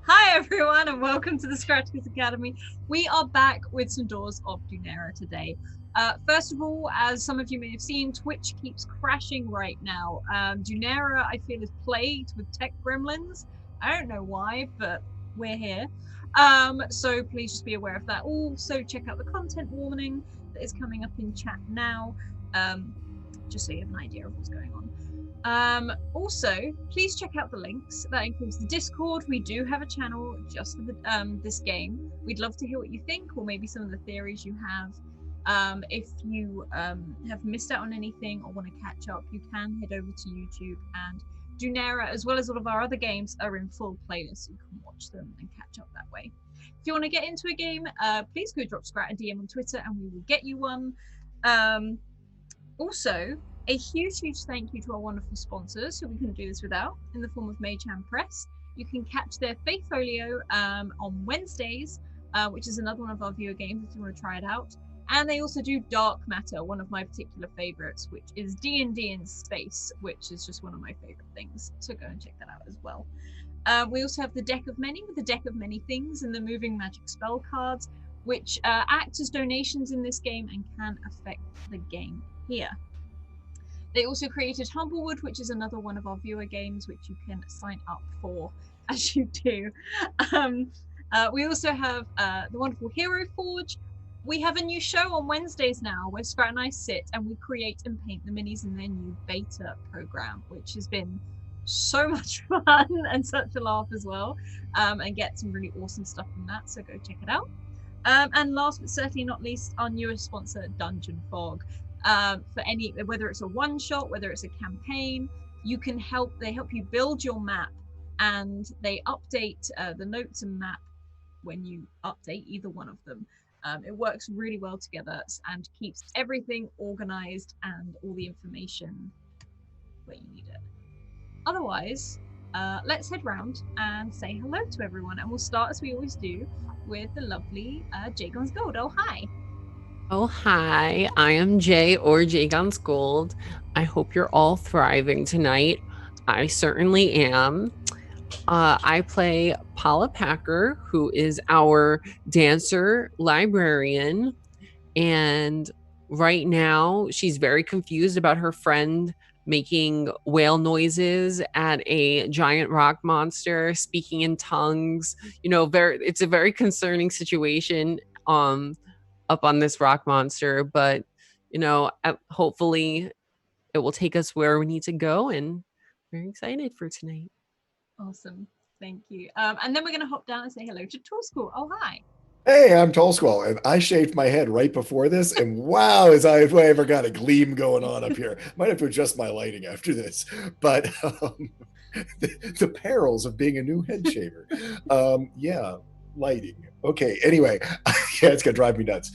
Hi everyone and welcome to the Scratticus Academy. We are back with some Doors of Dunera today. First of all, as some of you may have seen, Twitch keeps crashing right now. Dunera, I feel, is plagued with tech gremlins. I don't know why, but we're here. So please just be aware of that. Also, check out the content warning that is coming up in chat now, just so you have an idea of what's going on. Also, please check out the links. That includes the Discord. We do have a channel just for this game. We'd love to hear what you think, or maybe some of the theories you have. If you have missed out on anything or want to catch up, you can head over to YouTube, and Dunera, as well as all of our other games, are in full playlist, so you can watch them and catch up that way. If you want to get into a game, please go drop Scrat a DM on Twitter and we will get you one. Also, a huge thank you to our wonderful sponsors who we couldn't do this without, in the form of Mage Hand Press. You can catch their Faith Folio on Wednesdays, which is another one of our viewer games if you want to try it out. And they also do Dark Matter, one of my particular favorites, which is D&D in space, which is just one of my favorite things. So go and check that out as well. We also have the Deck of Many with the Deck of Many Things and the Moving Magic Spell cards, which act as donations in this game and can affect the game here. They also created Humblewood, which is another one of our viewer games, which you can sign up for as you do. We also have the wonderful Hero Forge. We have a new show on Wednesdays now where Scrat and I sit and we create and paint the minis in their new beta program, which has been so much fun and such a laugh as well, and get some really awesome stuff from that, so go check it out. And last but certainly not least, our newest sponsor, Dungeon Fog. For any, whether it's a one-shot, whether it's a campaign, they help you build your map, and they update the notes and map when you update either one of them. It works really well together and keeps everything organized and all the information where you need it. Otherwise, let's head round and say hello to everyone, and we'll start as we always do with the lovely Jagon's Gold. Oh, hi. Oh, hi. I am Jay or Jagon's Gold. I hope you're all thriving tonight. I certainly am. I play Paula Packer, who is our dancer librarian. And right now, she's very confused about her friend making whale noises at a giant rock monster, speaking in tongues. It's a very concerning situation. Up on this rock monster, but hopefully it will take us where we need to go, and very excited for tonight. Awesome, thank you. And then we're going to hop down and say hello to Tool School. Oh, hi. Hey, I'm Tall Squall, and I shaved my head right before this, and wow, have I ever got a gleam going on up here. Might have to adjust my lighting after this, but the perils of being a new head shaver. Yeah, lighting. Okay, anyway, yeah, it's gonna drive me nuts.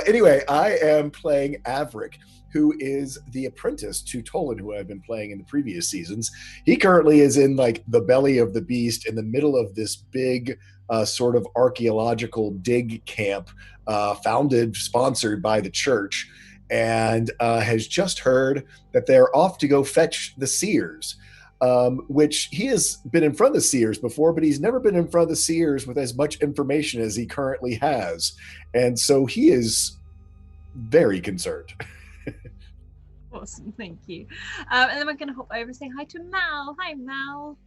Anyway, I am playing Avrik, who is the apprentice to Tolan, who I've been playing in the previous seasons. He currently is in like the belly of the beast in the middle of this big sort of archaeological dig camp sponsored by the church, and has just heard that they're off to go fetch the seers. Which he has been in front of the seers before, but he's never been in front of the seers with as much information as he currently has. And so he is very concerned. Awesome, thank you. And then we're going to hop over and say hi to Mal. Hi, Mal.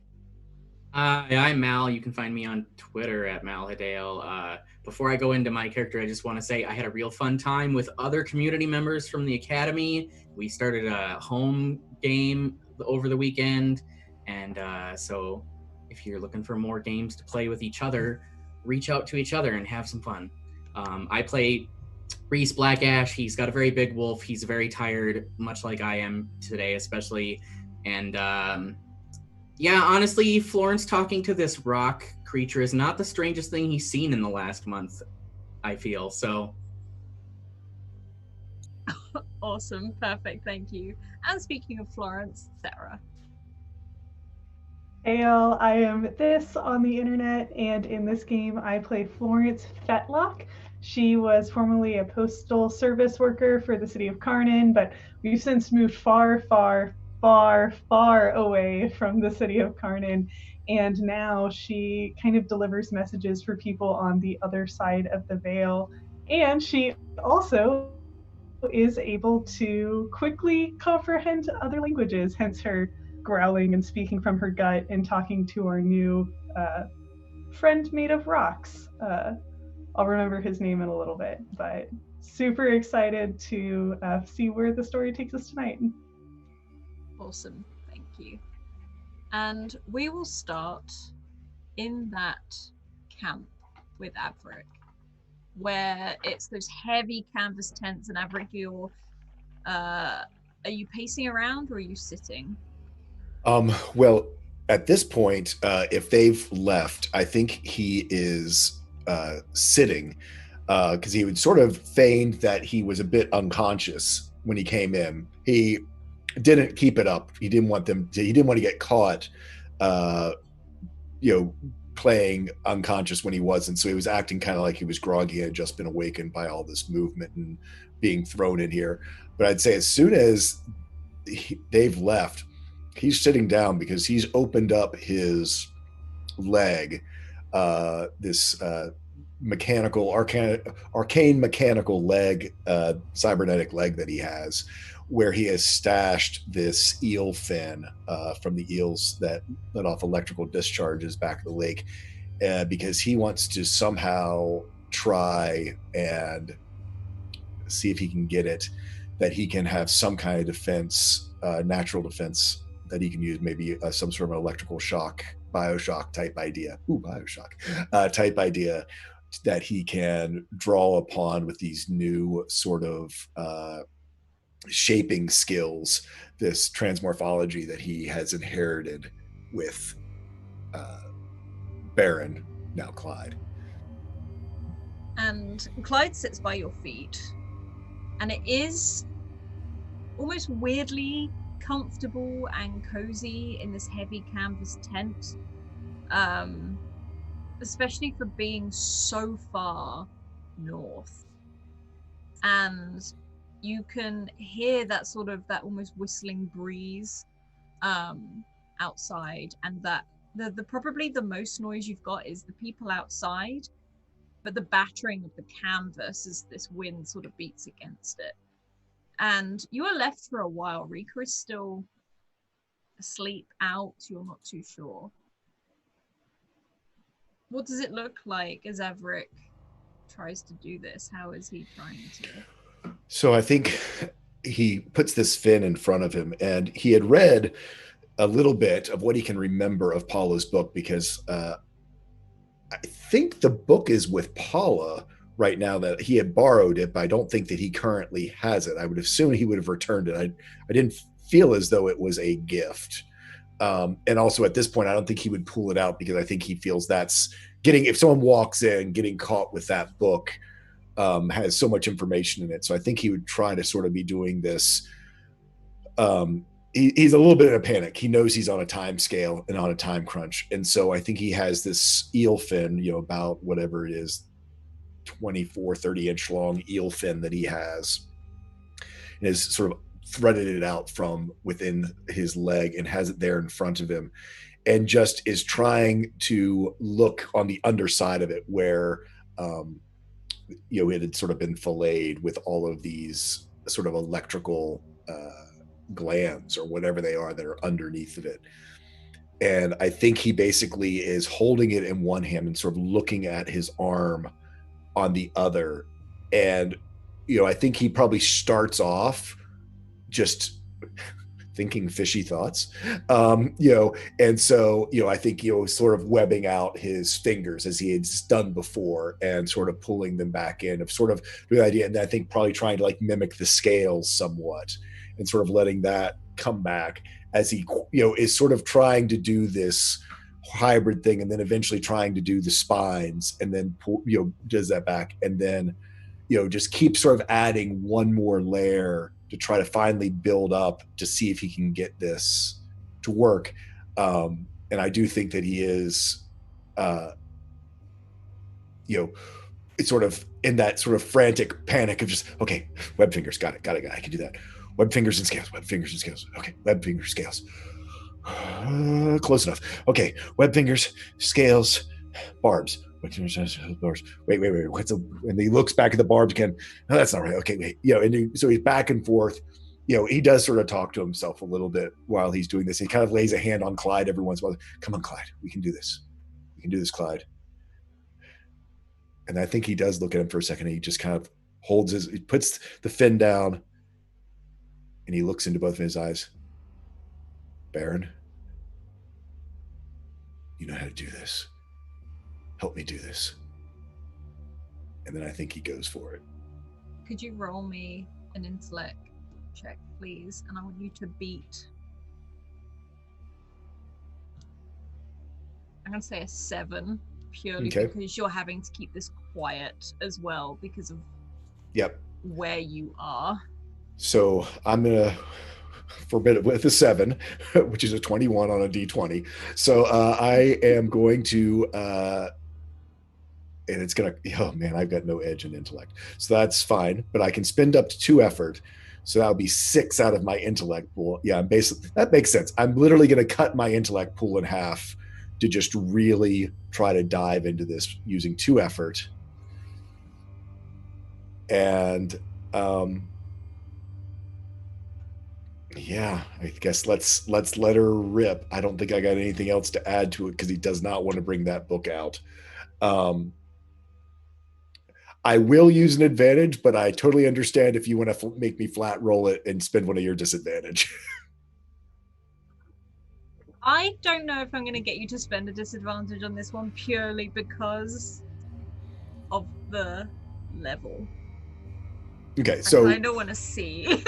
I'm Mal. You can find me on Twitter at malhidale. Before I go into my character, I just want to say I had a real fun time with other community members from the Academy. We started a home game over the weekend, and so if you're looking for more games to play with each other, reach out to each other and have some fun. I play Rhys Black Ash. He's got a very big wolf. He's very tired, much like I am today, especially. And yeah, honestly, Florence talking to this rock creature is not the strangest thing he's seen in the last month, I feel. So Awesome, perfect, thank you. And speaking of Florence, Sarah. Hail, I am this on the internet, and in this game I play Florence Fetlock. She was formerly a postal service worker for the city of Carnan, but we've since moved far away from the city of Carnan, And now she kind of delivers messages for people on the other side of the veil. And she also is able to quickly comprehend other languages, hence her growling and speaking from her gut and talking to our new friend made of rocks. I'll remember his name in a little bit, but super excited to see where the story takes us tonight. Awesome, thank you. And we will start in that camp with Avrik, where it's those heavy canvas tents, and Avrik, are you pacing around or are you sitting? Well, at this point, if they've left, I think he is sitting, because he would sort of feigned that he was a bit unconscious when he came in. He didn't keep it up. He didn't want to get caught, playing unconscious when he wasn't. So he was acting kind of like he was groggy and had just been awakened by all this movement and being thrown in here. But I'd say as soon as they've left, he's sitting down because he's opened up his leg, this mechanical, arcane mechanical leg, cybernetic leg that he has, where he has stashed this eel fin from the eels that let off electrical discharges back in the lake, because he wants to somehow try and see if he can get it, that he can have some kind of defense, natural defense that he can use, maybe some sort of electrical shock, Bioshock type idea. Type idea that he can draw upon with these new sort of shaping skills, this transmorphology that he has inherited with Baron, now Clyde. And Clyde sits by your feet, and it is almost weirdly comfortable and cozy in this heavy canvas tent, especially for being so far north. And you can hear that almost whistling breeze outside, and that the probably the most noise you've got is the people outside, but the battering of the canvas as this wind sort of beats against it. And you are left for a while. Rika is still asleep out, you're not too sure. What does it look like as Avrik tries to do this? How is he trying to? So I think he puts this fin in front of him, and he had read a little bit of what he can remember of Paula's book, because I think the book is with Paula right now, that he had borrowed it, but I don't think that he currently has it. I would assume he would have returned it. I didn't feel as though it was a gift. And also at this point, I don't think he would pull it out, because I think he feels that's if someone walks in, getting caught with that book has so much information in it. So I think he would try to sort of be doing this. He's a little bit in a panic. He knows he's on a time scale and on a time crunch. And so I think he has this eel fin, about whatever it is, 24, 30 inch long eel fin that he has, and has sort of threaded it out from within his leg and has it there in front of him, and just is trying to look on the underside of it where, it had sort of been filleted with all of these sort of electrical glands or whatever they are that are underneath of it. And I think he basically is holding it in one hand and sort of looking at his arm on the other. And, I think he probably starts off just thinking fishy thoughts, and so, I think, sort of webbing out his fingers as he had done before and sort of pulling them back in, of sort of the idea. And I think probably trying to like mimic the scales somewhat and sort of letting that come back as he, is sort of trying to do this hybrid thing, and then eventually trying to do the spines, and then does that back, and then just keep sort of adding one more layer to try to finally build up to see if he can get this to work. And I do think that he is it's sort of in that sort of frantic panic of just, okay, web fingers, got it, I can do that. Web fingers and scales, okay, web finger scales. Close enough. Okay, web fingers, scales, barbs. Wait. What's a? And he looks back at the barbs again. No, that's not right. Okay, wait. So he's back and forth. He does sort of talk to himself a little bit while he's doing this. He kind of lays a hand on Clyde every once in a while. Come on, Clyde. We can do this. We can do this, Clyde. And I think he does look at him for a second. And he just kind of he puts the fin down, and he looks into both of his eyes. Baron, you know how to do this. Help me do this. And then I think he goes for it. Could you roll me an intellect check, please? And I want you to beat. I'm going to say a 7, purely because you're having to keep this quiet as well because of where you are. So I'm going to forbid it with a 7, which is a 21 on a d20. So I am going to and it's gonna, oh man, I've got no edge in intellect, so that's fine, but I can spend up to 2 effort, so that'll be 6 out of my intellect pool. I'm basically, that makes sense. I'm literally going to cut my intellect pool in half to just really try to dive into this using 2 effort. And I guess let's let her rip. I don't think I got anything else to add to it because he does not want to bring that book out. I will use an advantage, but I totally understand if you want to make me flat roll it and spend one of your disadvantage. I don't know if I'm going to get you to spend a disadvantage on this one purely because of the level. Okay, so I don't want to see.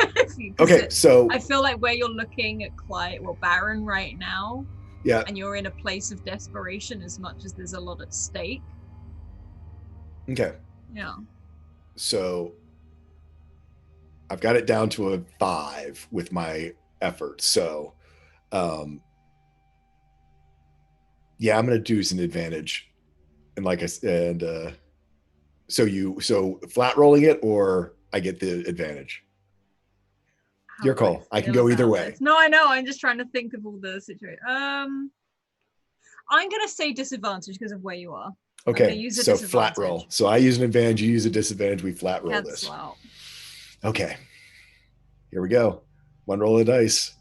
So I feel like where you're looking at Baron right now, and you're in a place of desperation as much as there's a lot at stake. Okay. Yeah. So I've got it down to a 5 with my effort. So, I'm going to do an advantage, and like I said, so flat rolling it, or I get the advantage. Your call. I can go either way. This? No, I know. I'm just trying to think of all the situation. I'm gonna say disadvantage because of where you are. Okay, so flat roll. So I use an advantage, you use a disadvantage, we flat roll this. Out. Okay, here we go. 1 roll of dice.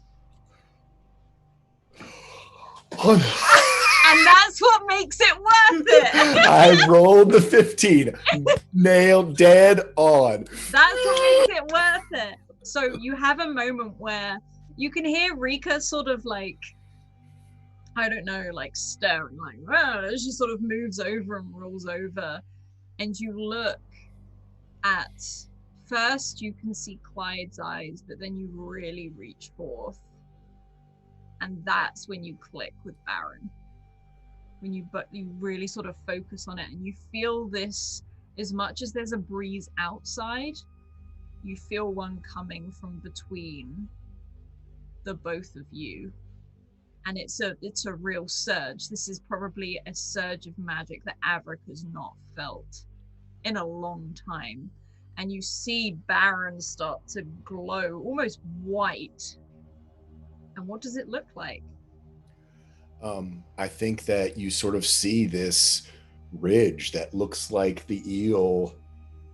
And that's what makes it worth it. I rolled the 15. Nailed dead on. That's what makes it worth it. So you have a moment where you can hear Rika sort of like, I don't know, like staring, like, wow, she sort of moves over and rolls over. And you look at, first you can see Clyde's eyes, but then you really reach forth. And that's when you click with Baron. When you really sort of focus on it, and you feel this, as much as there's a breeze outside, you feel one coming from between the both of you. And it's a real surge. This is probably a surge of magic that Avrik has not felt in a long time. And you see Baron start to glow, almost white. And what does it look like? I think that you sort of see this ridge that looks like the eel,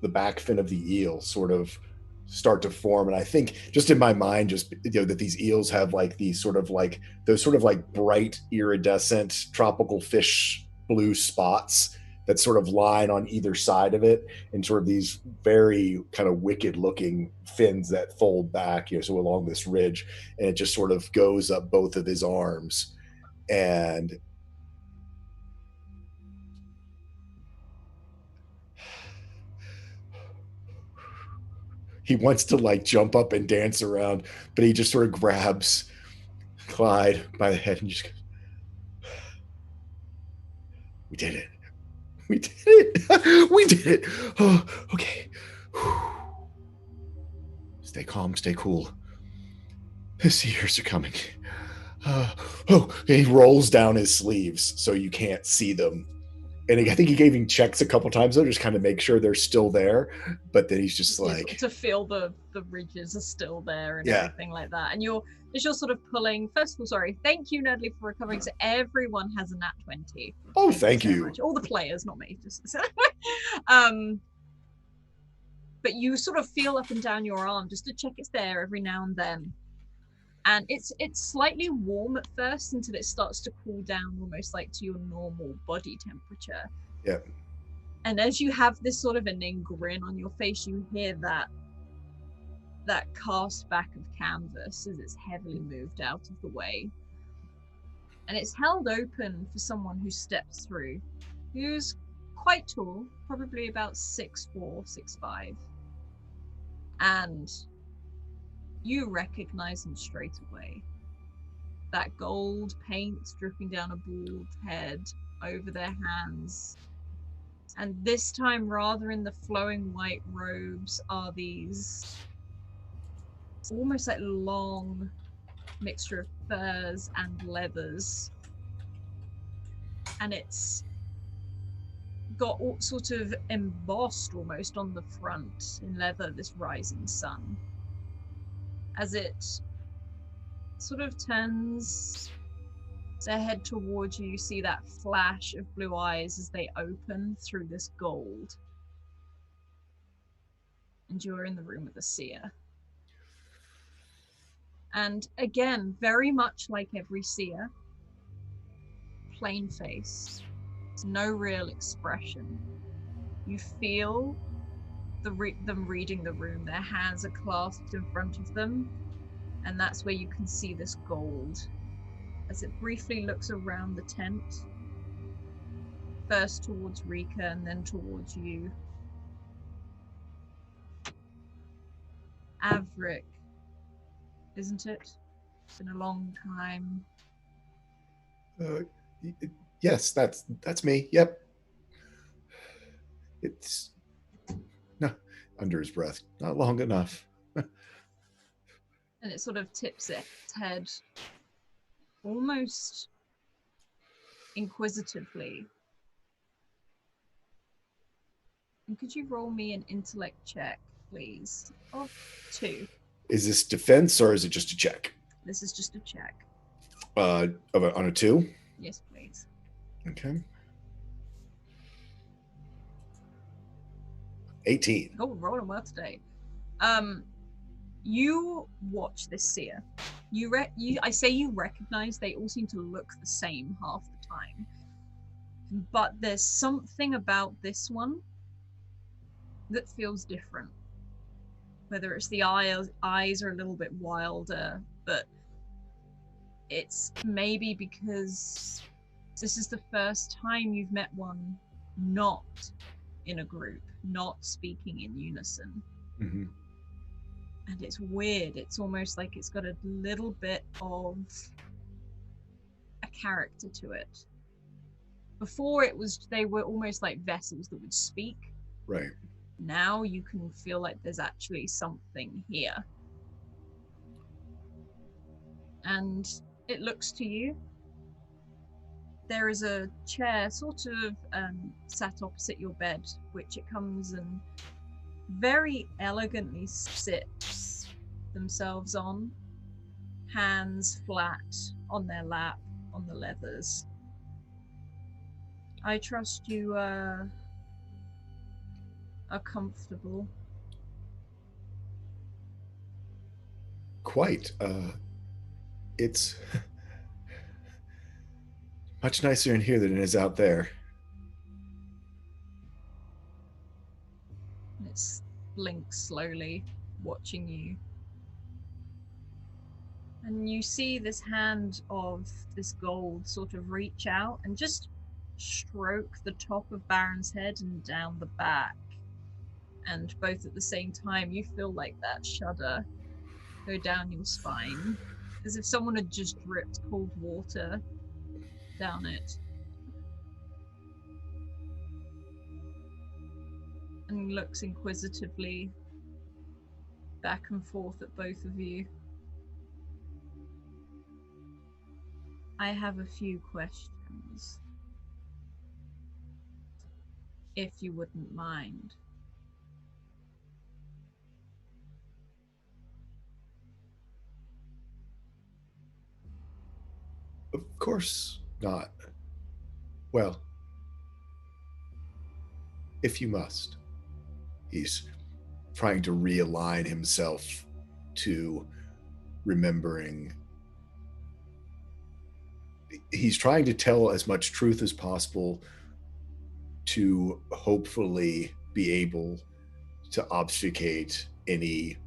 the back fin of the eel sort of start to form. And I think just in my mind, that these eels have like these sort of like, those sort of like bright iridescent tropical fish blue spots that sort of line on either side of it, and sort of these very kind of wicked looking fins that fold back, so along this ridge, and it just sort of goes up both of his arms. And he wants to like jump up and dance around, but he just sort of grabs Clyde by the head and just goes, we did it. We did it. We did it. Oh, okay. Stay calm, stay cool. The seers are coming. He rolls down his sleeves so you can't see them. And I think he gave him checks a couple times though, just kind of make sure they're still there. But then he's just like, to feel the ridges are still there and Yeah. everything like that. And as you're sort of pulling. First of all, sorry, thank you, Nerdly, for recovering. So everyone has a nat 20. oh, thank so you. much. All the players, not me. Just but you sort of feel up and down your arm just to check it's there every now and then. And it's slightly warm at first until it starts to cool down almost like to your normal body temperature. Yeah. And as you have this sort of inane grin on your face, you hear that cast back of canvas as it's heavily moved out of the way. And it's held open for someone who steps through, who's quite tall, probably about 6'4", 6'5". And you recognize him straight away. That gold paint dripping down a bald head over their hands. And this time, rather in the flowing white robes, are these almost like long mixture of furs and leathers. And it's got all sort of embossed almost on the front in leather, this rising sun. As it sort of turns their head towards you, you see that flash of blue eyes as they open through this gold. And you're in the room with the seer. And again, very much like every seer, plain face, no real expression. You feel them reading the room. Their hands are clasped in front of them, and that's where you can see this gold as it briefly looks around the tent, first towards Rika and then towards you. Avrik, isn't it? It's been a long time. Yes, that's me. Yep. It's no, under his breath. Not long enough. And it sort of tips its head almost inquisitively. And could you roll me an intellect check, please? Of 2. Is this defense or is it just a check? This is just a check. On a 2? Yes, please. Okay. 18. Oh, rolling well today. You watch this seer. I say you recognize they all seem to look the same half the time. But there's something about this one that feels different. Whether it's the eyes are a little bit wilder, but it's maybe because this is the first time you've met one not in a group, not speaking in unison. Mm-hmm. And it's weird. It's almost like it's got a little bit of a character to it. Before they were almost like vessels that would speak. Right. Now you can feel like there's actually something here. And it looks to you. There is a chair sort of sat opposite your bed, which it comes and very elegantly sits themselves on, hands flat on their lap, on the leathers. I trust you are comfortable. Quite. It's much nicer in here than it is out there. It blinks slowly, watching you. And you see this hand of this gold sort of reach out and just stroke the top of Baron's head and down the back. And both at the same time, you feel like that shudder go down your spine, as if someone had just dripped cold water down it. And looks inquisitively back and forth at both of you. I have a few questions. if you wouldn't mind. Of course not. Well, if you must. He's trying to realign himself to remembering. He's trying to tell as much truth as possible to hopefully be able to obfuscate any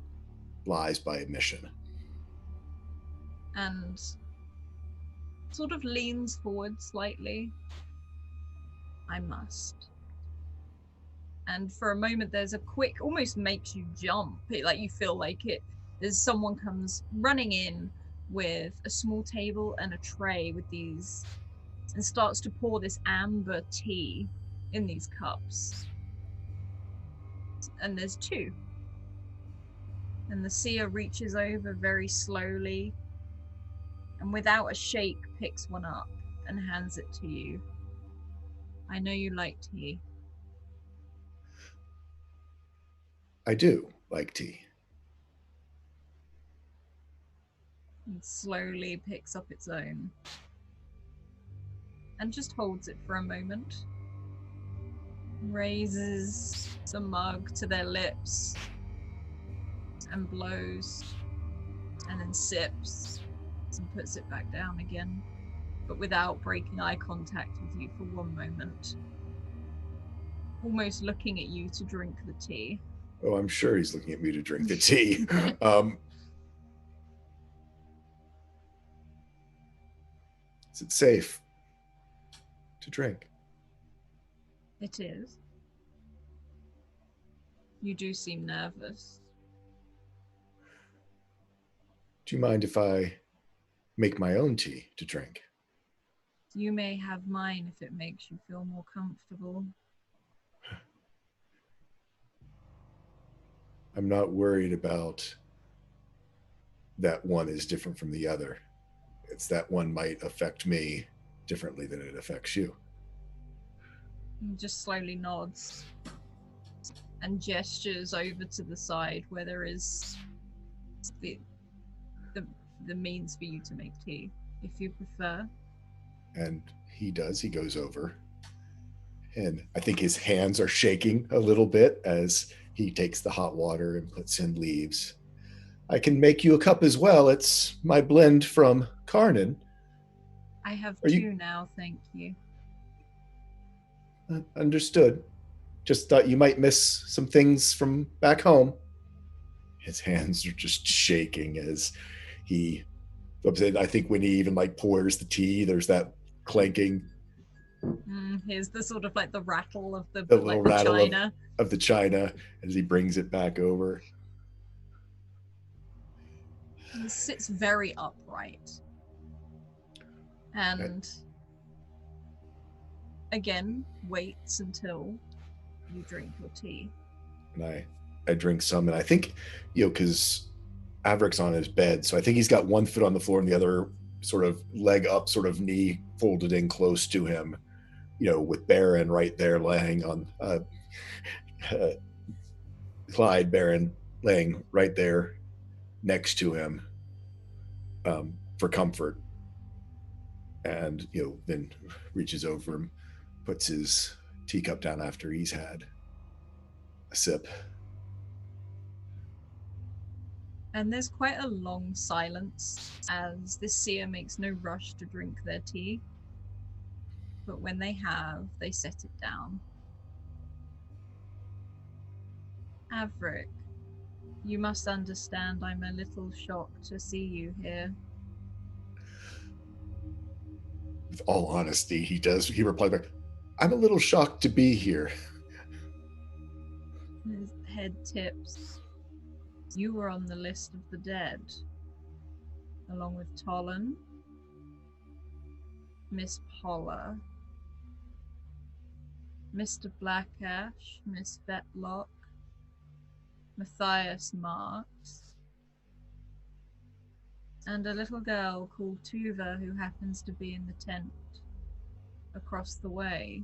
lies by omission. And sort of leans forward slightly. I must. And for a moment, there's a quick, almost makes you jump. Like you feel like it. There's someone comes running in with a small table and a tray with these, and starts to pour this amber tea in these cups. And there's two. And the seer reaches over very slowly, and without a shake, picks one up and hands it to you. I know you like tea. I do like tea. And slowly picks up its own. And just holds it for a moment. Raises the mug to their lips. And blows. And then sips. And puts it back down again. But without breaking eye contact with you for one moment. Almost looking at you to drink the tea. Oh, I'm sure he's looking at me to drink the tea. Is it safe to drink? It is. You do seem nervous. Do you mind if I make my own tea to drink? You may have mine if it makes you feel more comfortable. I'm not worried about that one is different from the other. It's that one might affect me differently than it affects you. He just slowly nods and gestures over to the side where there is the means for you to make tea, if you prefer. And he does. He goes over. And I think his hands are shaking a little bit as he takes the hot water and puts in leaves. I can make you a cup as well. It's my blend from Carnan. I have Are two you- now, thank you. Understood. Just thought you might miss some things from back home. His hands are just shaking as he, I think when he even like pours the tea, there's that clanking. Here's the sort of like the rattle of the little like rattle the china. of the china as he brings it back over. He sits very upright. And again, waits until you drink your tea. And I drink some, and I think, because Avrik's on his bed, so I think he's got one foot on the floor and the other sort of leg up, sort of knee folded in close to him, with Baron right there laying on, Clyde Baron laying right there next to him for comfort. And, then reaches over him, puts his teacup down after he's had a sip. And there's quite a long silence as this seer makes no rush to drink their tea. But when they have, they set it down. Avrik, you must understand I'm a little shocked to see you here. With all honesty, he replied back, I'm a little shocked to be here. His head tips. You were on the list of the dead, along with Tolan, Miss Polla, Mr. Blackash, Miss Fetlock, Matthias Marks, and a little girl called Tuva who happens to be in the tent across the way.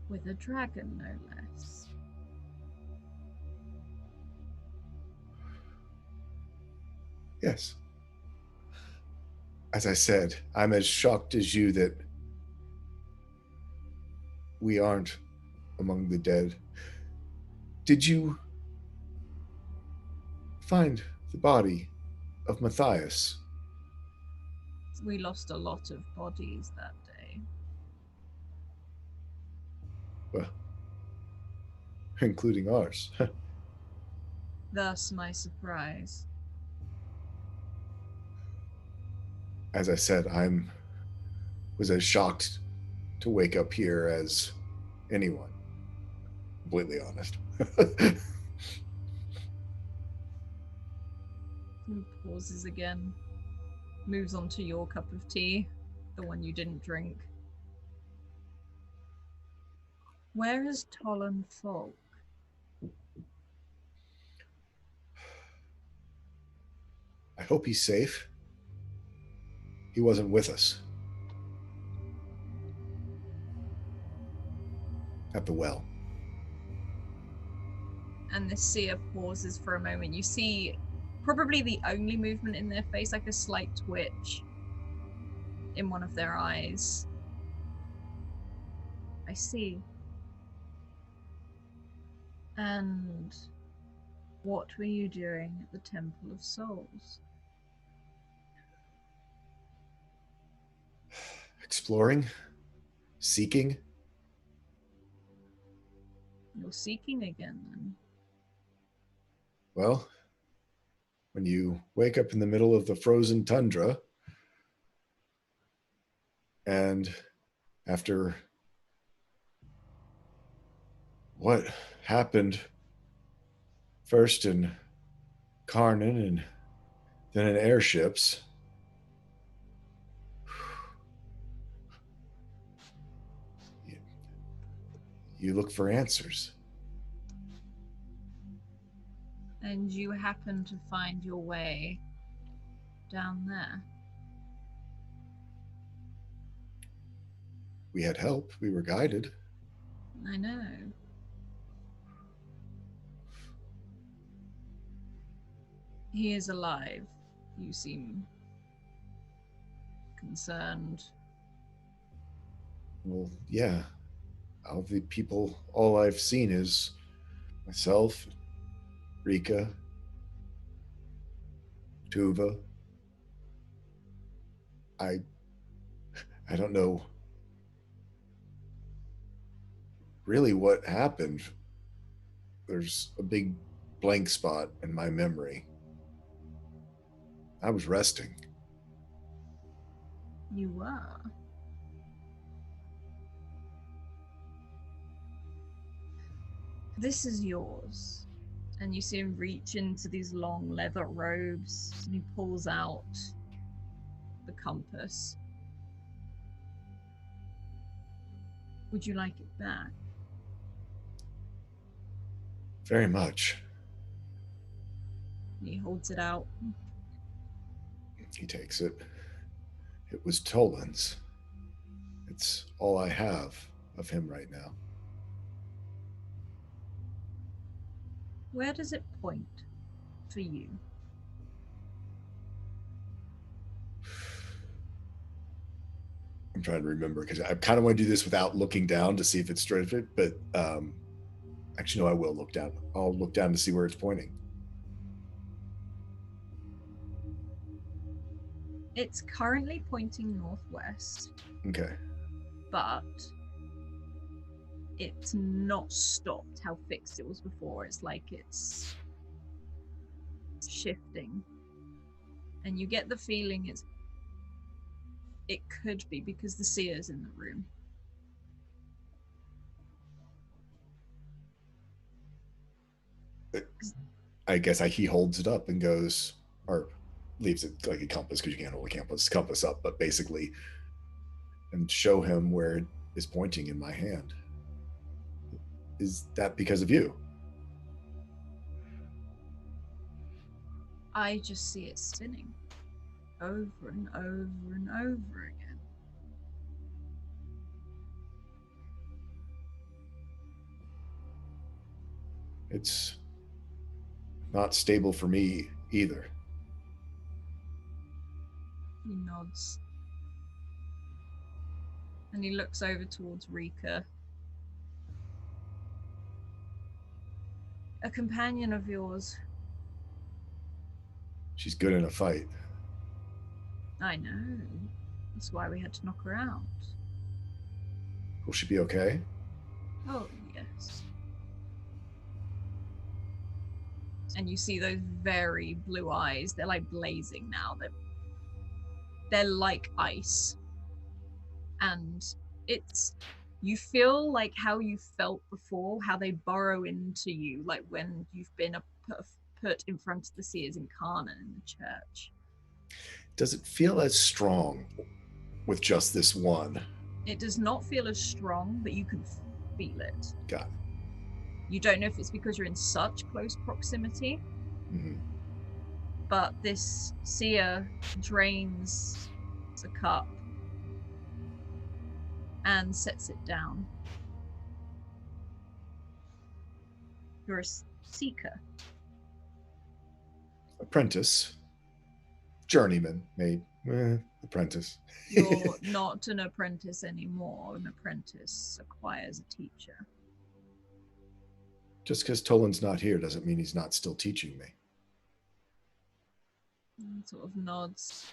With a dragon, no less. Yes. As I said, I'm as shocked as you that we aren't among the dead. Did you find the body of Matthias? We lost a lot of bodies that day. Well, including ours. Thus my surprise. As I said, was as shocked to wake up here as anyone. Completely honest. He pauses again. Moves on to your cup of tea, the one you didn't drink. Where is Tolan Folk? I hope he's safe. He wasn't with us. At the well. And the seer pauses for a moment. You see probably the only movement in their face, like a slight twitch in one of their eyes. I see. And what were you doing at the Temple of Souls? Exploring? Seeking? You're seeking again, then? Well, when you wake up in the middle of the frozen tundra, and after what happened first in Karnan and then in airships, you look for answers. And you happen to find your way down there. We had help. We were guided. I know. He is alive. You seem concerned. Well, yeah. All the people, all I've seen is myself, Rika, Tuva. I don't know really what happened. There's a big blank spot in my memory. I was resting. You were. This is yours. And you see him reach into these long leather robes, and he pulls out the compass. Would you like it back? Very much. He holds it out. He takes it. It was Tolan's. It's all I have of him right now. Where does it point for you? I'm trying to remember because I kind of want to do this without looking down to see if it's straight, but actually, no, I will look down. I'll look down to see where it's pointing. It's currently pointing northwest. Okay. But it's not stopped how fixed it was before. It's like it's shifting. And you get the feeling it could be because the seer's in the room. I guess he holds it up and goes, or leaves it like a compass because you can't hold a compass up, but basically, and show him where it is pointing in my hand. Is that because of you? I just see it spinning over and over and over again. It's not stable for me either. He nods. And he looks over towards Rika. A companion of yours. She's good in a fight. I know. That's why we had to knock her out. Will she be okay? Oh, yes. And you see those very blue eyes. They're like blazing now. They're like ice. And you feel like how you felt before, how they burrow into you, like when you've been put in front of the seers incarnate in the church. Does it feel as strong with just this one? It does not feel as strong, but you can feel it. Got it. You don't know if it's because you're in such close proximity, but this seer drains the cup and sets it down. You're a seeker. Apprentice. Journeyman, maybe. Apprentice. You're not an apprentice anymore. An apprentice acquires a teacher. Just because Tolan's not here doesn't mean he's not still teaching me. And sort of nods.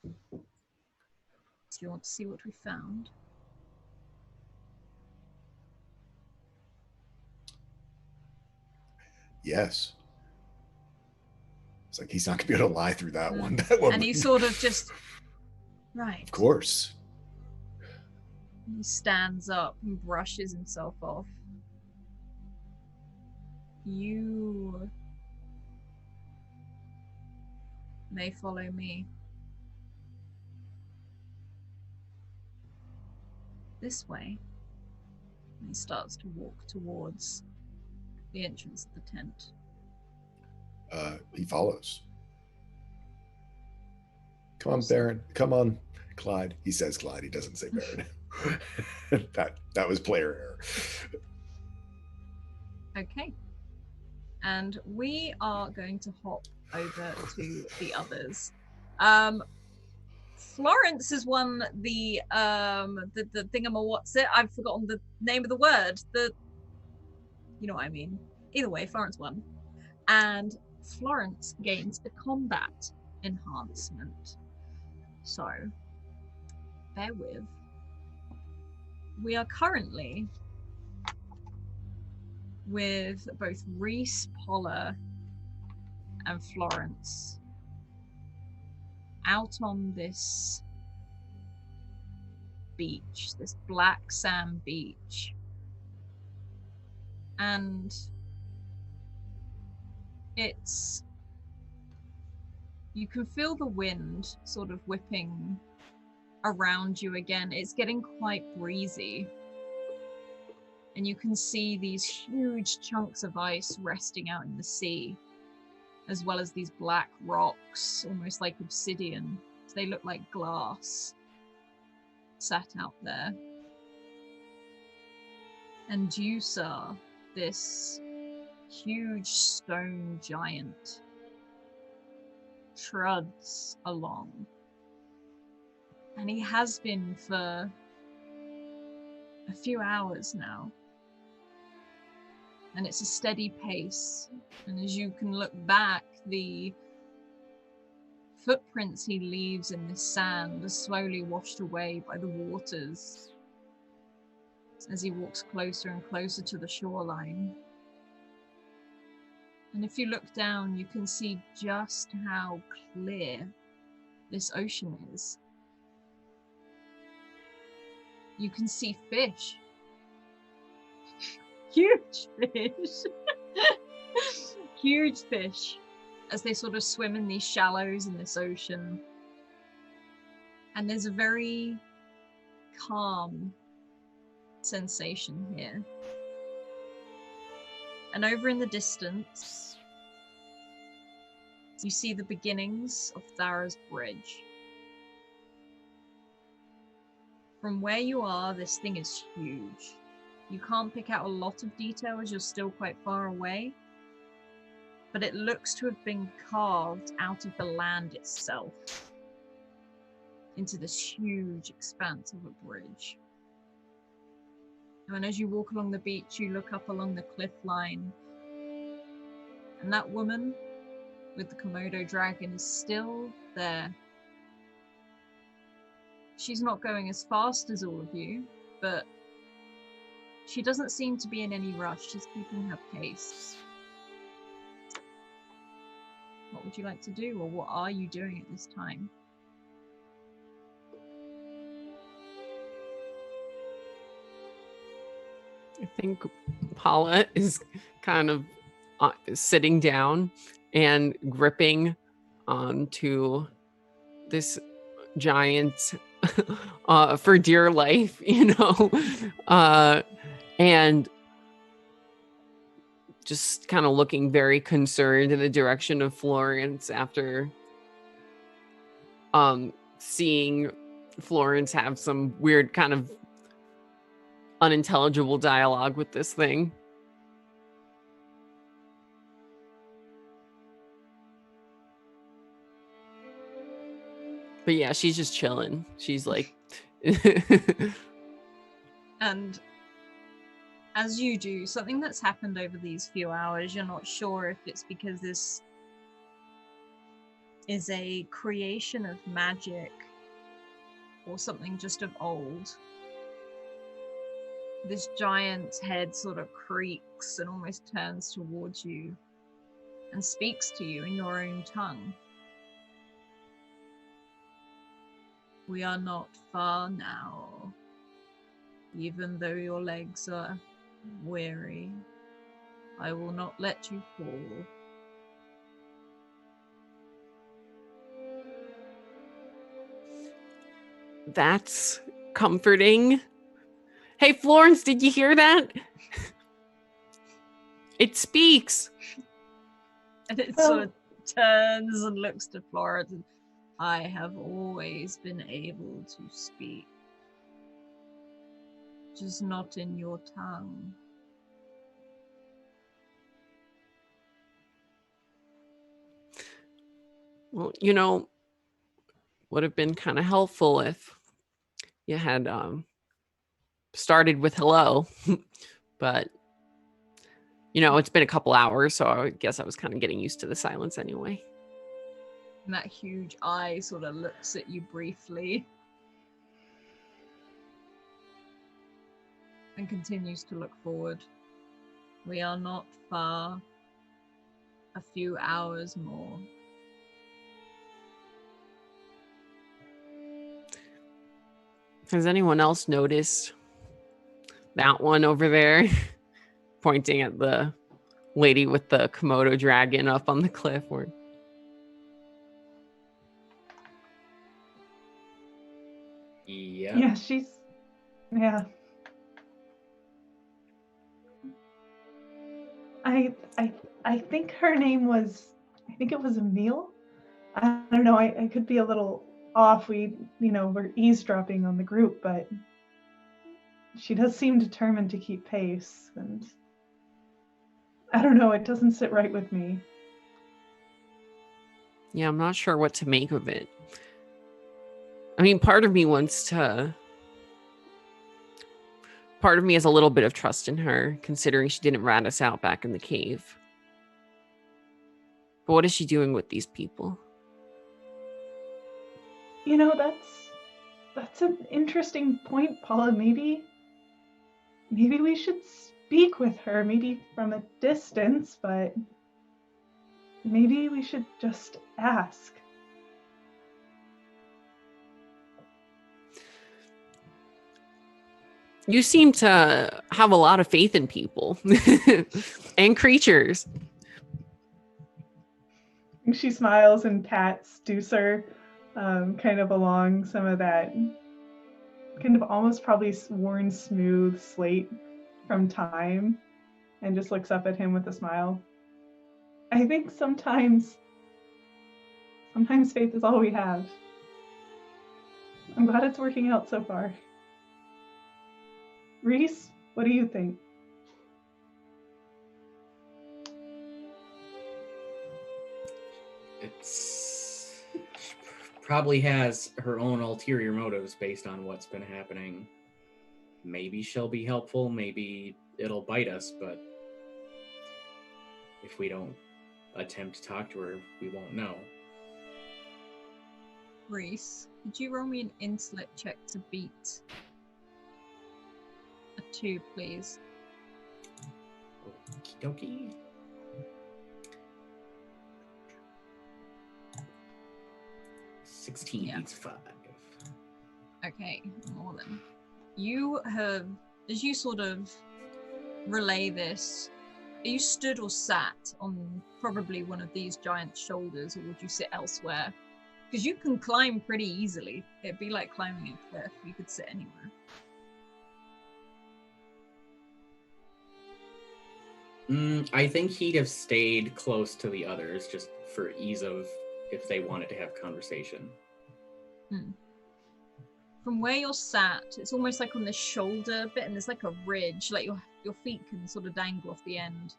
Do you want to see what we found? Yes. It's like he's not going to be able to lie through that one. That one. And he sort of just, right. Of course. He stands up and brushes himself off. You may follow me. This way. And he starts to walk towards the entrance of the tent. He follows. Come on, Baron. Come on, Clyde. He says Clyde. He doesn't say Baron. that was player error. Okay. And we are going to hop over to the others. Florence has won the thingamawhat's it? I've forgotten the name of the word. You know what I mean. Either way, Florence won. And Florence gains a combat enhancement. So, bear with. We are currently with both Rhys, Polla, and Florence out on this beach, this black sand beach. And you can feel the wind sort of whipping around you again. It's getting quite breezy. And you can see these huge chunks of ice resting out in the sea, as well as these black rocks, almost like obsidian. They look like glass, sat out there. And you saw this huge stone giant truds along. And he has been for a few hours now. And it's a steady pace. And as you can look back, the footprints he leaves in the sand are slowly washed away by the waters as he walks closer and closer to the shoreline. And if you look down, you can see just how clear this ocean is. You can see fish. Huge fish. Huge fish as they sort of swim in these shallows in this ocean. And there's a very calm sensation here. And over in the distance, you see the beginnings of Thara's Bridge. From where you are, this thing is huge. You can't pick out a lot of detail as you're still quite far away, but it looks to have been carved out of the land itself into this huge expanse of a bridge. And as you walk along the beach, you look up along the cliff line, and that woman with the Komodo dragon is still there. She's not going as fast as all of you, but she doesn't seem to be in any rush. She's keeping her pace. What would you like to do, or what are you doing at this time? I think Paula is kind of sitting down and gripping onto this giant for dear life, and just kind of looking very concerned in the direction of Florence after seeing Florence have some weird kind of unintelligible dialogue with this thing. But yeah, she's just chilling. She's like... And as you do, something that's happened over these few hours, you're not sure if it's because this is a creation of magic or something just of old. This giant's head sort of creaks and almost turns towards you and speaks to you in your own tongue. We are not far now, even though your legs are weary. I will not let you fall. That's comforting. Hey, Florence, did you hear that? It speaks. And it sort of turns and looks to Florence. And, I have always been able to speak, just not in your tongue. Well, would have been kind of helpful if you had started with hello. But, it's been a couple hours, so I guess I was kind of getting used to the silence anyway. And that huge eye sort of looks at you briefly and continues to look forward. We are not far. A few hours more. Has anyone else noticed that one over there? Pointing at the lady with the Komodo dragon up on the cliff. Yeah. Yeah, yeah. I think her name was, I think it was Emile. I don't know, I could be a little off. We're eavesdropping on the group, but she does seem determined to keep pace, and I don't know, it doesn't sit right with me. Yeah, I'm not sure what to make of it. I mean, part of me has a little bit of trust in her, considering she didn't rat us out back in the cave. But what is she doing with these people? That's an interesting point, Paula. Maybe we should speak with her, maybe from a distance, but maybe we should just ask. You seem to have a lot of faith in people and creatures. She smiles and pats Deucer kind of along some of that kind of almost probably worn smooth slate from time, and just looks up at him with a smile. I think sometimes faith is all we have. I'm glad it's working out so far. Rhys, What do you think? It's probably has her own ulterior motives based on what's been happening. Maybe she'll be helpful, maybe it'll bite us, but if we don't attempt to talk to her, we won't know. Rhys, could you roll me an intellect check to beat a 2, please? Okie dokie. Yeah. 16 beats 5. Okay, more than. You have, as you sort of relay this, are you stood or sat on probably one of these giant shoulders, or would you sit elsewhere? Because you can climb pretty easily. It'd be like climbing a cliff. You could sit anywhere. I think he'd have stayed close to the others just for ease of if they wanted to have conversation. From where you're sat, it's almost like on the shoulder bit, and there's like a ridge, like your feet can sort of dangle off the end.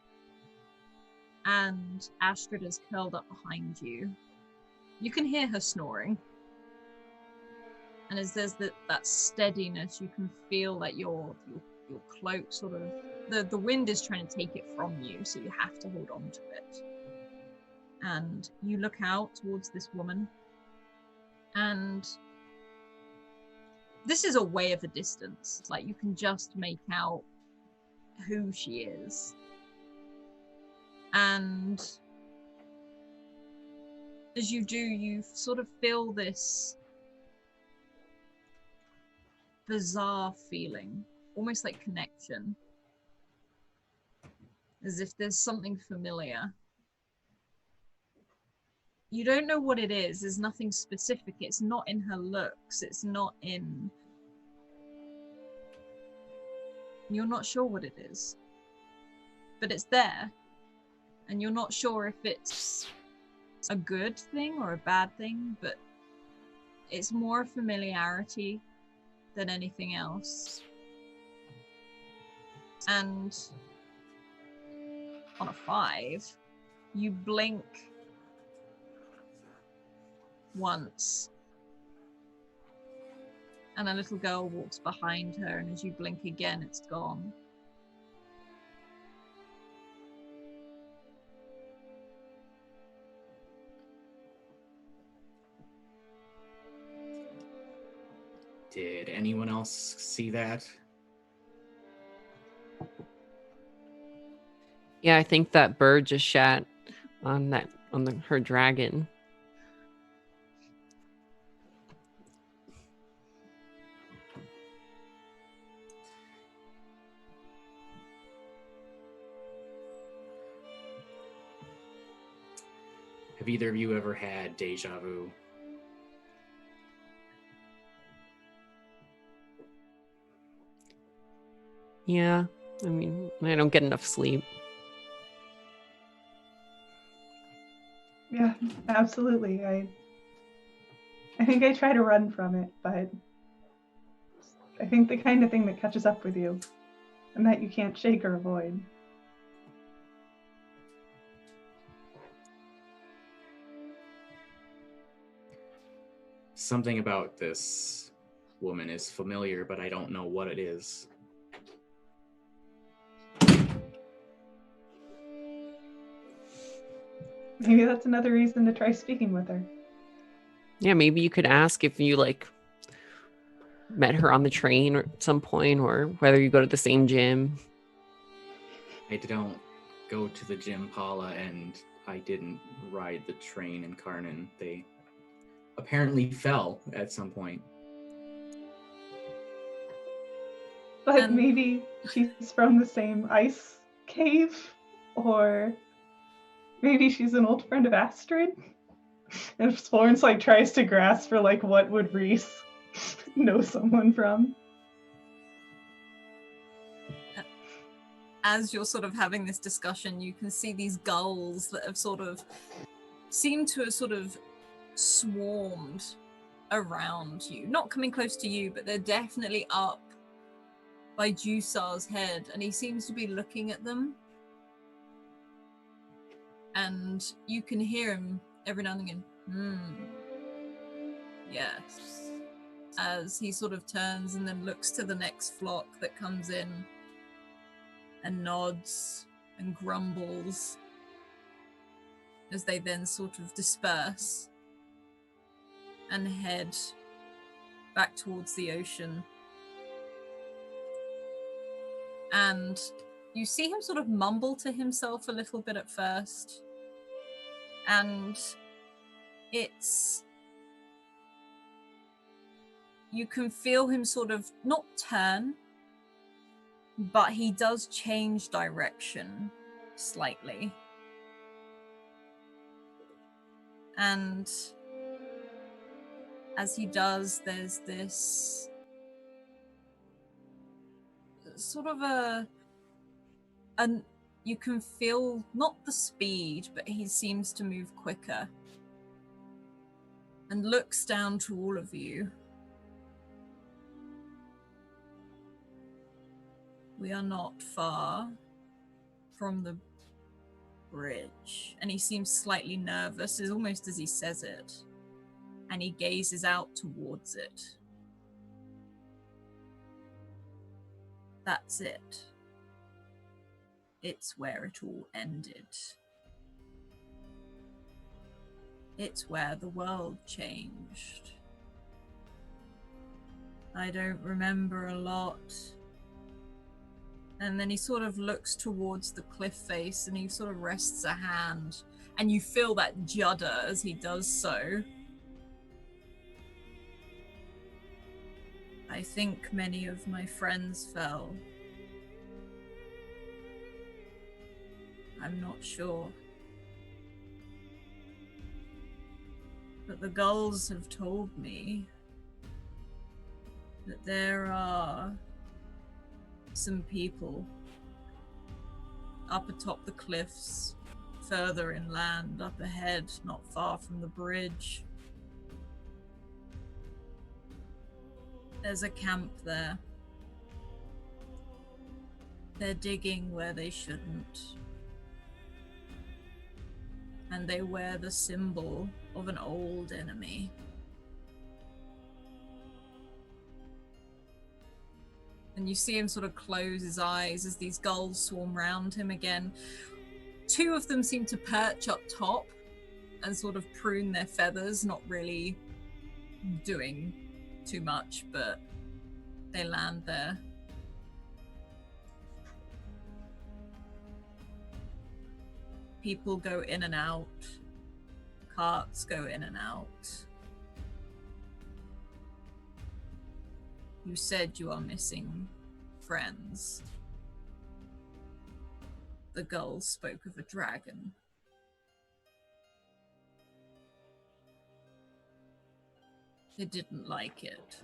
And Astrid is curled up behind you. You can hear her snoring. And as there's that steadiness, you can feel that your cloak sort of, the wind is trying to take it from you, so you have to hold on to it. And you look out towards this woman, and this is a way of a distance. Like, you can just make out who she is. And as you do, you sort of feel this bizarre feeling, almost like connection, as if there's something familiar. You don't know what it is. There's nothing specific. It's not in her looks. It's not in... You're not sure what it is. But it's there. And you're not sure if it's a good thing or a bad thing, but it's more familiarity than anything else. And on a 5, you blink once, and a little girl walks behind her, and as you blink again, it's gone. Did anyone else see that? Yeah, I think that bird just shat on her dragon. Have either of you ever had deja vu? Yeah, I mean, I don't get enough sleep. Yeah, absolutely. I think I try to run from it, but I think the kind of thing that catches up with you and that you can't shake or avoid. Something about this woman is familiar, but I don't know what it is. Maybe that's another reason to try speaking with her. Yeah, maybe you could ask if you met her on the train or at some point, or whether you go to the same gym. I don't go to the gym, Paula, and I didn't ride the train in Karnan. They apparently fell at some point. But maybe she's from the same ice cave, or maybe she's an old friend of Astrid. And if Florence tries to grasp for what would Rhys know someone from. As you're sort of having this discussion, you can see these gulls that have seem to have swarmed around you. Not coming close to you, but they're definitely up by Jusar's head, and he seems to be looking at them. And you can hear him every now and again, yes, as he sort of turns and then looks to the next flock that comes in and nods and grumbles as they then sort of disperse and head back towards the ocean. And you see him sort of mumble to himself a little bit at first. And you can feel him sort of not turn, but he does change direction slightly. And as he does, there's this sort of you can feel not the speed, but he seems to move quicker and looks down to all of you. We are not far from the bridge. And he seems slightly nervous, almost as he says it. And he gazes out towards it. That's it. It's where it all ended. It's where the world changed. I don't remember a lot. And then he sort of looks towards the cliff face and he sort of rests a hand. And you feel that judder as he does so. I think many of my friends fell. I'm not sure. But the gulls have told me that there are some people up atop the cliffs, further inland, up ahead, not far from the bridge. There's a camp there. They're digging where they shouldn't. And they wear the symbol of an old enemy. And you see him sort of close his eyes as these gulls swarm round him again. Two of them seem to perch up top and sort of prune their feathers, not really doing too much, but they land there. People go in and out. Carts go in and out. You said you are missing friends. The gulls spoke of a dragon. They didn't like it.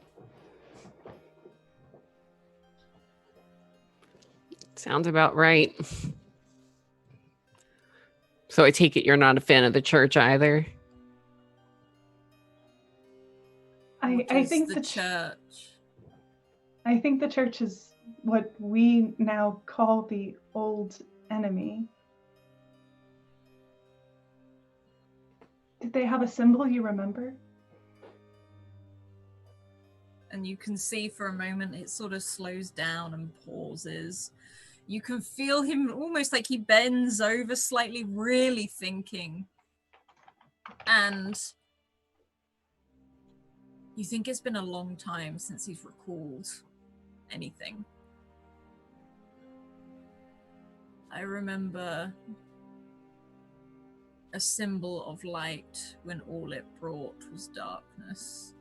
Sounds about right. So I take it you're not a fan of the church either? I think the church. I think the church is what we now call the old enemy. Did they have a symbol you remember? And you can see for a moment it sort of slows down and pauses. You can feel him almost like he bends over slightly, really thinking. And you think it's been a long time since he's recalled anything. I remember a symbol of light when all it brought was darkness.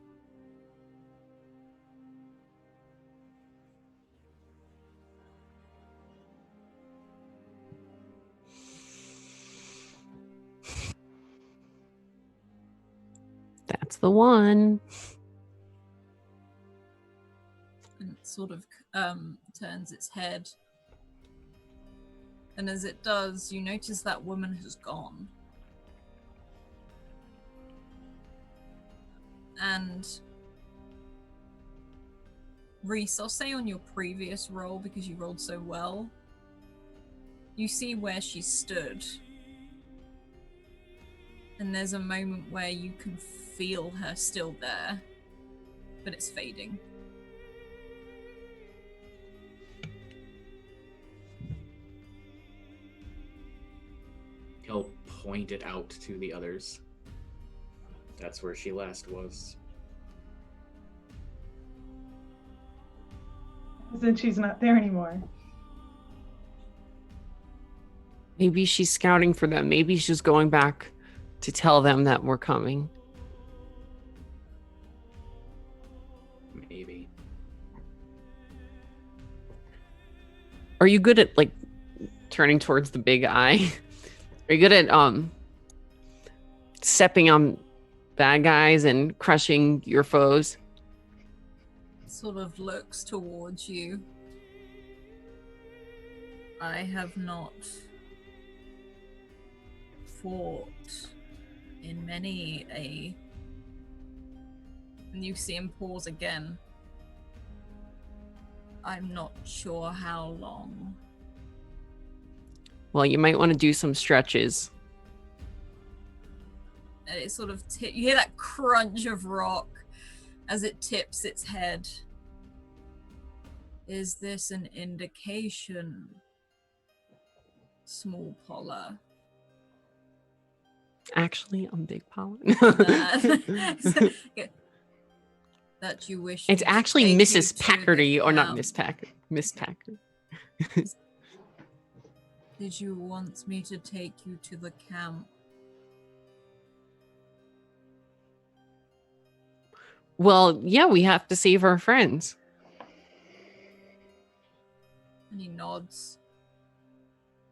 That's the one. And it sort of turns its head. And as it does, you notice that woman has gone. And Rhys, I'll say on your previous roll, because you rolled so well, you see where she stood. And there's a moment where you can feel her still there, but it's fading. He'll point it out to the others. That's where she last was. Then she's not there anymore. Maybe she's scouting for them. Maybe she's going back to tell them that we're coming. Maybe. Are you good at, like, turning towards the big eye? Are you good at stepping on bad guys and crushing your foes? Sort of looks towards you. I have not fought in many a... And you see him pause again. I'm not sure how long. Well, you might want to do some stretches. And it sort of you hear that crunch of rock as it tips its head. Is this an indication, small Polla? Actually, I'm Big Pollen. That you wish. It's me to actually take you Mrs. to Packerdy, the or not camp. Miss Packard. Miss Packard. Did you want me to take you to the camp? Well, yeah, we have to save our friends. And he nods.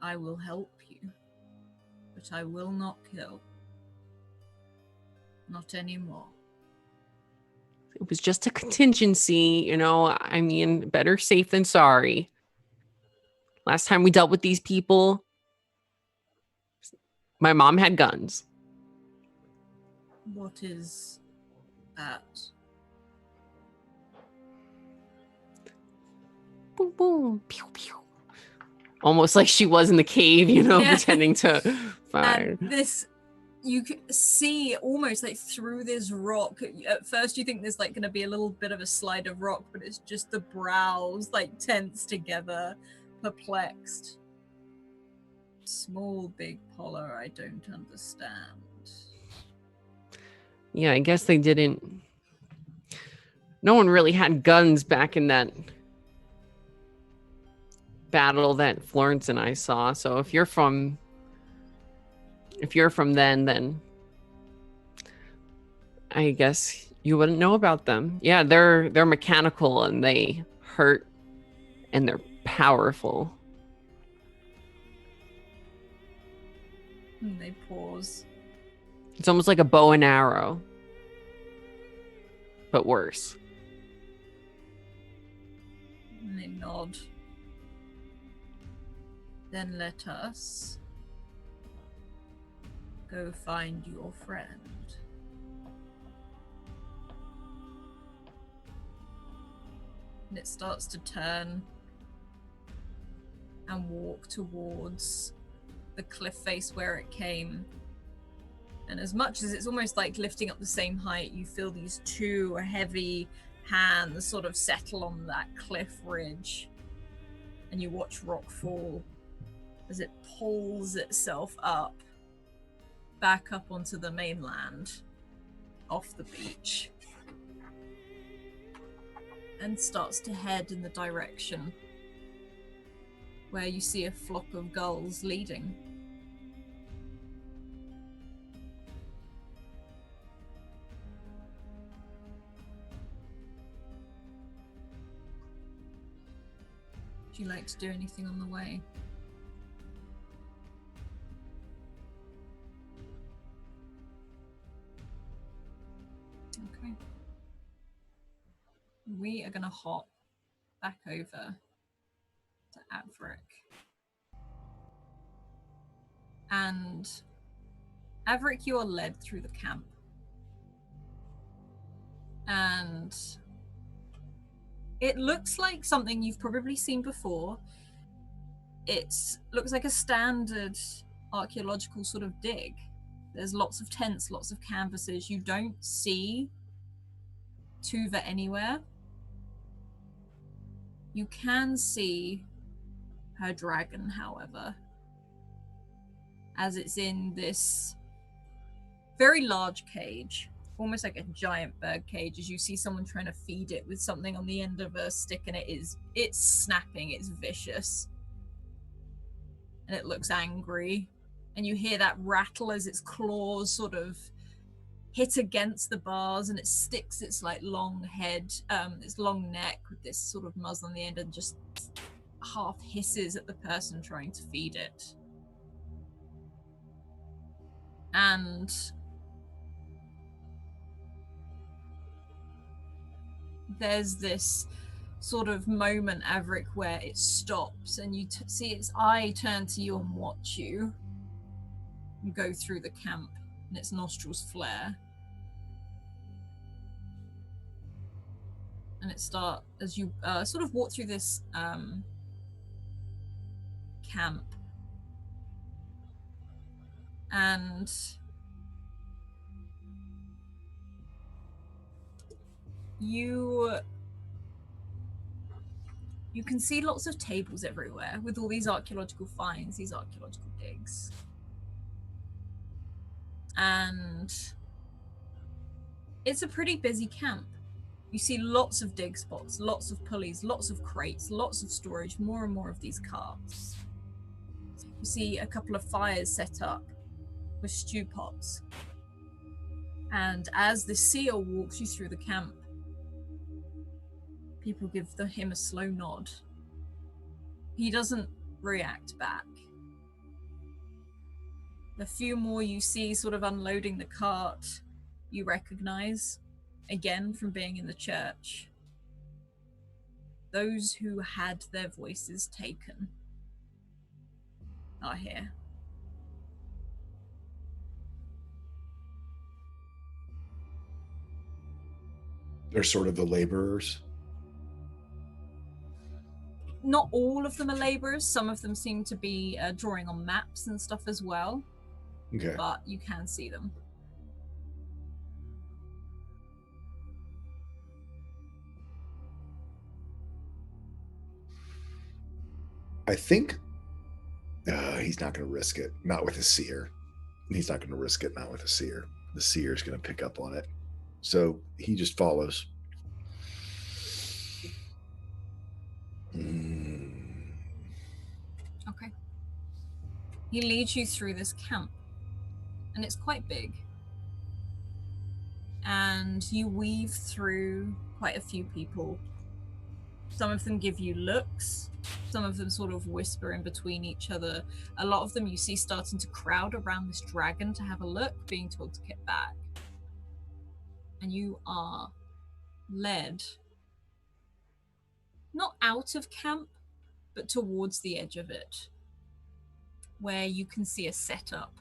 I will help you, but I will not kill. Not anymore. It was just a contingency, you know. I mean, better safe than sorry. Last time we dealt with these people, my mom had guns. What is that? Boom, boom, pew, pew. Almost like she was in the cave, you know, Yeah. pretending to fire. And this, you can see almost like through this rock. At first you think there's like going to be a little bit of a slide of rock, but it's just the brows like tense together, perplexed. Small Big Polla, I don't understand. Yeah, I guess they didn't. No one really had guns back in that battle that Florence and I saw. So if you're from then I guess you wouldn't know about them. Yeah, they're mechanical and they hurt and they're powerful. And they pause. It's almost like a bow and arrow, but worse. And they nod. Then let us go find your friend. And it starts to turn and walk towards the cliff face where it came. And as much as it's almost like lifting up the same height, you feel these two heavy hands sort of settle on that cliff ridge. And you watch rock fall as it pulls itself up, back up onto the mainland, off the beach, and starts to head in the direction where you see a flock of gulls leading. Would you like to do anything on the way? Okay. We are going to hop back over to Avrik. And Avrik, you are led through the camp. And It looks like something you've probably seen before. It looks like a standard archaeological sort of dig. There's lots of tents, lots of canvases. You don't see Tuva anywhere. You can see her dragon, however, as it's in this very large cage, almost like a giant bird cage, as you see someone trying to feed it with something on the end of a stick, and it's snapping, it's vicious. And it looks angry. And you hear that rattle as its claws sort of hit against the bars, and it sticks its like long head, its long neck with this sort of muzzle on the end, and just half hisses at the person trying to feed it. And there's this sort of moment, Avrik, where it stops and you see its eye turn to you and watch you and go through the camp, and its nostrils flare. And it starts, as you sort of walk through this camp, and you can see lots of tables everywhere with all these archaeological finds, these archaeological digs. And it's a pretty busy camp. You see lots of dig spots, lots of pulleys, lots of crates, lots of storage, more and more of these carts. You see a couple of fires set up with stew pots. And as the seer walks you through the camp, people give him a slow nod. He doesn't react back. The few more you see sort of unloading the cart, you recognize, again from being in the church, those who had their voices taken are here. They're sort of the laborers. Not all of them are laborers. Some of them seem to be drawing on maps and stuff as well. Okay. But you can see them. I think he's not going to risk it. Not with a seer. He's not going to risk it. Not with a seer. The seer's going to pick up on it. So he just follows. Okay. He leads you through this camp, and it's quite big. And you weave through quite a few people. Some of them give you looks. Some of them sort of whisper in between each other. A lot of them you see starting to crowd around this dragon to have a look, being told to get back. And you are led, not out of camp, but towards the edge of it, where you can see a setup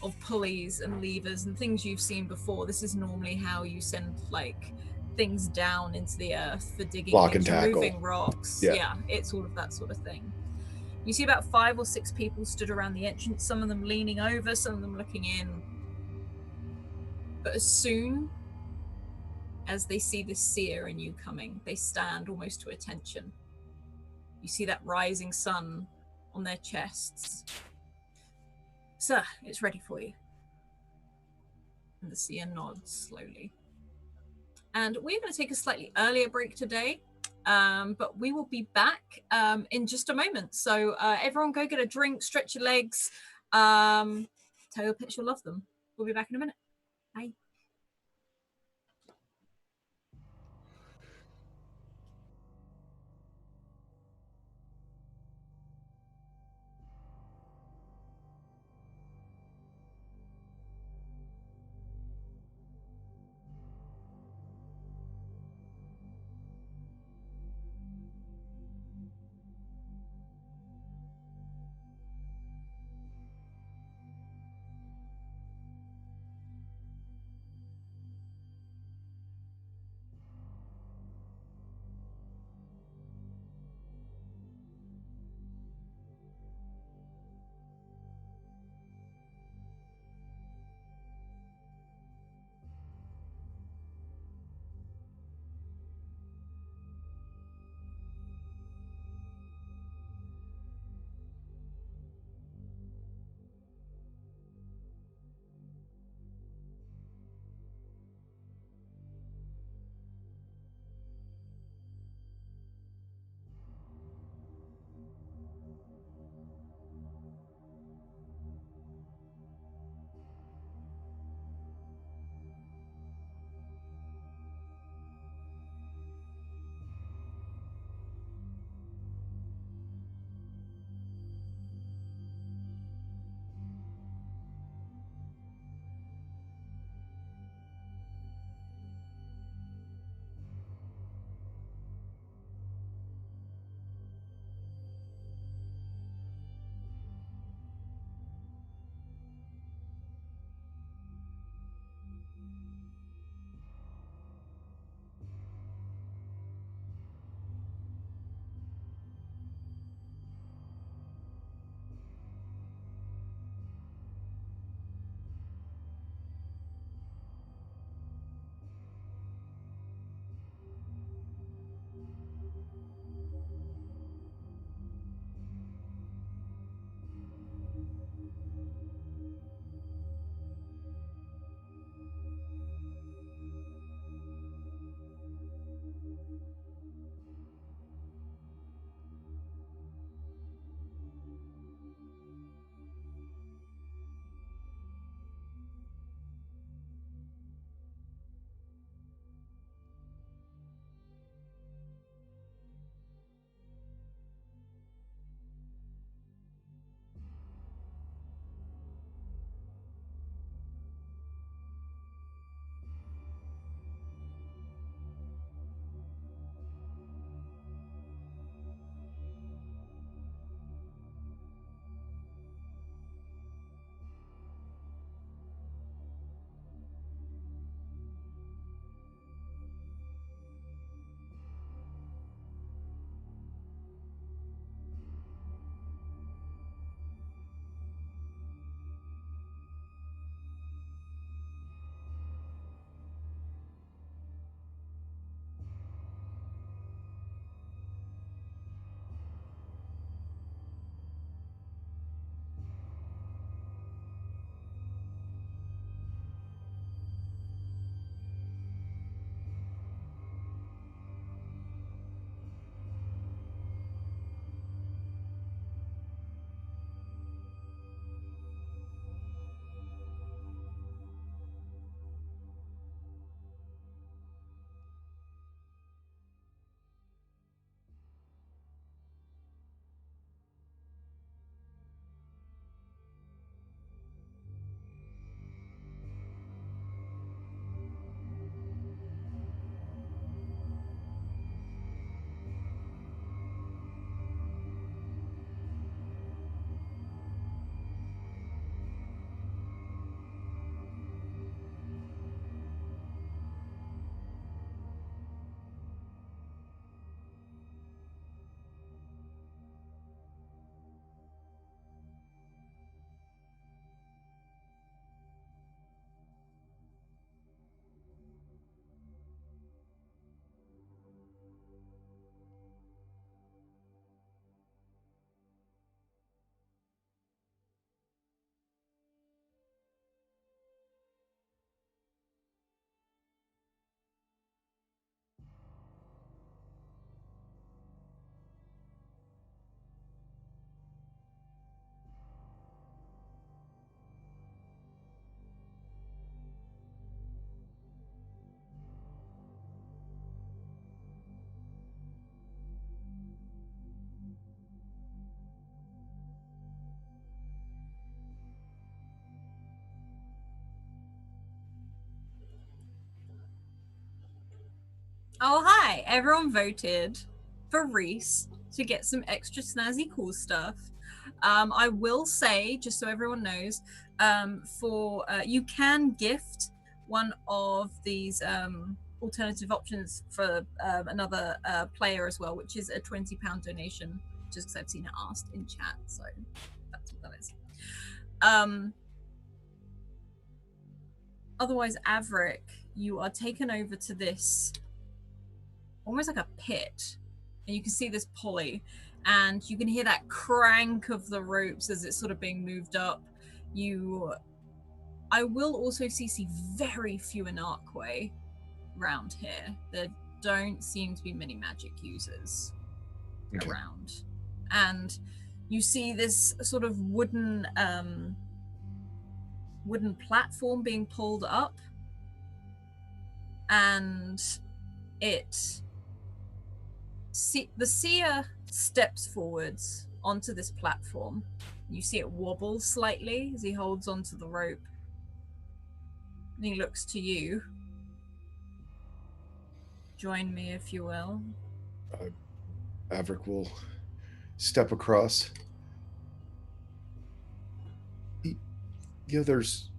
of pulleys and levers and things you've seen before. This is normally how you send like things down into the earth for digging, Block and tackle, moving rocks. Yeah, it's all of that sort of thing. You see about 5 or 6 people stood around the entrance, some of them leaning over, some of them looking in. But as soon as they see the seer and you coming, they stand almost to attention. You see that rising sun on their chests. Sir, it's ready for you. And the seer nods slowly. And we're going to take a slightly earlier break today, but we will be back in just a moment. So everyone go get a drink, stretch your legs, tell your pets you'll love them. We'll be back in a minute. Bye. Oh, hi. Everyone voted for Rhys to get some extra snazzy cool stuff. I will say, just so everyone knows, you can gift one of these alternative options for another player as well, which is a £20 donation, just because I've seen it asked in chat. So that's what that is. Otherwise, Avrik, you are taken over to this almost like a pit, and you can see this pulley, and you can hear that crank of the ropes as it's sort of being moved up. I will also see very few Anarchway around here. There don't seem to be many magic users around, and you see this sort of wooden platform being pulled up, and the seer steps forwards onto this platform. You see it wobble slightly as he holds onto the rope. And he looks to you. Join me, if you will. Avrik will step across. There's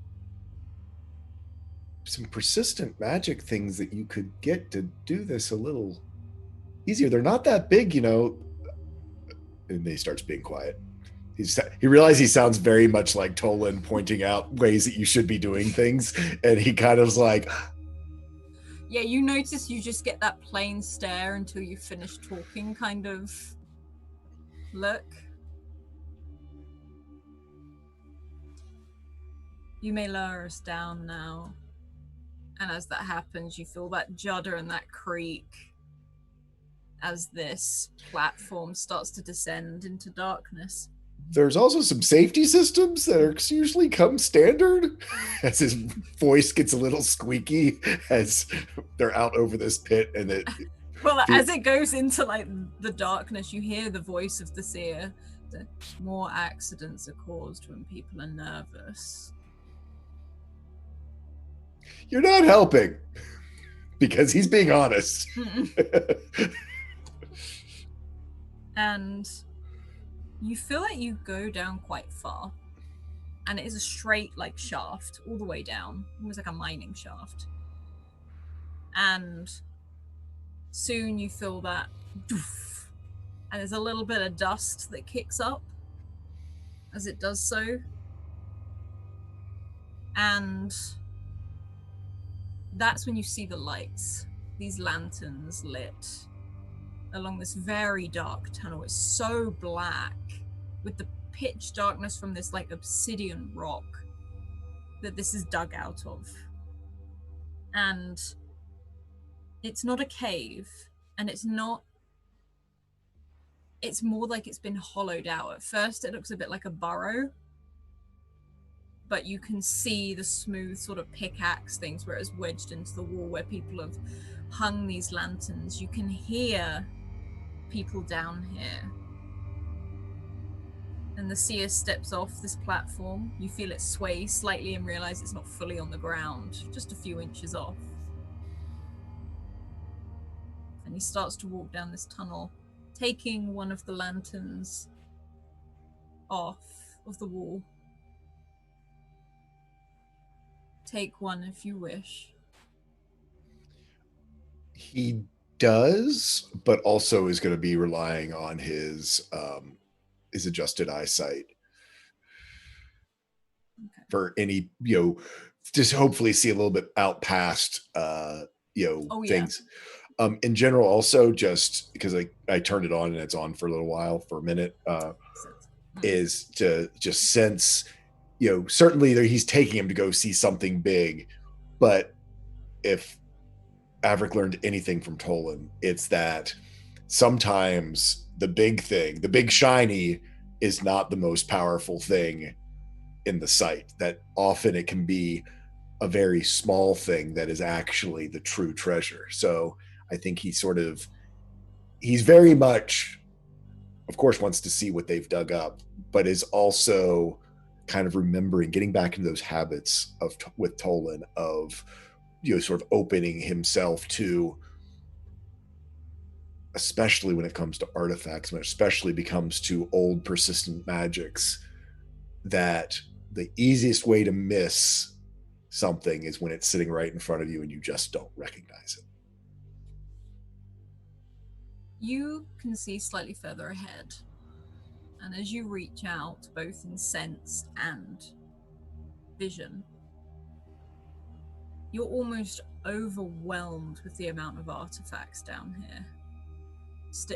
some persistent magic things that you could get to do this a little easier. They're not that big, And he starts being quiet. He realizes he sounds very much like Tolan, pointing out ways that you should be doing things, and he kind of is like, yeah, you notice you just get that plain stare until you finish talking kind of look. You may lower us down now. And as that happens, you feel that judder and that creak as this platform starts to descend into darkness. There's also some safety systems that are usually come standard, as his voice gets a little squeaky as they're out over this pit. And as it goes into like the darkness, you hear the voice of the seer. The more accidents are caused when people are nervous. You're not helping, because he's being honest. And you feel like you go down quite far, and it is a straight like shaft all the way down, almost like a mining shaft. And soon you feel that doof, and there's a little bit of dust that kicks up as it does so. And that's when you see the lights, these lanterns lit along this very dark tunnel. It's so black with the pitch darkness from this like obsidian rock that this is dug out of. And it's not a cave, and it's more like it's been hollowed out. At first it looks a bit like a burrow, but you can see the smooth sort of pickaxe things where it's wedged into the wall where people have hung these lanterns. You can hear people down here. And the seer steps off this platform. You feel it sway slightly and realize it's not fully on the ground, just a few inches off. And he starts to walk down this tunnel, taking one of the lanterns off of the wall. Take one if you wish. He does, but also is going to be relying on his adjusted eyesight for any, just hopefully see a little bit out past, things. In general, also, just because I turned it on and it's on for a little while, for a minute, is to just sense, certainly he's taking him to go see something big, but if Avrik learned anything from Tolan, it's that sometimes the big thing, the big shiny, is not the most powerful thing in the sight. That often it can be a very small thing that is actually the true treasure. So I think he's very much, of course, wants to see what they've dug up, but is also kind of remembering, getting back into those habits with Tolan of, sort of opening himself to especially when it comes to artifacts, when it especially becomes to old persistent magics, that the easiest way to miss something is when it's sitting right in front of you and you just don't recognize it. You can see slightly further ahead, and as you reach out, both in sense and vision, you're almost overwhelmed with the amount of artifacts down here.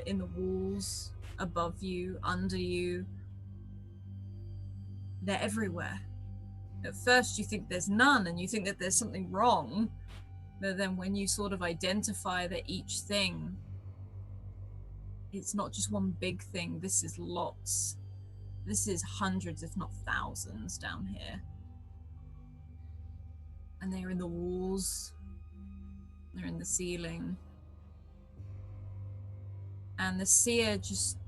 In the walls, above you, under you. They're everywhere. At first you think there's none and you think that there's something wrong, but then when you sort of identify that each thing, it's not just one big thing, this is lots. This is hundreds, if not thousands down here. And they're in the walls, they're in the ceiling. And the seer just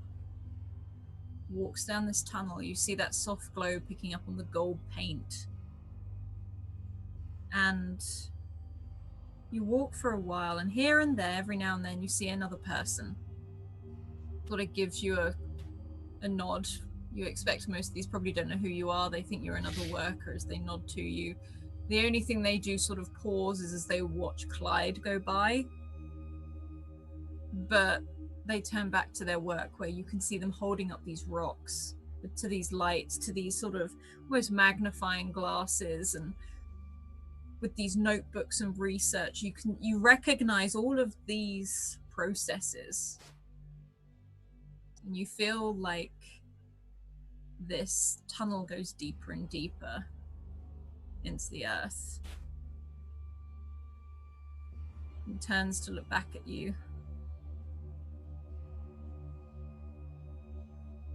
walks down this tunnel. You see that soft glow picking up on the gold paint. And you walk for a while, and here and there, every now and then, you see another person. Sort of gives you a nod. You expect most of these probably don't know who you are. They think you're another worker as they nod to you. The only thing they do sort of pause is as they watch Clyde go by. But they turn back to their work, where you can see them holding up these rocks to these lights, to these sort of almost magnifying glasses, and with these notebooks and research, you recognize all of these processes, and you feel like this tunnel goes deeper and deeper into the earth. He turns to look back at you.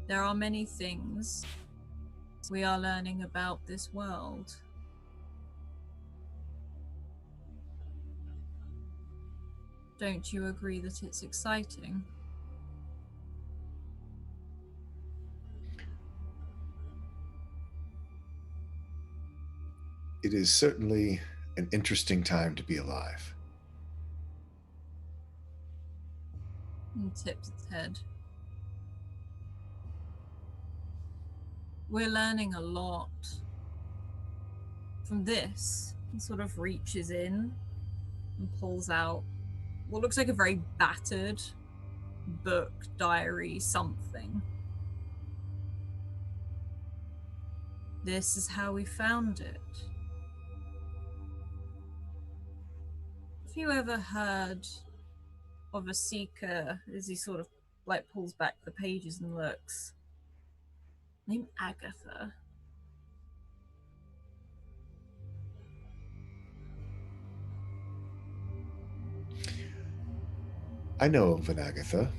There are many things we are learning about this world. Don't you agree that it's exciting? It is certainly an interesting time to be alive. He tips its head. We're learning a lot from this. He sort of reaches in and pulls out what looks like a very battered book, diary, something. This is how we found it. Have you ever heard of a seeker, as he sort of like pulls back the pages and looks, named Agatha? I know of an Agatha.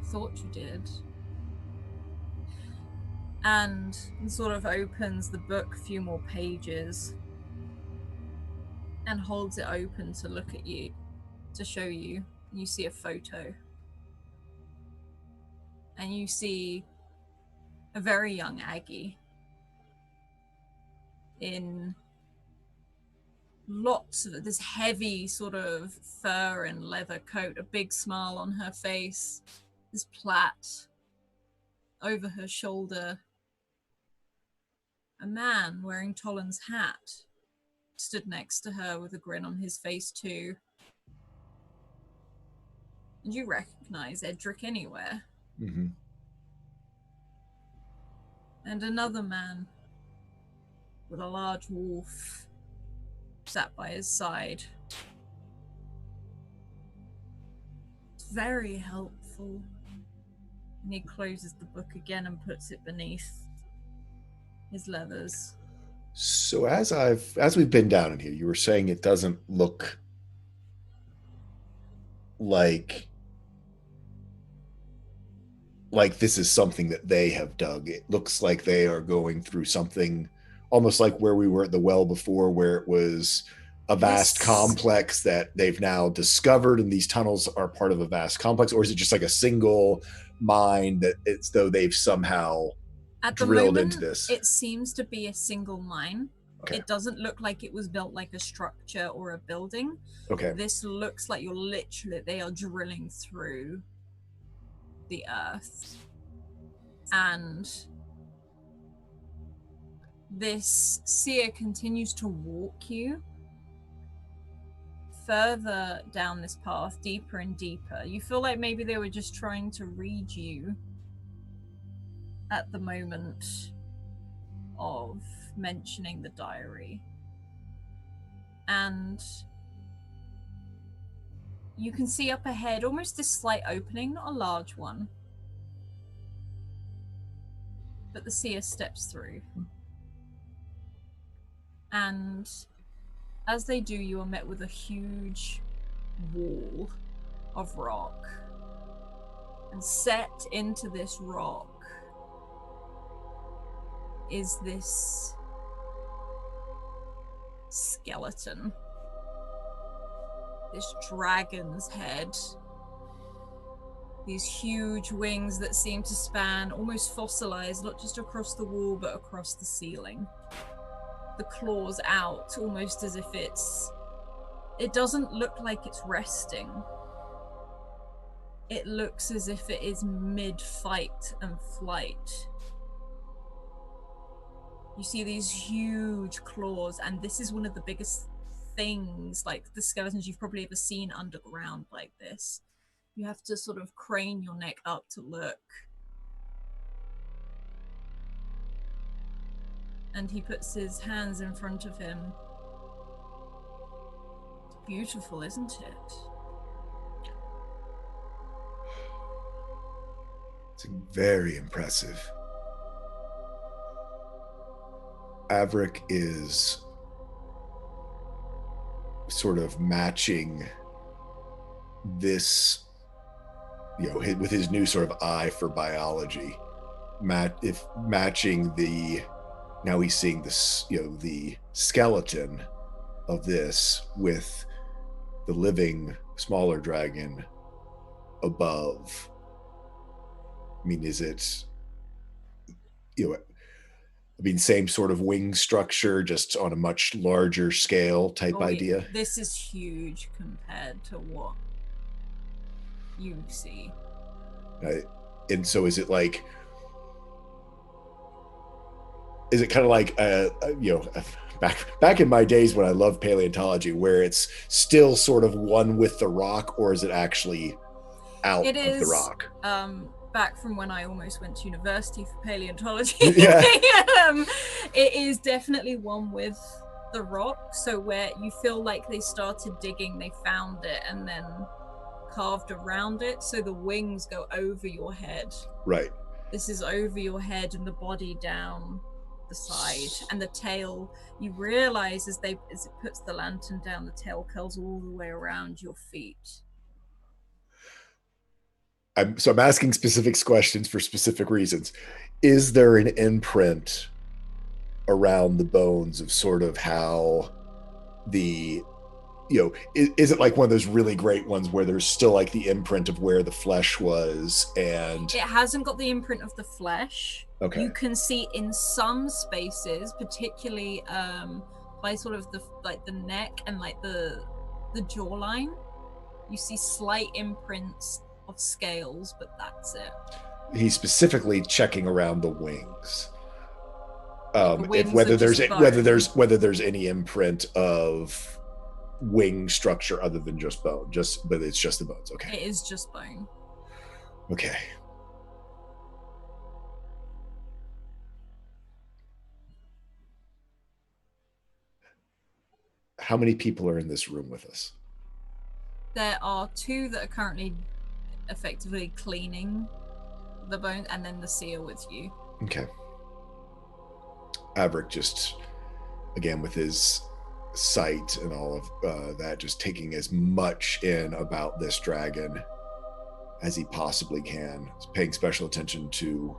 Thought you did. And he sort of opens the book a few more pages and holds it open to look at you, to show you. You see a photo. And you see a very young Aggie in lots of this heavy sort of fur and leather coat, a big smile on her face, this plait over her shoulder. A man wearing Tolan's hat stood next to her with a grin on his face too. And you recognize Edric anywhere. Mm-hmm. And another man with a large wolf sat by his side. It's very helpful. And he closes the book again and puts it beneath his leathers. So as we've been down in here, you were saying it doesn't look like this is something that they have dug. It looks like they are going through something almost like where we were at the well before, where it was a vast complex that they've now discovered, and these tunnels are part of a vast complex. Or is it just like a single mine that it's though they've somehow at the drilled moment, into this? It seems to be a single mine. Okay. It doesn't look like it was built like a structure or a building. Okay. This looks like they are drilling through the earth. And this seer continues to walk you further down this path, deeper and deeper. You feel like maybe they were just trying to read you at the moment of mentioning the diary. And you can see up ahead almost this slight opening, not a large one, but the seer steps through. And as they do, you are met with a huge wall of rock. And set into this rock is this skeleton. This dragon's head. These huge wings that seem to span, almost fossilized, not just across the wall, but across the ceiling. The claws out, almost as if it doesn't look like it's resting. It looks as if it is mid-fight and flight. You see these huge claws, and this is one of the biggest things, like the skeletons you've probably ever seen underground like this. You have to sort of crane your neck up to look. And he puts his hands in front of him. Beautiful, isn't it? It's very impressive. Avrik is sort of matching this, with his new sort of eye for biology. Matching the, now he's seeing this, the skeleton of this with the living smaller dragon above. I mean, is it, same sort of wing structure, just on a much larger scale type idea? This is huge compared to what you see. And so is it like, is it kind of like, back in my days when I loved paleontology, where it's still sort of one with the rock, or is it actually out of the rock? Back from when I almost went to university for paleontology. Yeah. It is definitely one with the rock. So where you feel like they started digging, they found it and then carved around it. So the wings go over your head. Right. This is over your head and the body down the side. And the tail, you realize as it puts the lantern down, the tail curls all the way around your feet. I'm asking specific questions for specific reasons. Is there an imprint around the bones of sort of how the, is it like one of those really great ones where there's still like the imprint of where the flesh was? And it hasn't got the imprint of the flesh. Okay. You can see in some spaces, particularly by sort of the neck and like the jawline, you see slight imprints of scales, but that's it. He's specifically checking around the wings. Wings whether there's any imprint of wing structure other than just bone, but it's just the bones. Okay. It is just bone. Okay. How many people are in this room with us? There are 2 that are currently effectively cleaning the bone, and then the seer with you. Okay. Avrik just, again, with his sight and all of that, just taking as much in about this dragon as he possibly can. He's paying special attention to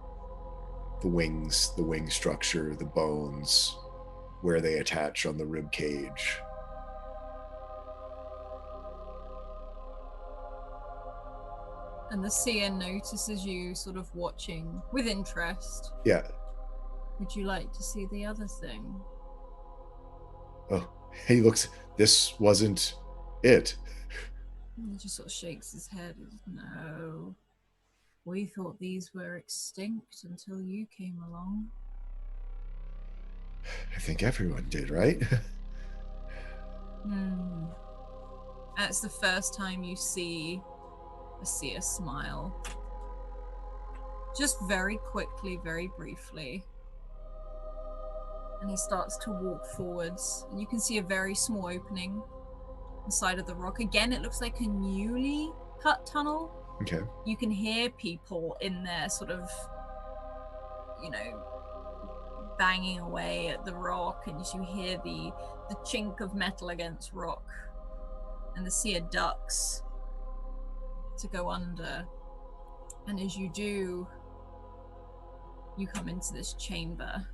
the wings, the wing structure, the bones, where they attach on the rib cage. And the seer notices you sort of watching with interest. Yeah. Would you like to see the other thing? Oh, he looks. This wasn't it. And he just sort of shakes his head. No. We thought these were extinct until you came along. I think everyone did, right? That's the first time you see a seer smile. Just very quickly, very briefly. And he starts to walk forwards. And you can see a very small opening on the side of the rock. Again, it looks like a newly cut tunnel. Okay. You can hear people in there sort of, banging away at the rock, and you hear the chink of metal against rock, and the seer ducks to go under. And as you do, you come into this chamber.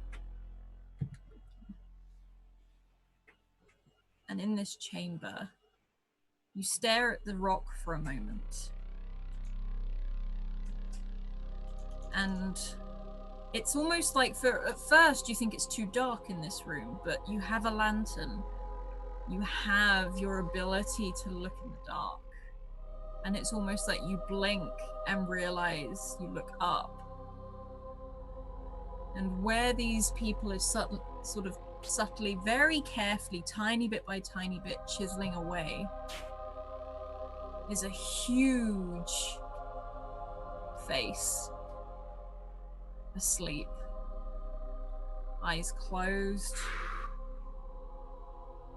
And in this chamber, you stare at the rock for a moment. And it's almost like at first you think it's too dark in this room, but you have a lantern. You have your ability to look in the dark. And it's almost like you blink and realize you look up. And where these people are sort of subtly, very carefully, tiny bit by tiny bit, chiseling away, is a huge face, asleep, eyes closed.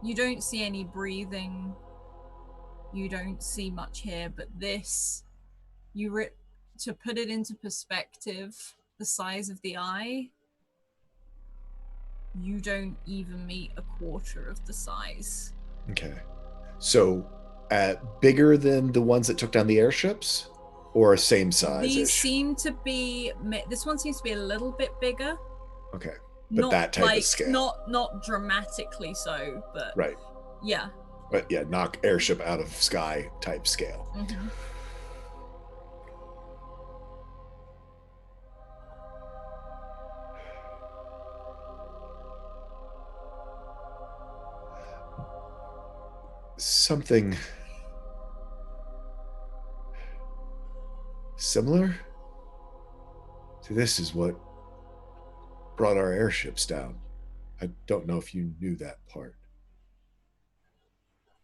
You don't see any breathing. You don't see much here, but this, to put it into perspective, the size of the eye, you don't even meet a quarter of the size. Okay. So, bigger than the ones that took down the airships, or same size? These seem to be. This one seems to be a little bit bigger. Okay, but not that type of scale. Not dramatically so, but right. Yeah. But yeah, knock airship out of sky type scale. Mm-hmm. Something similar to this is what brought our airships down. I don't know if you knew that part.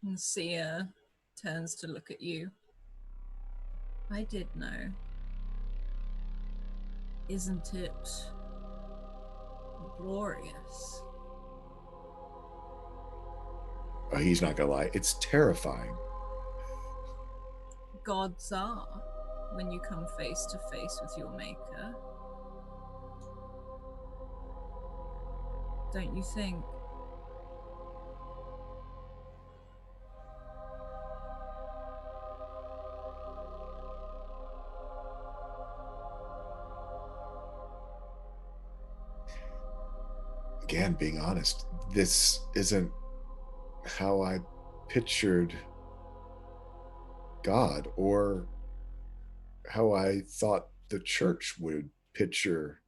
And Sia turns to look at you. I did know. Isn't it glorious? Oh, he's not gonna lie. It's terrifying. Gods are when you come face to face with your maker. Don't you think? Again, being honest, this isn't how I pictured God or how I thought the church would picture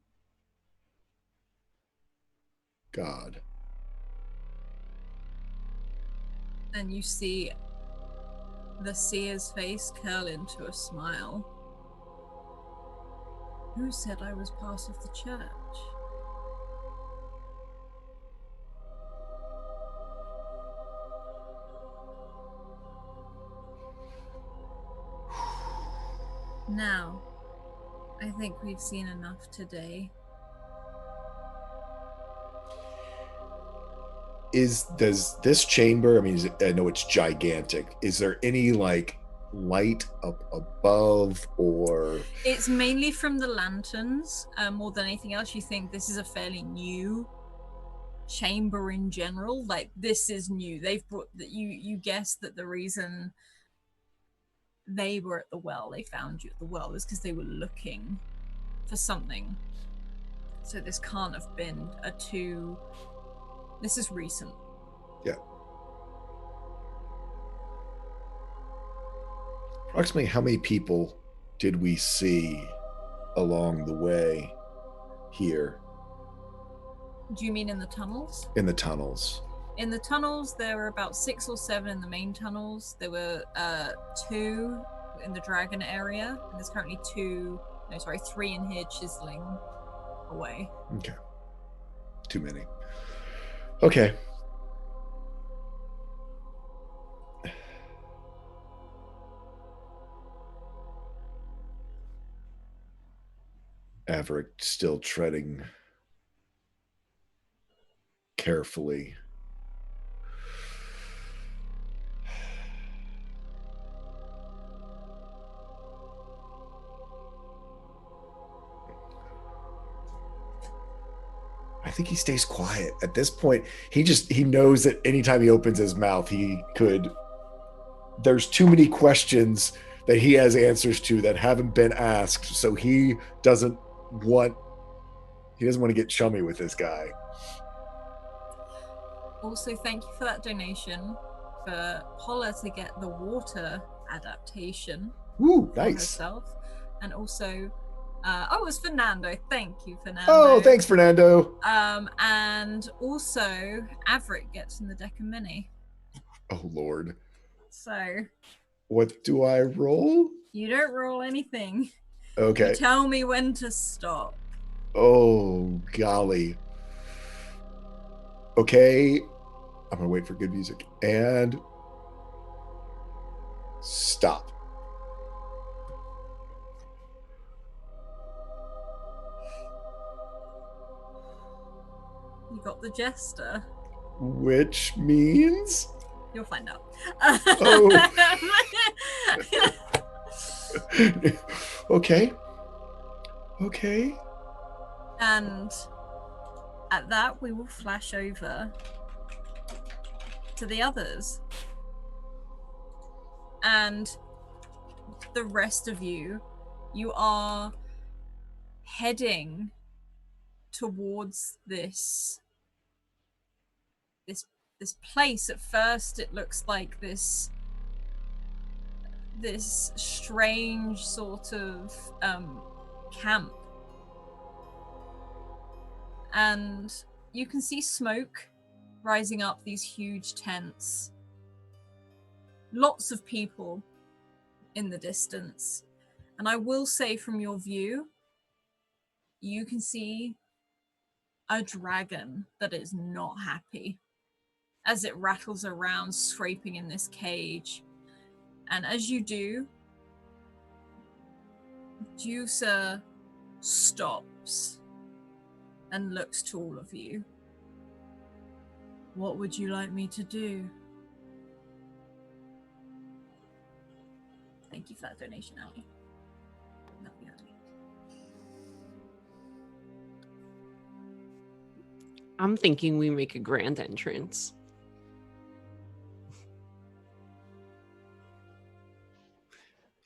God. And you see the seer's face curl into a smile. Who said I was part of the church? Now, I think we've seen enough today. Does this chamber, I mean, I know it's gigantic. Is there any like light up above, or? It's mainly from the lanterns, more than anything else. You think this is a fairly new chamber in general. Like, this is new. They've brought that you guessed that the reason they were at the well, they found you at the well, is because they were looking for something. So this can't have been this is recent. Yeah. Approximately how many people did we see along the way here? Do you mean in the tunnels? In the tunnels. In the tunnels, there were about 6 or 7 in the main tunnels. There were 2 in the dragon area, and there's currently 3 in here chiseling away. Okay. Too many. Okay. Avrik still treading carefully. I think he stays quiet. At this point, he knows that anytime he opens his mouth, there's too many questions that he has answers to that haven't been asked. So he doesn't want to get chummy with this guy. Also, thank you for that donation for Polla to get the water adaptation. Ooh, for nice. herself. And also, it was Fernando. Thank you, Fernando. Oh, thanks, Fernando. And also, Avrik gets in the deck of mini. Oh, Lord. So. What do I roll? You don't roll anything. Okay. You tell me when to stop. Oh, golly. Okay. I'm going to wait for good music. And stop. You got the jester. Which means? You'll find out. Oh. Okay. Okay. And at that, we will flash over to the others. And the rest of you are heading towards this place. At first, it looks like this strange sort of camp, and you can see smoke rising up these huge tents, lots of people in the distance, and I will say from your view you can see a dragon that is not happy as it rattles around scraping in this cage. And as you do, Juicer stops and looks to all of you. What would you like me to do? Thank you for that donation, Ali. Love you, Ali. I'm thinking we make a grand entrance.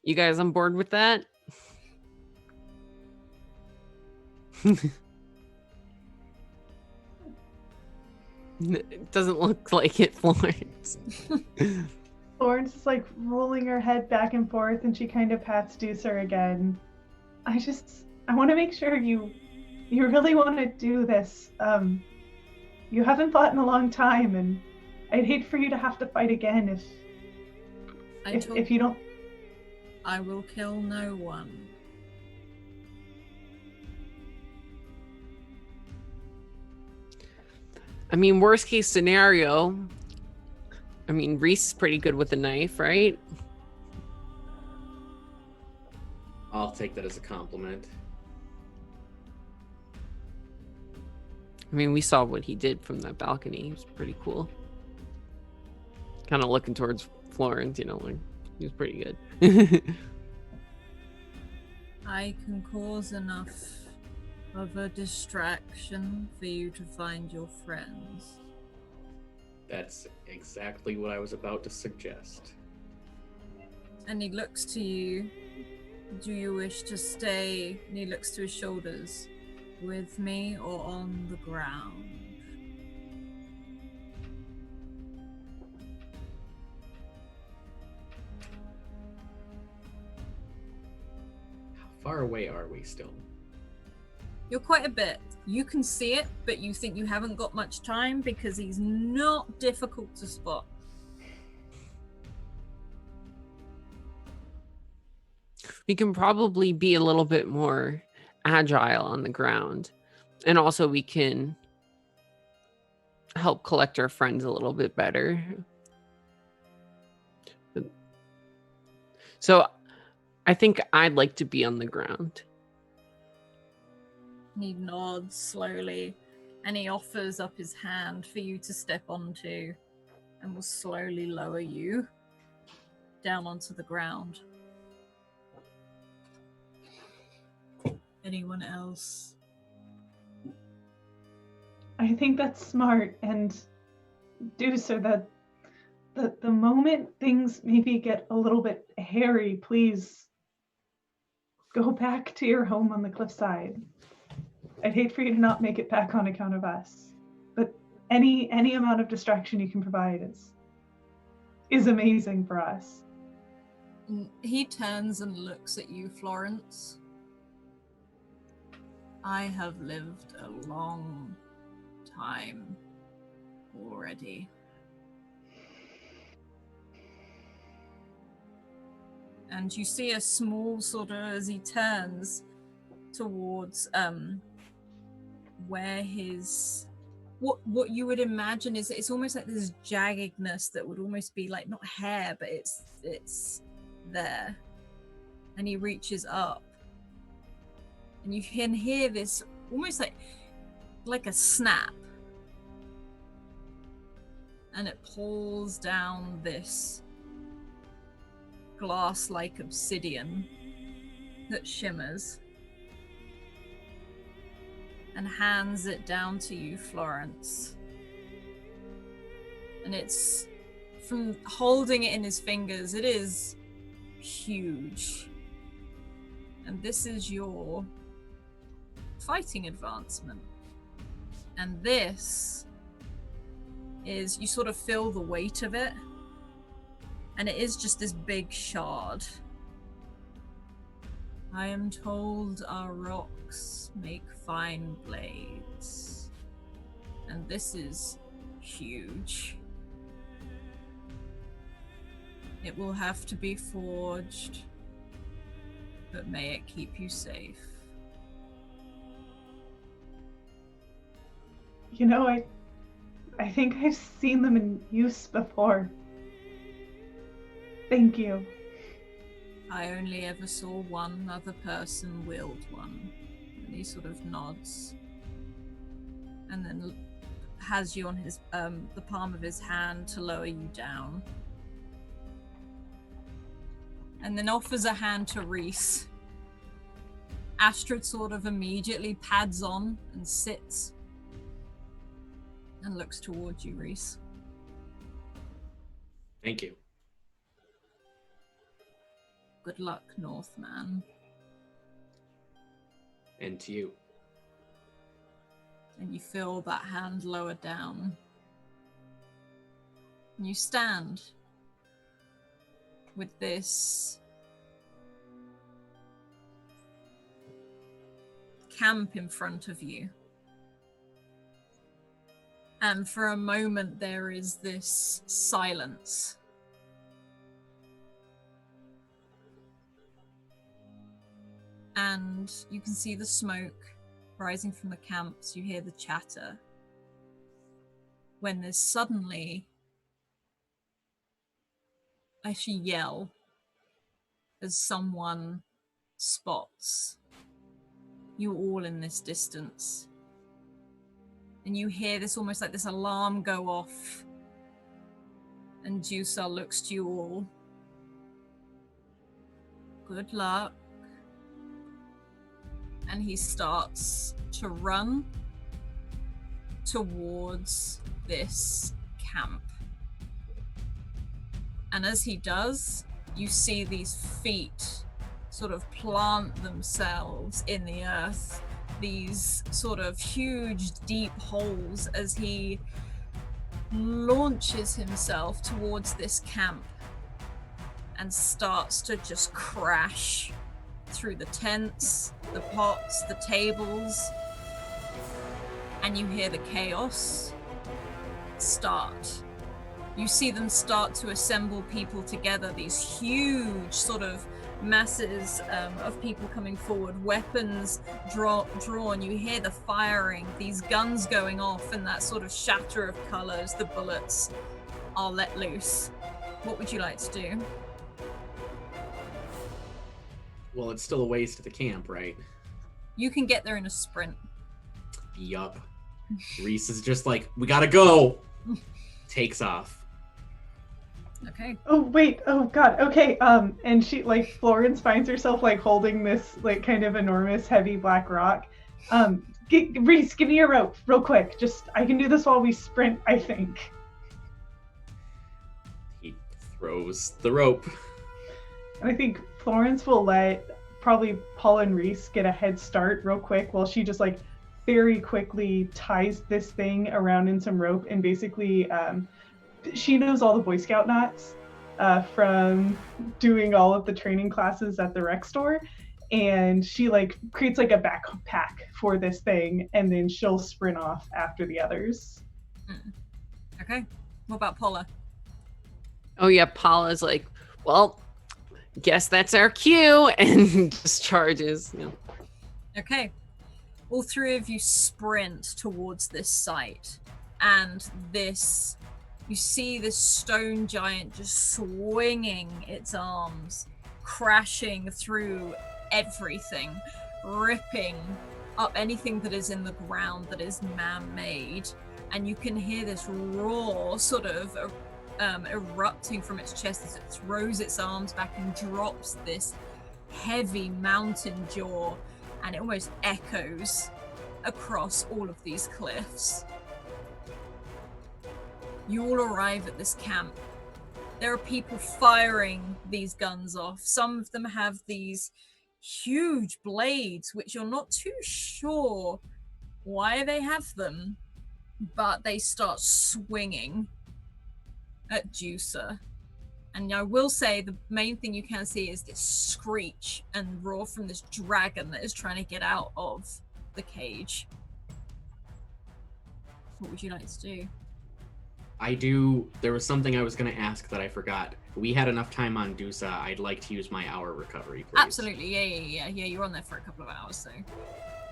You guys on board with that? It doesn't look like it, Florence. Florence is like rolling her head back and forth, and she kind of pats Deucer again. I want to make sure you really want to do this. You haven't fought in a long time, and I'd hate for you to have to fight again if you don't. I will kill no one. I mean, worst case scenario, Rhys is pretty good with a knife, right? I'll take that as a compliment. We saw what he did from that balcony. He was pretty cool. Kind of looking towards Florence, he was pretty good. I can cause enough of a distraction for you to find your friends. That's exactly what I was about to suggest. And he looks to you. Do you wish to stay? And he looks to his shoulders. With me or on the ground? How far away are we still? You're quite a bit. You can see it, but you think you haven't got much time because he's not difficult to spot. We can probably be a little bit more agile on the ground. And also we can help collect our friends a little bit better. So I think I'd like to be on the ground. He nods slowly, and he offers up his hand for you to step onto, and will slowly lower you down onto the ground. Anyone else? I think that's smart, and do so that the moment things maybe get a little bit hairy, please go back to your home on the cliffside. I'd hate for you to not make it back on account of us, but any amount of distraction you can provide is amazing for us. He turns and looks at you, Florence. I have lived a long time already. And you see a small sort of, as he turns towards where his what you would imagine is, it's almost like this jaggedness that would almost be like not hair, but it's there. And he reaches up, and you can hear this almost like a snap, and it pulls down this glass-like obsidian that shimmers and hands it down to you, Florence. And it's, from holding it in his fingers, it is huge. And this is your fighting advancement. And this is, you sort of feel the weight of it. And it is just this big shard. I am told our rocks make fine blades. And this is huge. It will have to be forged, but may it keep you safe. You know, I think I've seen them in use before. Thank you. I only ever saw one other person wield one. And he sort of nods. And then has you on his the palm of his hand to lower you down. And then offers a hand to Rhys. Astrid sort of immediately pads on and sits. And looks towards you, Rhys. Thank you. Good luck, Northman. And to you. And you feel that hand lower down. And you stand with this camp in front of you. And for a moment there is this silence. And you can see the smoke rising from the camps. You hear the chatter. When there's suddenly a yell as someone spots you all in this distance. And you hear this almost like this alarm go off. And Jusar looks to you all. Good luck. And he starts to run towards this camp. And as he does, you see these feet sort of plant themselves in the earth, these sort of huge, deep holes as he launches himself towards this camp and starts to just crash through the tents, the pots, the tables, and you hear the chaos start. You see them start to assemble people together, these huge sort of masses of people coming forward, weapons drawn. You hear the firing, these guns going off, and that sort of shatter of colors. The bullets are let loose. What would you like to do? Well, it's still a ways to the camp, right? You can get there in a sprint. Yup. Rhys is just like, we gotta go! Takes off. Okay. Oh wait, oh god, okay, and she, like, Florence finds herself, like, holding this, like, kind of enormous, heavy black rock. Rhys, give me a rope, real quick, I can do this while we sprint, I think. He throws the rope. And I think Florence will let probably Paul and Rhys get a head start real quick while she just, like, very quickly ties this thing around in some rope, and basically, she knows all the Boy Scout knots from doing all of the training classes at the rec store, and she, like, creates, like, a backpack for this thing, and then she'll sprint off after the others. Okay. What about Polla? Oh yeah, Paula's like, well, guess that's our cue, and just charges. Yeah. Okay. All three of you sprint towards this site, and you see this stone giant just swinging its arms, crashing through everything, ripping up anything that is in the ground that is man-made, and you can hear this roar sort of erupting from its chest as it throws its arms back and drops this heavy mountain jaw, and it almost echoes across all of these cliffs. You all arrive at this camp. There are people firing these guns off. Some of them have these huge blades, which you're not too sure why they have them, but they start swinging at Juicer. And I will say the main thing you can see is this screech and roar from this dragon that is trying to get out of the cage. What would you like to do? There was something I was going to ask that I forgot. We had enough time on Dusa. I'd like to use my hour recovery, please. Absolutely, yeah. You're on there for a couple of hours, so.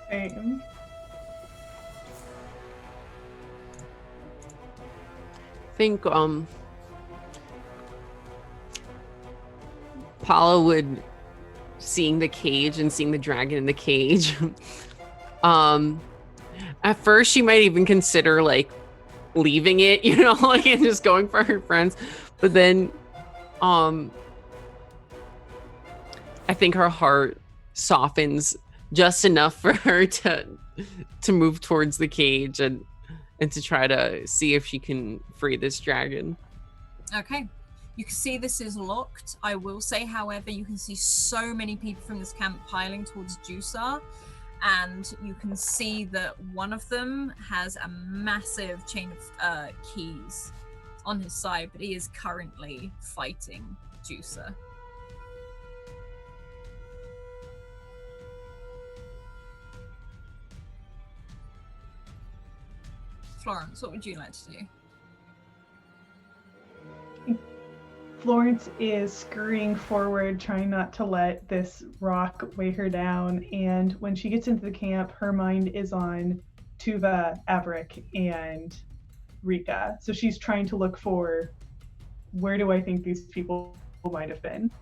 Same. I think Paula would, seeing the cage and seeing the dragon in the cage, at first she might even consider, like, leaving it, like, and just going for her friends, but then I think her heart softens just enough for her to move towards the cage and to try to see if she can free this dragon. Okay. You can see this is locked. I will say, however, you can see so many people from this camp piling towards Juicer, and you can see that one of them has a massive chain of keys on his side, but he is currently fighting Juicer. Florence, what would you like to do? Florence is scurrying forward, trying not to let this rock weigh her down, and when she gets into the camp, her mind is on Tuva, Avrik, and Rika. So she's trying to look for, where do I think these people might have been?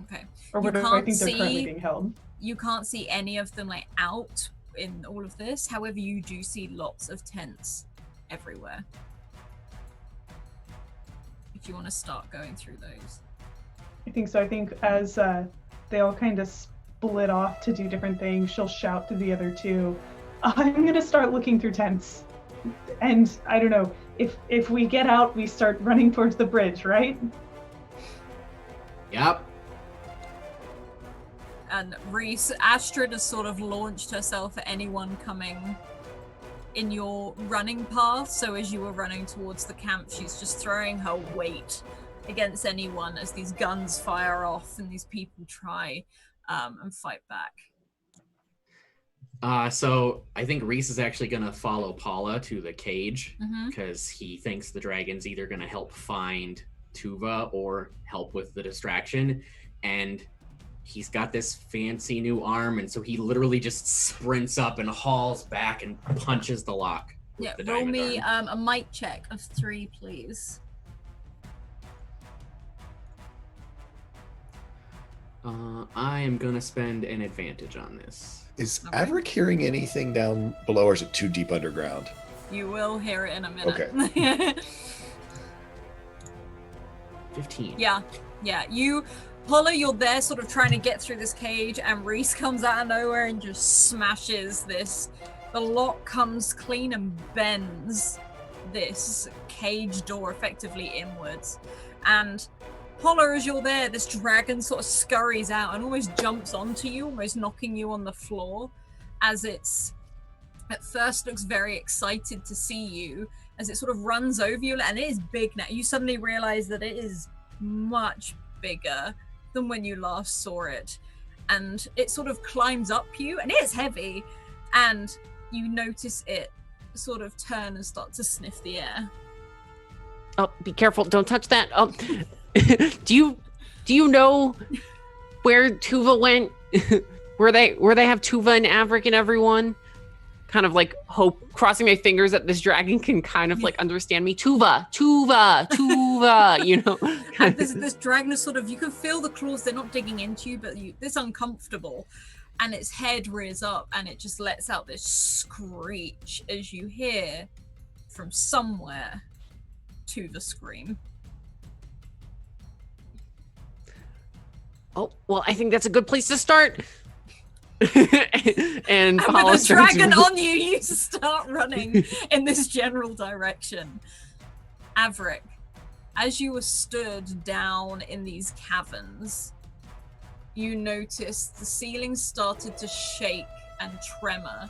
Okay. Or where do I think they're currently being held? You can't see any of them, like, out in all of this. However, you do see lots of tents everywhere. If you want to start going through those. I think so. I think as they all kind of split off to do different things, she'll shout to the other two, I'm going to start looking through tents. And I don't know, if we get out, we start running towards the bridge, right? Yep. And Rhys, Astrid has sort of launched herself at anyone coming in your running path, so as you were running towards the camp, she's just throwing her weight against anyone as these guns fire off and these people try and fight back. So I think Rhys is actually going to follow Polla to the cage Mm-hmm. because he thinks the dragon's either going to help find Tuva or help with the distraction. And he's got this fancy new arm, and so he literally just sprints up and hauls back and punches the lock. Yeah, the roll diamond me arm. a might check of 3, please. I am going to spend an advantage on this. Is Okay. Avrik hearing anything down below, or is it too deep underground? You will hear it in a minute. Okay. 15. Yeah. Polla, you're there sort of trying to get through this cage, and Rhys comes out of nowhere and just smashes this. The lock comes clean and bends this cage door effectively inwards. And Polla, as you're there, this dragon sort of scurries out and almost jumps onto you, almost knocking you on the floor, as it's at first looks very excited to see you, as it sort of runs over you, and it is big now. You suddenly realize that it is much bigger than when you last saw it, and it sort of climbs up you, and it is heavy, and you notice it sort of turn and start to sniff the air. Oh, be careful! Don't touch that. Oh, do you know where Tuva went? where they have Tuva and Avrik and everyone? Kind of like crossing my fingers that this dragon can kind of like understand me. Tuva, you know. And this dragon is sort of, you can feel the claws, they're not digging into you, but it's uncomfortable. And its head rears up and it just lets out this screech as you hear from somewhere Tuva scream. Oh, well, I think that's a good place to start. and with a dragon on you, you start running in this general direction. Avrik, as you were stood down in these caverns, you noticed the ceiling started to shake and tremor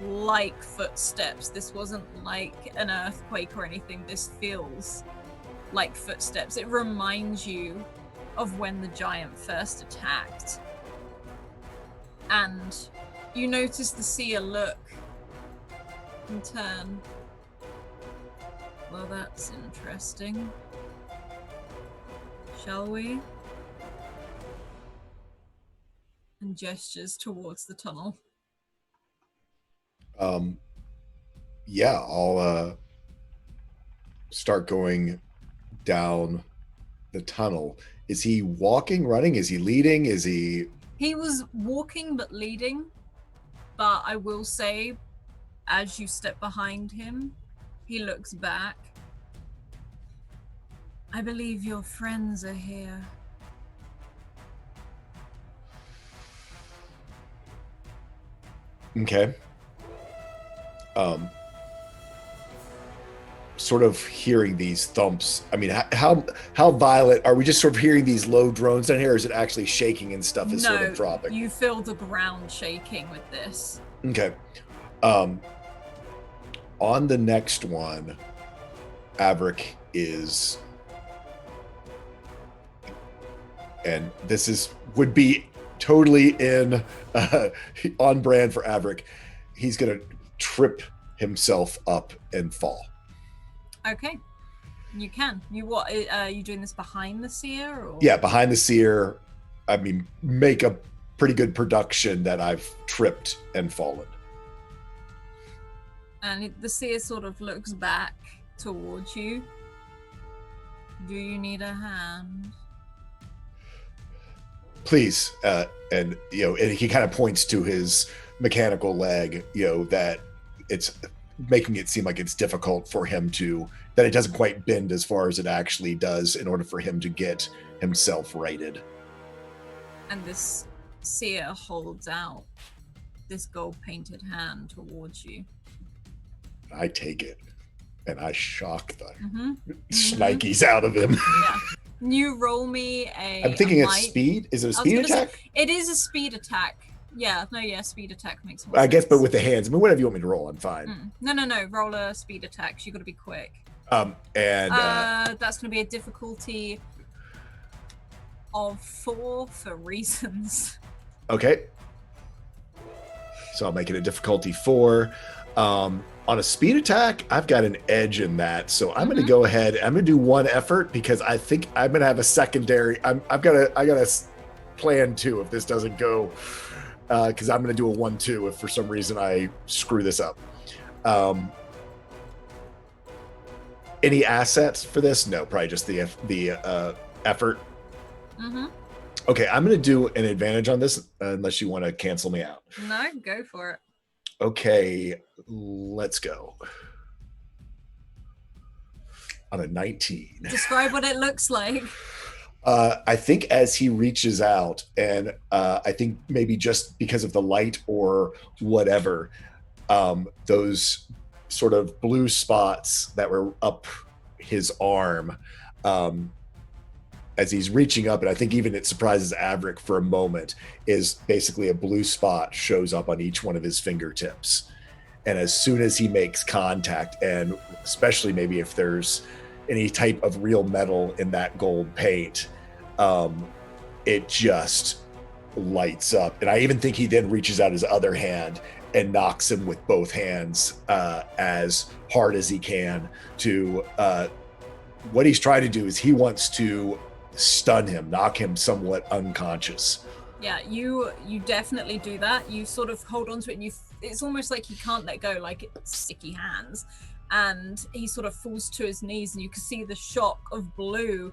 like footsteps. This wasn't like an earthquake or anything. This feels like footsteps. It reminds you of when the giant first attacked. And you notice the seer look and turn. Well, that's interesting. Shall we? And gestures towards the tunnel. Yeah, I'll start going down the tunnel. Is he walking, running? Is he leading? Is he... He was walking but leading, but I will say, as you step behind him, he looks back. I believe your friends are here. Okay. Sort of hearing these thumps. I mean, how violent are we? Just sort of hearing these low drones down here, or is it actually shaking and stuff is sort of dropping? You feel the ground shaking with this. Okay. On the next one, Avrik is, and this would be totally on brand for Avrik. He's gonna trip himself up and fall. Okay, you can. Are you doing this behind the seer? Or? Yeah, behind the seer. I mean, make a pretty good production that I've tripped and fallen. And the seer sort of looks back towards you. Do you need a hand? Please, and he kind of points to his mechanical leg. That it's making it seem like it's difficult for him that it doesn't quite bend as far as it actually does in order for him to get himself righted. And this seer holds out this gold-painted hand towards you. I take it, and I shock the shnikes out of him. Yeah. You roll me I'm thinking it's speed. Is it a speed attack? It is a speed attack. Yeah, speed attack makes more I sense. guess, but with the hands. I mean, whatever you want me to roll, I'm fine. No. Roll a speed attack. You got to be quick. That's going to be a difficulty of 4 for reasons. Okay. So I'll make it a difficulty 4. On a speed attack, I've got an edge in that. So I'm going to go ahead. I'm going to do one effort because I think I'm going to have a secondary. I got a plan 2 if this doesn't go, because I'm going to do a 1-2 if for some reason I screw this up. Any assets for this? No, probably just the effort. Okay, I'm going to do an advantage on this unless you want to cancel me out. No, go for it. Okay, let's go. On a 19. Describe what it looks like. I think as he reaches out, and I think maybe just because of the light or whatever, those sort of blue spots that were up his arm, as he's reaching up, and I think even it surprises Avrik for a moment, is basically a blue spot shows up on each one of his fingertips. And as soon as he makes contact, and especially maybe if there's any type of real metal in that gold paint, it just lights up. And I even think he then reaches out his other hand and knocks him with both hands as hard as he can to what he's trying to do is he wants to stun him, knock him somewhat unconscious. Yeah, you definitely do that. You sort of hold on to it, and it's almost like he can't let go, like it's sticky hands. And he sort of falls to his knees, and you can see the shock of blue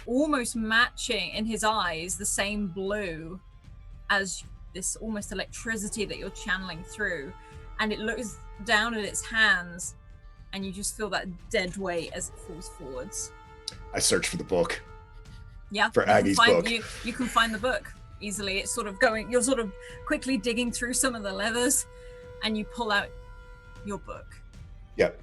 almost matching in his eyes, the same blue as this almost electricity that you're channeling through. And it looks down at its hands, and you just feel that dead weight as it falls forwards. I search for the book. Yeah, for Aggie's book. You can find the book easily. It's sort of you're sort of quickly digging through some of the leathers, and you pull out your book. Yep.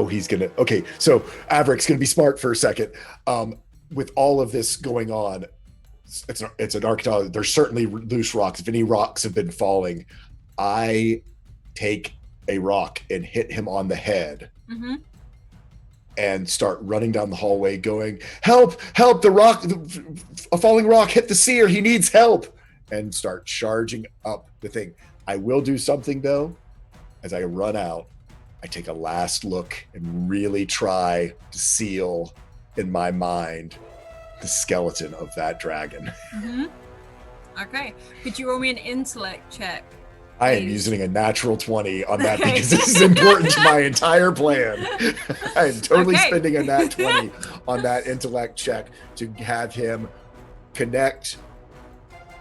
He's gonna. Okay, so Avrik's gonna be smart for a second. With all of this going on, it's an archaeology. There's certainly loose rocks. If any rocks have been falling, I take a rock and hit him on the head. And start running down the hallway going, help, the rock, a falling rock hit the seer, he needs help, and start charging up the thing. I will do something though. As I run out, I take a last look and really try to seal in my mind the skeleton of that dragon. Okay, could you roll me an intellect check? I am using a natural 20 on that because this is important to my entire plan. I am totally spending a nat 20 on that intellect check to have him connect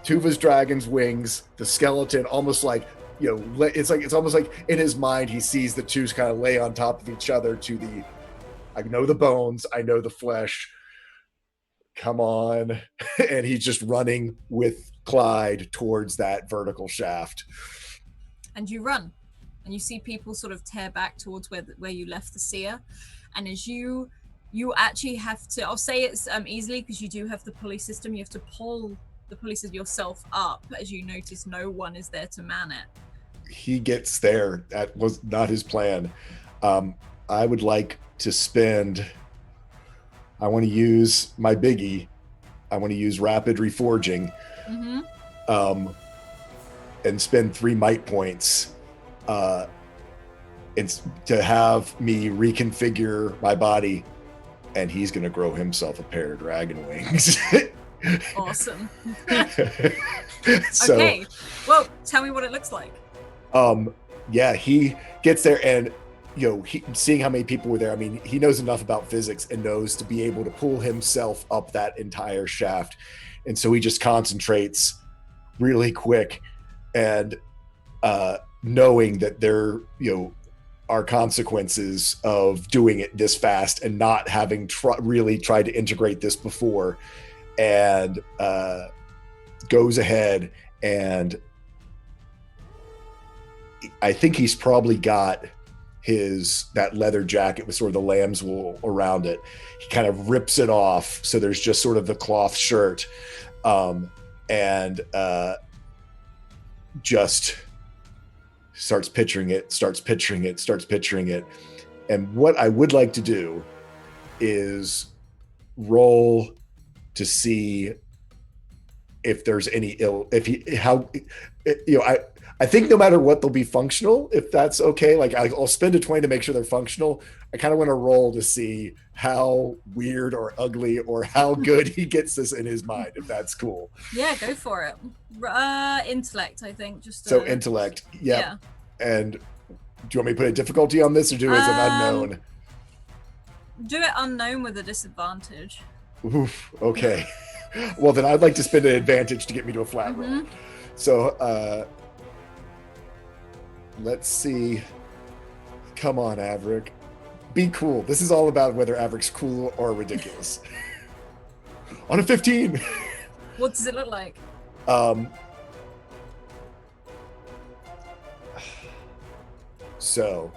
Tuva's dragon's wings, the skeleton, almost like, it's almost like in his mind he sees the two kind of lay on top of each other I know the bones, I know the flesh. Come on. And he's just running with Clyde towards that vertical shaft. And you run, and you see people sort of tear back towards where you left the seer. And as you actually have to, I'll say it's easily because you do have the pulley system. You have to pull the pulley system yourself up as you notice no one is there to man it. He gets there. That was not his plan. I would like to I want to use my biggie. I want to use rapid reforging. And spend 3 might points to have me reconfigure my body, and he's going to grow himself a pair of dragon wings. Awesome. So, okay, well, tell me what it looks like. Yeah, he gets there, and seeing how many people were there, I mean, he knows enough about physics and knows to be able to pull himself up that entire shaft, and so he just concentrates really quick. And knowing that there, are consequences of doing it this fast and not having really tried to integrate this before, and goes ahead, and I think he's probably got that leather jacket with sort of the lamb's wool around it. He kind of rips it off, so there's just sort of the cloth shirt, and just starts picturing it. And what I would like to do is roll to see if there's any I think no matter what, they'll be functional, if that's okay. Like, I'll spend a 20 to make sure they're functional. I kind of want to roll to see how weird or ugly or how good he gets this in his mind, if that's cool. Yeah, go for it. Intellect, I think. So intellect, yep. Yeah. And do you want me to put a difficulty on this, or do it as an unknown? Do it unknown with a disadvantage. Oof, okay. Well, then I'd like to spend an advantage to get me to a flat roll. So, let's see. Come on, Avrik. Be cool. This is all about whether Avrik's cool or ridiculous. On a 15. What does it look like? So,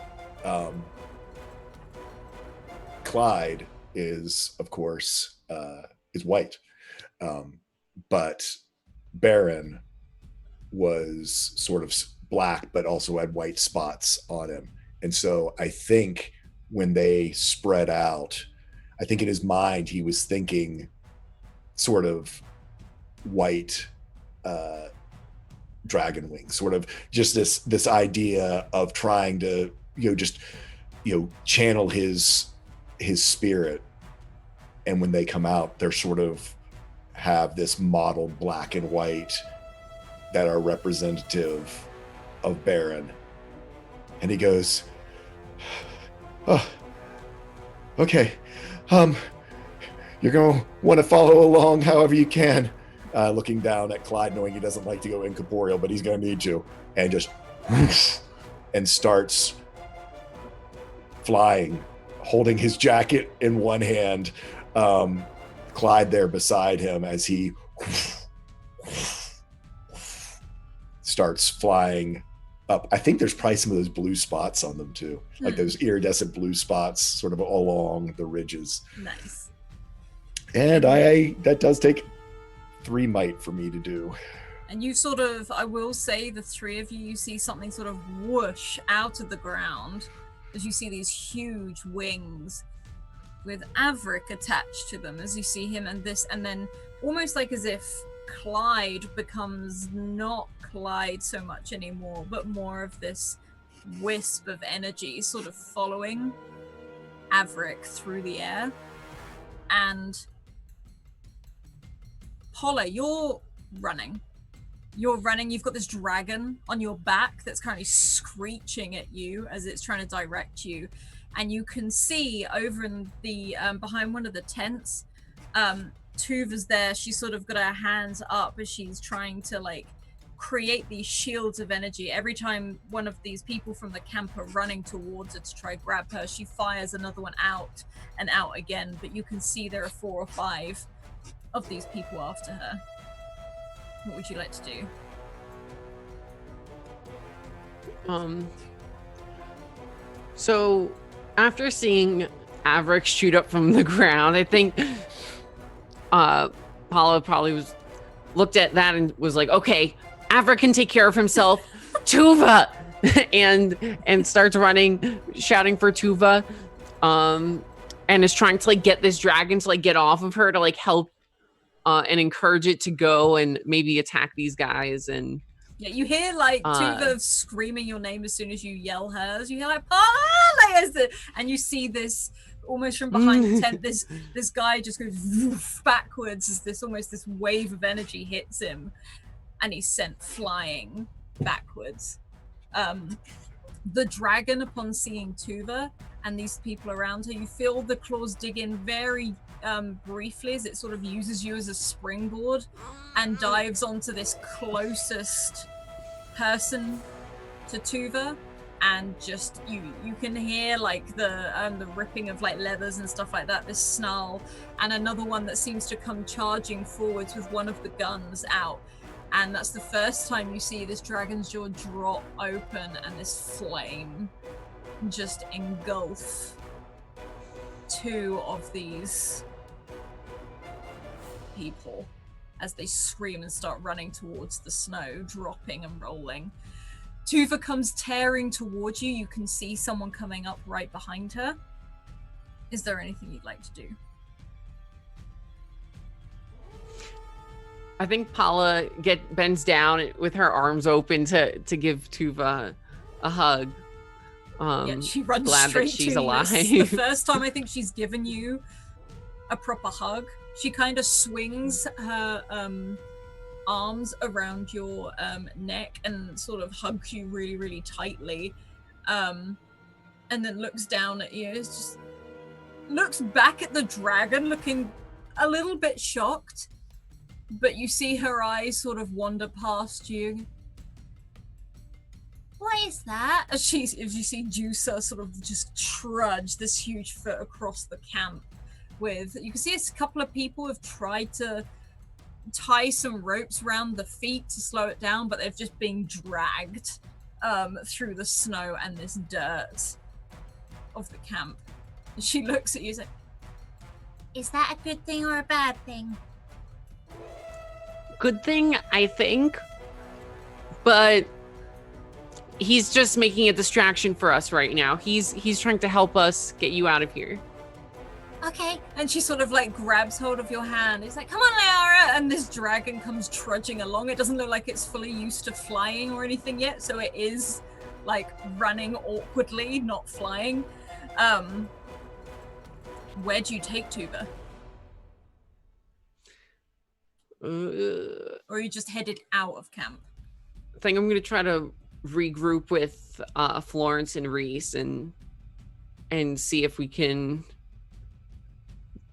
Clyde is, of course, is white. But Baron was sort of black, but also had white spots on him. And so I think when they spread out, I think in his mind, he was thinking sort of white dragon wings, sort of just this idea of trying to, channel his spirit. And when they come out, they're sort of have this mottled black and white that are representative of Baron. And he goes, oh, okay. You're going to want to follow along however you can. Looking down at Clyde, knowing he doesn't like to go incorporeal, but he's going to need to. And just, and starts flying, holding his jacket in one hand. Clyde there beside him as he starts flying up. I think there's probably some of those blue spots on them too, like those iridescent blue spots sort of along the ridges. Nice. And that does take 3 might for me to do. And you sort of, I will say, the 3 of you see something sort of whoosh out of the ground as you see these huge wings with Avrik attached to them, as you see him, and then almost like as if Clyde becomes not Clyde so much anymore, but more of this wisp of energy sort of following Avrik through the air. And Polla, you're running. You've got this dragon on your back that's currently screeching at you as it's trying to direct you. And you can see over in the behind one of the tents, Tuva's there. She's sort of got her hands up as she's trying to create these shields of energy. Every time one of these people from the camp are running towards her to try grab her, she fires another one out and out again. But you can see there are 4 or 5 of these people after her. What would you like to do? So after seeing Avrik shoot up from the ground, I think Polla probably looked at that and was like, okay, Avrik can take care of himself. Tuva! and starts running, shouting for Tuva, and is trying to get this dragon to get off of her to help and encourage it to go and maybe attack these guys. And yeah, you hear Tuva screaming your name as soon as you yell hers. You hear Polla, and you see this almost from behind the tent. This guy just goes woof, backwards as this wave of energy hits him, and he's sent flying backwards. The dragon, upon seeing Tuva and these people around her, you feel the claws dig in very briefly as it sort of uses you as a springboard and dives onto this closest person to Tuva, and just you can hear the ripping of leathers and stuff like that, this snarl, and another one that seems to come charging forwards with one of the guns out. And that's the first time you see this dragon's jaw drop open and this flame just engulf 2 of these people as they scream and start running towards the snow, dropping and rolling. Tuva comes tearing towards you. You can see someone coming up right behind her. Is there anything you'd like to do? I think Paula bends down with her arms open to give Tuva a hug. Yeah, she runs glad straight that she's to you. alive. This is the first time I think she's given you a proper hug. She kind of swings her arms around your neck and sort of hugs you really, really tightly, and then looks down at you. It's just looks back at the dragon, looking a little bit shocked, but you see her eyes sort of wander past you. What is that? As you see Juicer sort of just trudge this huge foot across the camp with, you can see a couple of people have tried to tie some ropes around the feet to slow it down, but they've just been dragged through the snow and this dirt of the camp. And she looks at you and says, "Is that a good thing or a bad thing?" Good thing, I think, but he's just making a distraction for us right now. He's trying to help us get you out of here. Okay. And she sort of like grabs hold of your hand. It's like, "Come on, Liara!" And this dragon comes trudging along. It doesn't look like it's fully used to flying or anything yet, so it is like running awkwardly, not flying. Where do you take Tuva? Or are you just headed out of camp? I think I'm gonna try to regroup with Florence and Rhys and see if we can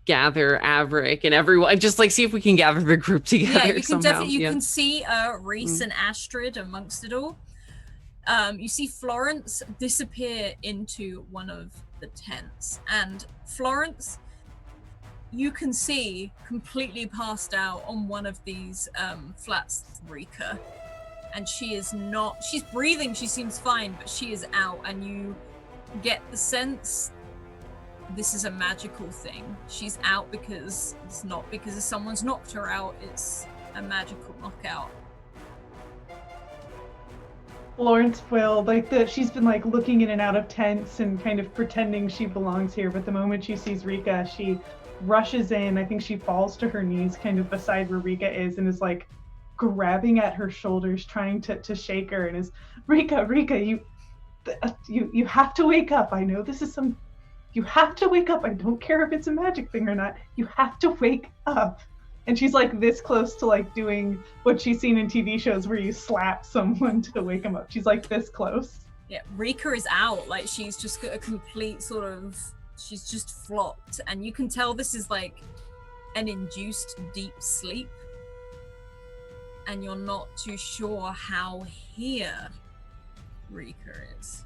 gather Avrik and everyone, just like see if we can gather the group together. Yeah, you can somehow. definitely, you can see Rhys and Astrid amongst it all. You see Florence disappear into one of the tents, and Florence, you can see completely passed out on one of these flats, Rika, and she's breathing, she seems fine, but she is out, and you get the sense this is a magical thing. She's out because it's not because someone's knocked her out, it's a magical knockout. Florence will, she's been looking in and out of tents and kind of pretending she belongs here, but the moment she sees Rika, she rushes in. I think she falls to her knees kind of beside where Rika is and is grabbing at her shoulders, trying to shake her, and is, Rika, you have to wake up. I know this is you have to wake up. I don't care if it's a magic thing or not. You have to wake up. And she's this close to doing what she's seen in TV shows where you slap someone to wake them up. She's this close. Yeah, Rika is out. She's just got a complete she's just flopped. And you can tell this is an induced deep sleep. And you're not too sure how here Rika is.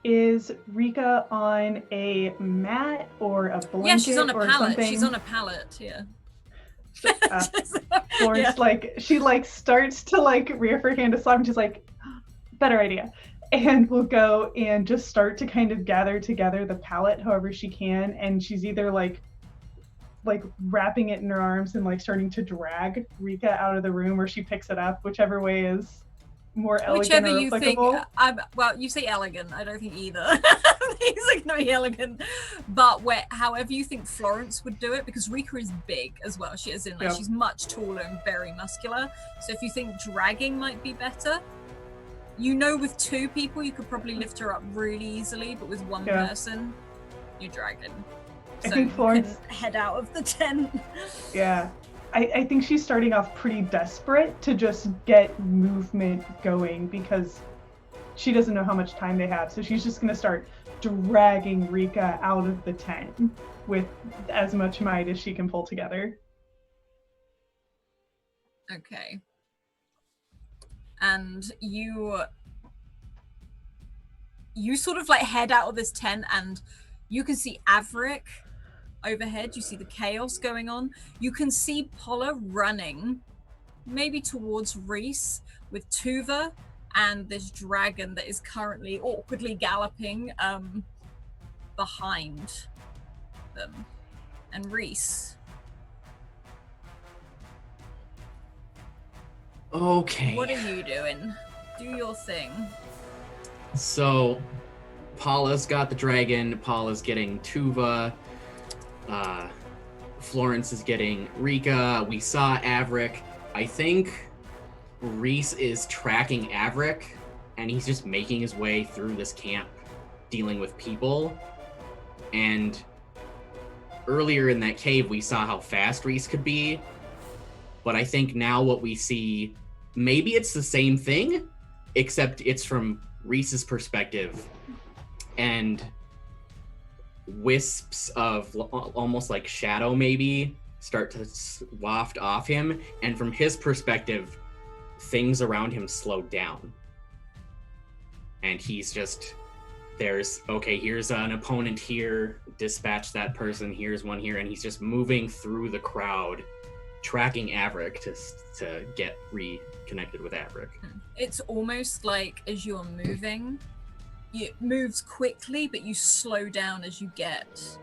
Is Rika on a mat or a blanket? Yeah, she's on a pallet. Something? She's on a pallet, yeah. Florence, she starts to rear her hand to slap, and she's better idea. And will go and just start to kind of gather together the pallet however she can, and she's either wrapping it in her arms and starting to drag Rika out of the room, or she picks it up, whichever way is more elegant. Whichever or you applicable. think. Well, you say elegant. I don't think either. He's gonna be elegant, but however you think Florence would do it, because Rika is big as well. She is she's much taller and very muscular. So if you think dragging might be better, with two people you could probably lift her up really easily, but with one person, you're dragging. I think Florence can head out of the tent. Yeah. I think she's starting off pretty desperate to just get movement going because she doesn't know how much time they have. So she's just going to start dragging Rika out of the tent with as much might as she can pull together. Okay. And you sort of head out of this tent, and you can see Avrik overhead. You see the chaos going on. You can see Polla running maybe towards Rhys with Tuva and this dragon that is currently awkwardly galloping behind them. And Rhys. Okay. What are you doing? Do your thing. So Paula's got the dragon. Paula's getting Tuva. Florence is getting Rika. We saw Avrik. I think Rhys is tracking Avrik, and he's just making his way through this camp, dealing with people. And earlier in that cave, we saw how fast Rhys could be. But I think now what we see, maybe it's the same thing, except it's from Rhys's perspective. And wisps of almost like shadow maybe start to waft off him, and from his perspective things around him slow down, and he's just, there's, okay, here's an opponent here, dispatch that person, here's one here, and he's just moving through the crowd tracking Avrik to get reconnected with Avrik. It's almost like as you're moving, it moves quickly, but you slow down as you get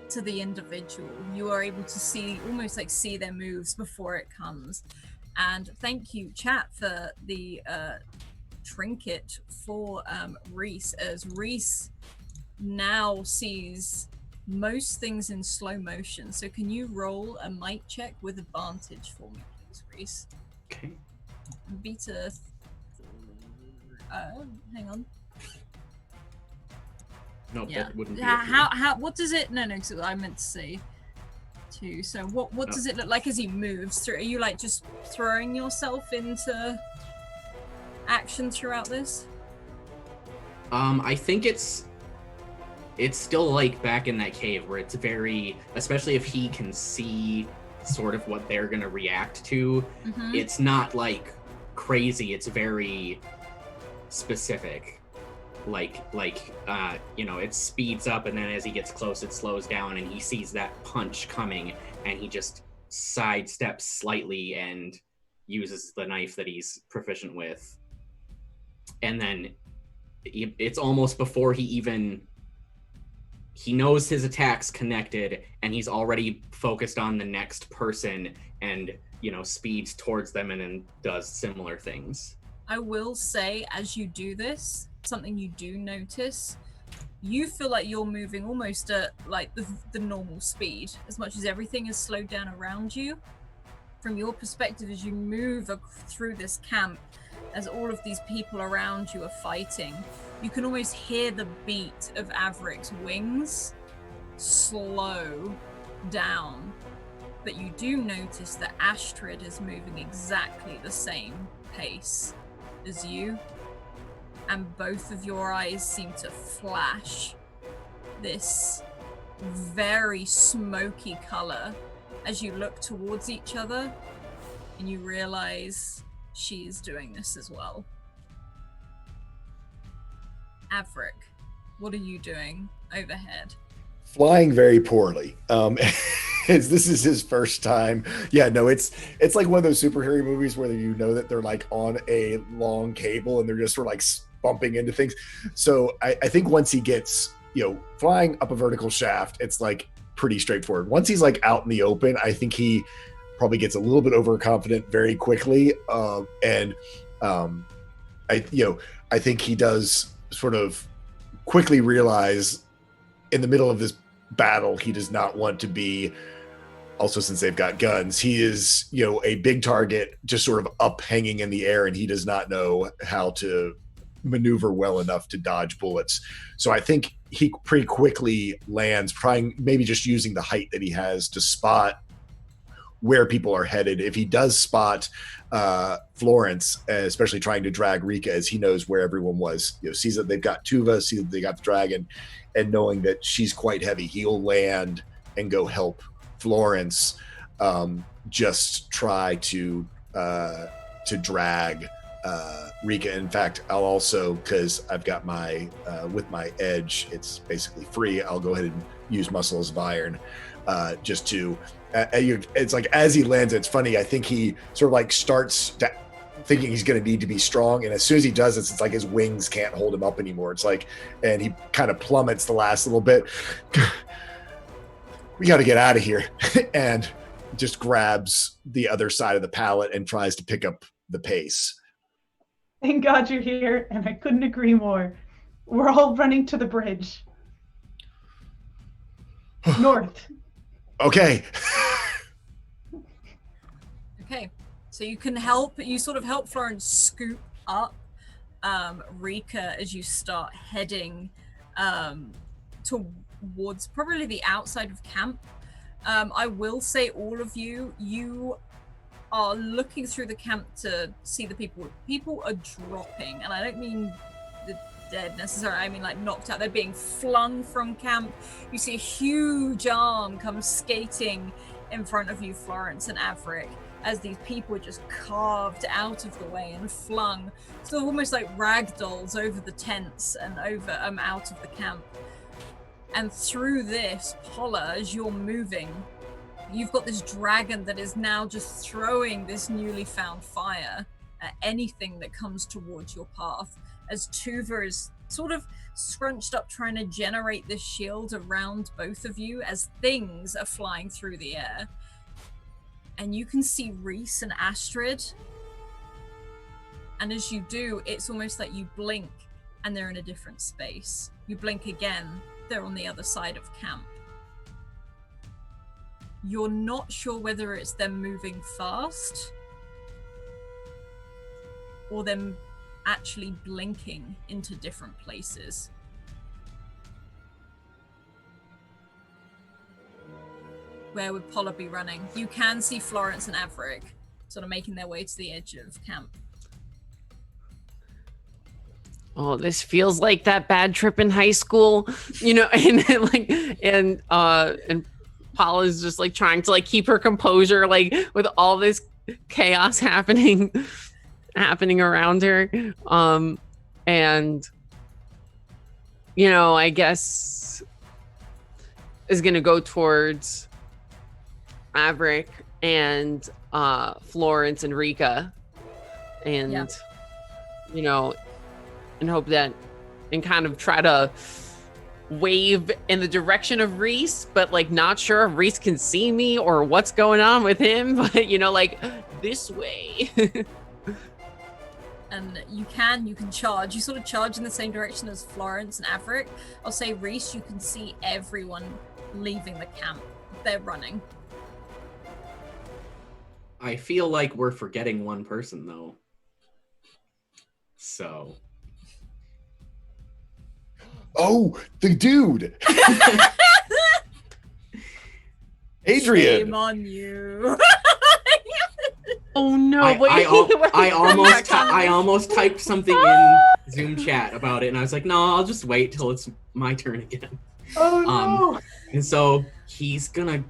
to the individual. You are able to see, almost like see their moves before it comes. And thank you, chat, for the trinket for Rhys, as Rhys now sees most things in slow motion. So can you roll a might check with advantage for me, please, Rhys? Okay. Beta. Hang on. Nope, Yeah. that wouldn't be How what does it? No, because I meant to say two. So what does it look like as he moves through? Are you like just throwing yourself into action throughout this? I think it's still like back in that cave where it's very, especially if he can see sort of what they're gonna react to. Mm-hmm. It's not like crazy, it's very specific. Like it speeds up, and then as he gets close it slows down, and he sees that punch coming and he just sidesteps slightly and uses the knife that he's proficient with. And then it's almost before he knows his attack's connected, and he's already focused on the next person and, speeds towards them and then does similar things. I will say, as you do this, something you do notice, you feel like you're moving almost at like the normal speed, as much as everything is slowed down around you. From your perspective, as you move through this camp, as all of these people around you are fighting, you can almost hear the beat of Avrik's wings slow down. But you do notice that Astrid is moving exactly the same pace as you, and both of your eyes seem to flash this very smoky color as you look towards each other, and you realize she is doing this as well. Avrik, what are you doing overhead? Flying very poorly. This is his first time. Yeah, no, it's like one of those superhero movies where that they're like on a long cable and they're just sort of like bumping into things. So I think once he gets, flying up a vertical shaft, it's like pretty straightforward. Once he's like out in the open, I think he probably gets a little bit overconfident very quickly. I think he does sort of quickly realize in the middle of this battle, he does not want to be, also since they've got guns, he is, a big target just sort of up hanging in the air, and he does not know how to maneuver well enough to dodge bullets. So I think he pretty quickly lands, trying maybe just using the height that he has to spot where people are headed. If he does spot Florence, especially trying to drag Rika, as he knows where everyone was, sees that they've got Tuva, sees that they got the dragon, and knowing that she's quite heavy, he'll land and go help Florence, just try to drag Rika. In fact, I'll also, because I've got my with my edge, it's basically free, I'll go ahead and use muscles of iron, just to it's like as he lands, it's funny, I think he sort of like starts thinking he's going to need to be strong, and as soon as he does this, it's like his wings can't hold him up anymore. It's like, and he kind of plummets the last little bit. We got to get out of here. And just grabs the other side of the pallet and tries to pick up the pace. Thank God you're here, and I couldn't agree more. We're all running to the bridge. North. Okay. Okay, so you sort of help Florence scoop up Rika as you start heading towards probably the outside of camp. I will say all of you are looking through the camp to see the people. People are dropping, and I don't mean the dead necessarily, I mean like knocked out. They're being flung from camp. You see a huge arm come skating in front of you, Florence and Avrik, as these people are just carved out of the way and flung, sort of almost like rag dolls over the tents and over out of the camp. And through this, Polla, as you're moving, you've got this dragon that is now just throwing this newly found fire at anything that comes towards your path, as Tuva is sort of scrunched up trying to generate this shield around both of you as things are flying through the air. And you can see Rhys and Astrid. And as you do, it's almost like you blink and they're in a different space. You blink again, they're on the other side of camp. You're not sure whether it's them moving fast or them actually blinking into different places. Where would Polla be running? You can see Florence and Avrik sort of making their way to the edge of camp. Oh, this feels like that bad trip in high school, you know, and Paula's just like trying to like keep her composure, like with all this chaos happening around her. And you know, I guess is gonna go towards Avrik and Florence and Rika, and you know, and hope that, and kind of try to wave in the direction of Rhys, but like not sure if Rhys can see me or what's going on with him, but you know, like this way. And you can charge. You sort of charge in the same direction as Florence and Avrik. I'll say Rhys, you can see everyone leaving the camp. They're running. I feel like we're forgetting one person though. So. Oh, the dude. Adrian. Shame on you. Oh no! I almost typed something in Zoom chat about it, and I was like, no, I'll just wait till it's my turn again. Oh no! And so he's gonna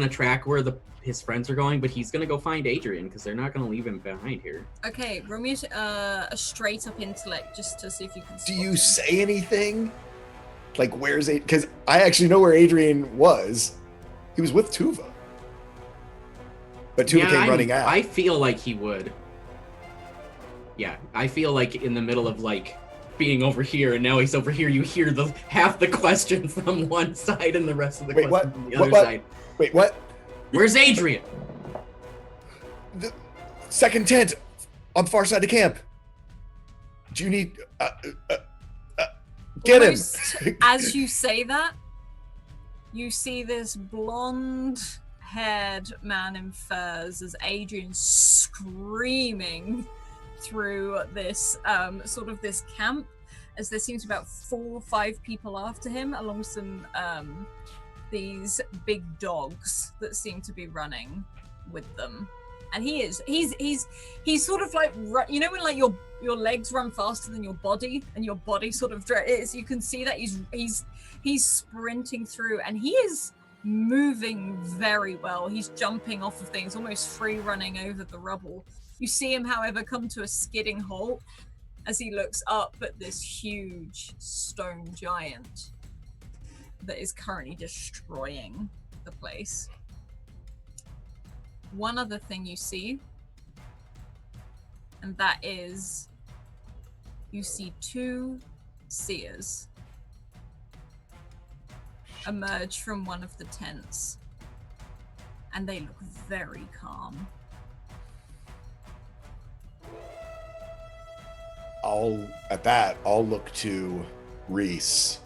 track where his friends are going, but he's gonna go find Adrian because they're not gonna leave him behind here. Okay, roll me a straight up intellect just to see if you can. Do you say anything? Like, where's it? Because I actually know where Adrian was. He was with Tuva. But Tuva came running out. I feel like he would. Yeah, I feel like in the middle of like being over here, and now he's over here. You hear half the questions from one side and the rest of the questions from the other side. Wait, what? Where's Adrian? The second tent on the far side of camp. Do you need? Get Almost him. As you say that, you see this blonde-haired man in furs as Adrian's screaming through this sort of this camp, as there seems about 4 or 5 people after him, along some these big dogs that seem to be running with them. And he's sort of like, you know when like your legs run faster than your body, and your body sort of is, you can see that he's sprinting through, and he is moving very well. He's jumping off of things, almost free running over the rubble. You see him, however, come to a skidding halt as he looks up at this huge stone giant that is currently destroying the place. One other thing you see, and that is you see 2 seers emerge from one of the tents, and they look very calm. I'll look to Rhys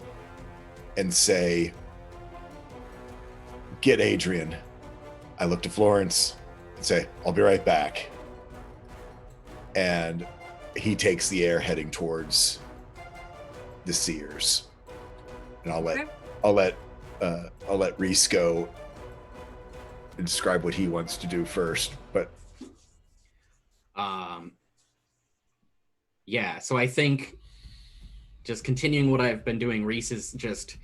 and say, "Get Adrian." I look to Florence and say, "I'll be right back." And he takes the air heading towards the Seers. And I'll let Rhys go and describe what he wants to do first. But yeah, so I think just continuing what I've been doing, Rhys is just,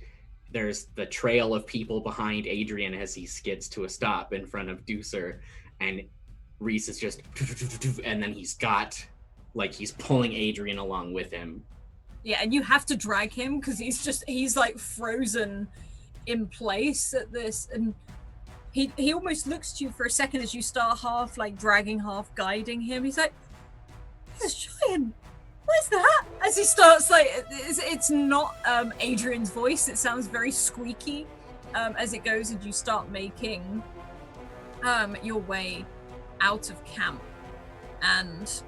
there's the trail of people behind Adrian as he skids to a stop in front of Deucer, and Rhys is just, and then he's pulling Adrian along with him. Yeah, and you have to drag him because he's like frozen in place at this, and he almost looks to you for a second as you start half like dragging, half guiding him. He's like, "He's giant. What is that?" As he starts like, it's not Adrian's voice. It sounds very squeaky as it goes, and you start making your way out of camp. And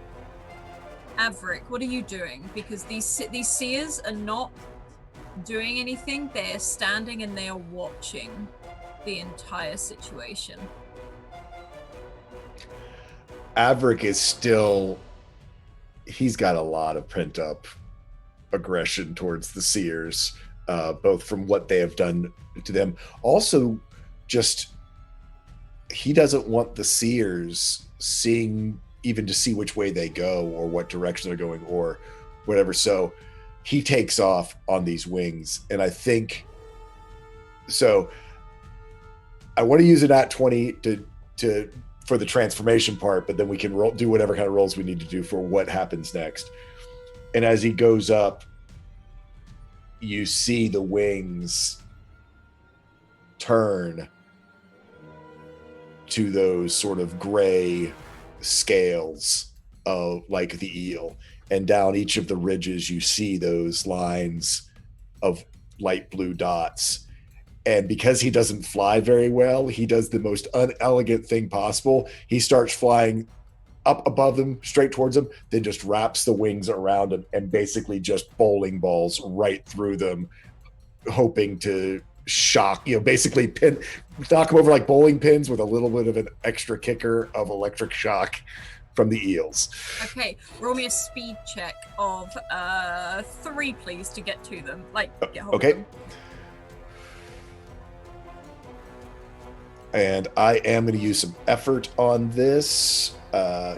Avrik, what are you doing? Because these seers are not doing anything. They're standing and they are watching the entire situation. Avrik is still, he's got a lot of pent up aggression towards the Seers, both from what they have done to them. Also, just, he doesn't want the Seers seeing, even to see which way they go or what direction they're going or whatever. So he takes off on these wings. And I think, so I want to use an @20 to for the transformation part, but then we can do whatever kind of rolls we need to do for what happens next. And as he goes up, you see the wings turn to those sort of gray scales of like the eel, and down each of the ridges you see those lines of light blue dots. And because he doesn't fly very well, he does the most unelegant thing possible. He starts flying up above them, straight towards them, then just wraps the wings around them and basically just bowling balls right through them, hoping to shock, basically knock them over like bowling pins with a little bit of an extra kicker of electric shock from the eels. Okay, roll me a speed check of 3, please, to get to them. Get hold Okay. of them. And I am going to use some effort on this.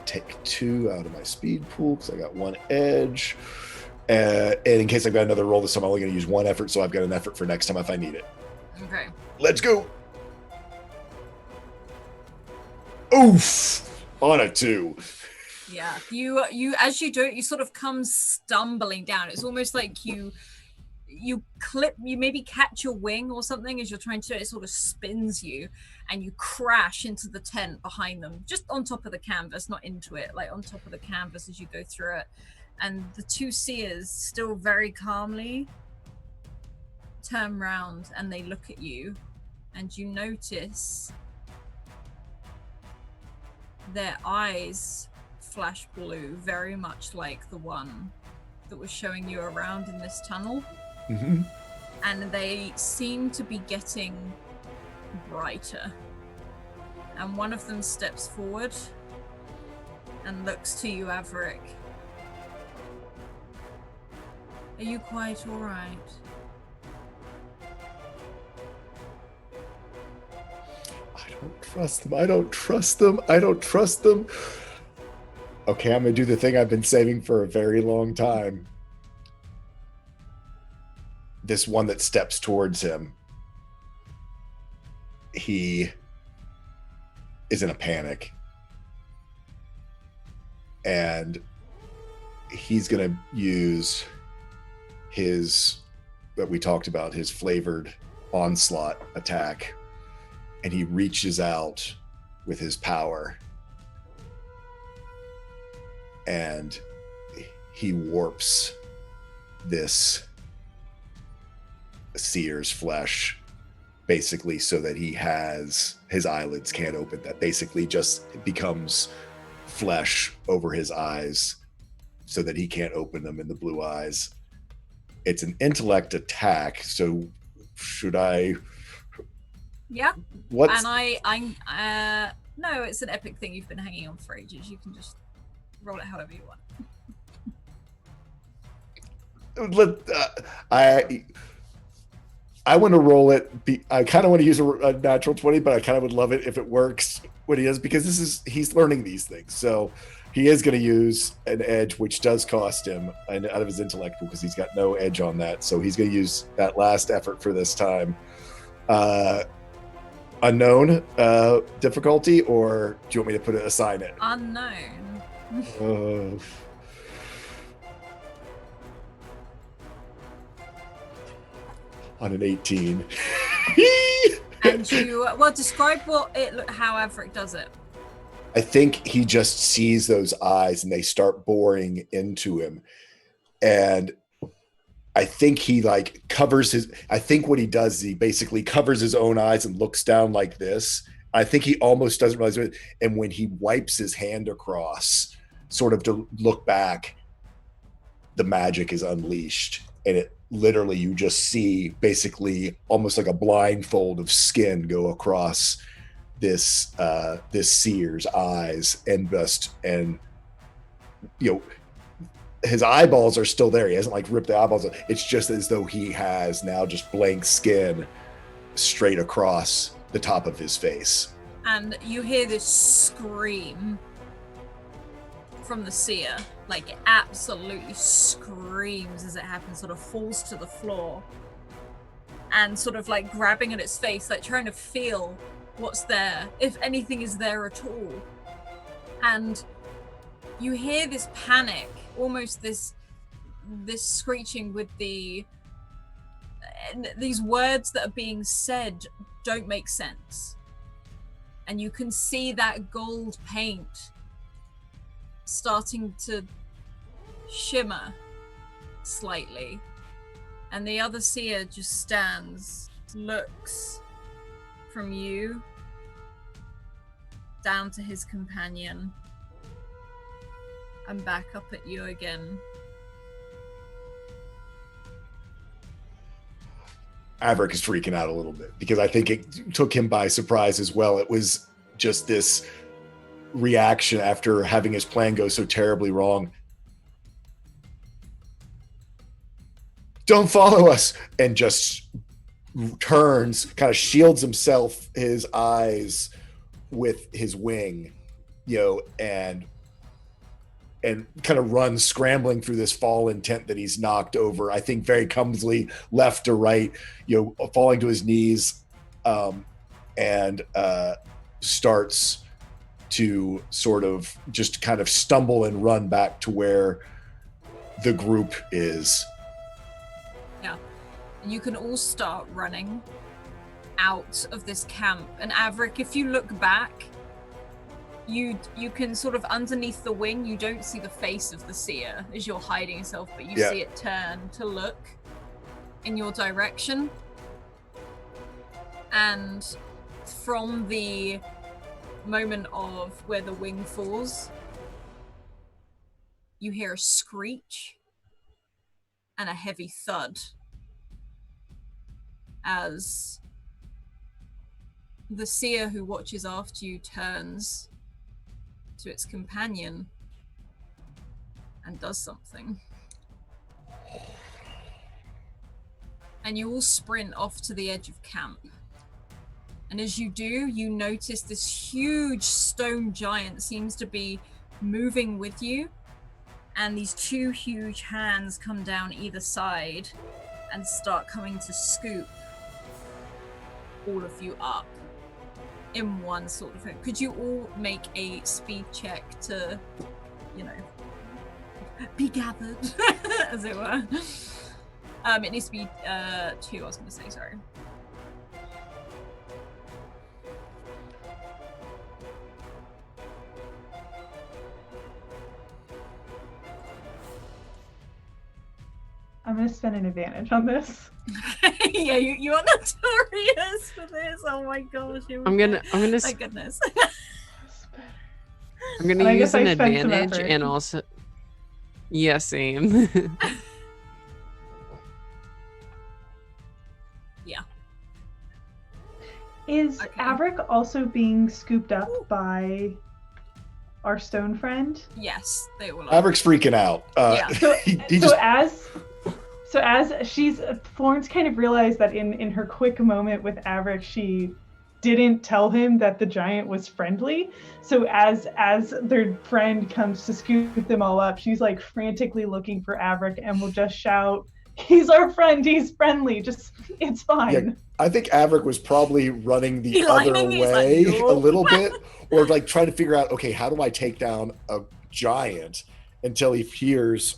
Take 2 out of my speed pool because I got 1 edge. And in case I've got another roll this time, I'm only going to use 1 effort, so I've got an effort for next time if I need it. Okay. Let's go. Oof! On a 2. Yeah, you as you do it, you sort of come stumbling down. It's almost like you maybe catch your wing or something as you're trying to do it. It sort of spins you and you crash into the tent behind them, just on top of the canvas, not into it, like on top of the canvas as you go through it. And the 2 seers still very calmly turn round and they look at you, and you notice their eyes flash blue, very much like the one that was showing you around in this tunnel. Mm-hmm. And they seem to be getting brighter. And one of them steps forward and looks to you, Avrik. Are you quite all right? I don't trust them. I don't trust them. I don't trust them. Okay, I'm going to do the thing I've been saving for a very long time. This one that steps towards him, he is in a panic. And he's going to use his, that we talked about, his flavored onslaught attack. And he reaches out with his power. And he warps this seer's flesh basically so that his eyelids can't open. That basically just becomes flesh over his eyes so that he can't open them in the blue eyes. It's an intellect attack. So should I? Yeah. What? And no, it's an epic thing you've been hanging on for ages. You can just roll it however you want. I want to roll it. I kind of want to use a natural 20, but I kind of would love it if it works when he does, because he's learning these things. So he is going to use an edge, which does cost him out of his intellect because he's got no edge on that. So he's going to use that last effort for this time. Unknown difficulty, or do you want me to assign it? Unknown. On an 18. And describe how Avrik does it. I think he just sees those eyes and they start boring into him. And I think he covers I think what he does is he basically covers his own eyes and looks down like this. I think he almost doesn't realize it. And when he wipes his hand across, sort of to look back, the magic is unleashed. And it literally, you just see basically almost like a blindfold of skin go across this seer's eyes, and his eyeballs are still there. He hasn't ripped the eyeballs out. It's just as though he has now just blank skin straight across the top of his face. And you hear this scream from the seer. It absolutely screams as it happens, sort of falls to the floor and sort of grabbing at its face, trying to feel what's there, if anything is there at all. And you hear this panic, almost this screeching with these words that are being said don't make sense. And you can see that gold paint starting to shimmer slightly, and the other seer just stands, looks from you down to his companion and back up at you again. Avrik is freaking out a little bit because I think it took him by surprise as well. It was just this reaction after having his plan go so terribly wrong. Don't follow us, and just turns, kind of shields his eyes with his wing, and kind of runs scrambling through this fallen tent that he's knocked over, I think very clumsily, left to right, falling to his knees, and starts to sort of just kind of stumble and run back to where the group is. Yeah. And you can all start running out of this camp. And Avrik, if you look back, you can sort of underneath the wing, you don't see the face of the seer as you're hiding yourself, but you see it turn to look in your direction. And from the moment of where the wing falls, you hear a screech and a heavy thud as the seer who watches after you turns to its companion and does something. And you all sprint off to the edge of camp. And as you do, you notice this huge stone giant seems to be moving with you. And these two huge hands come down either side and start coming to scoop all of you up in one sort of thing. Could you all make a speed check to, be gathered, as it were? It needs to be 2, I was going to say, sorry. I'm going to spend an advantage on this. Yeah, you are notorious for this. Oh my gosh. I'm gonna My goodness. I'm gonna use an advantage and also, yeah, same. Is Okay. Avrik also being scooped up by our stone friend? Yes, they all are. Avrik's freaking out. Yeah. So, he so just as she's Florence kind of realized that in her quick moment with Avrik, she didn't tell him that the giant was friendly. So as their friend comes to scoop them all up, she's like frantically looking for Avrik and will just shout, "He's our friend. He's friendly. Just it's fine." Yeah, I think Avrik was probably running the Eli other He's like, way "No." a little bit, or like trying to figure out, okay, how do I take down a giant, until he hears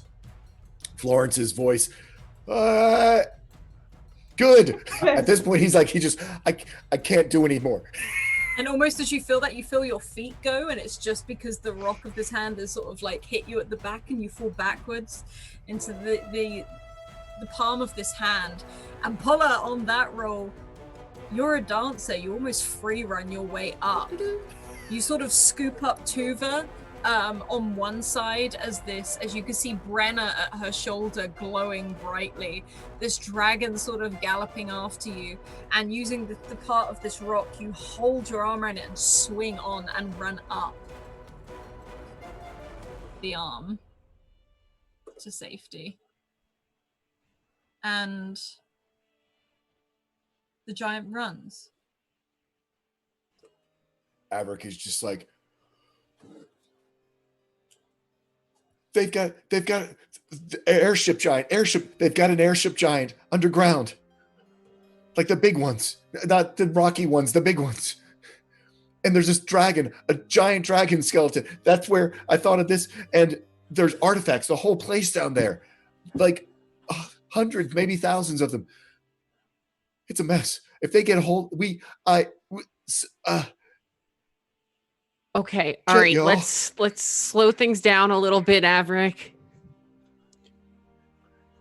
Florence's voice. Good. At this point, he's like, I can't do anymore. And almost as you feel that, you feel your feet go, and it's just because the rock of this hand is sort of like hit you at the back, and you fall backwards into the palm of this hand. And Polla, on that roll, you're a dancer. You almost free run your way up. You sort of scoop up Tuva on one side as you can see Brenna at her shoulder glowing brightly, this dragon sort of galloping after you, and using the part of this rock, you hold your arm around it and swing on and run up the arm to safety. And the giant runs. Avrik is just like, they've got the airship giant. They've got an airship giant underground. Like the big ones, not the rocky ones, the big ones. And there's this dragon, a giant dragon skeleton. That's where I thought of this. And there's artifacts, the whole place down there. Like hundreds, maybe thousands of them. It's a mess. If they get a hold, Okay, all right, y'all. let's slow things down a little bit, Avrik.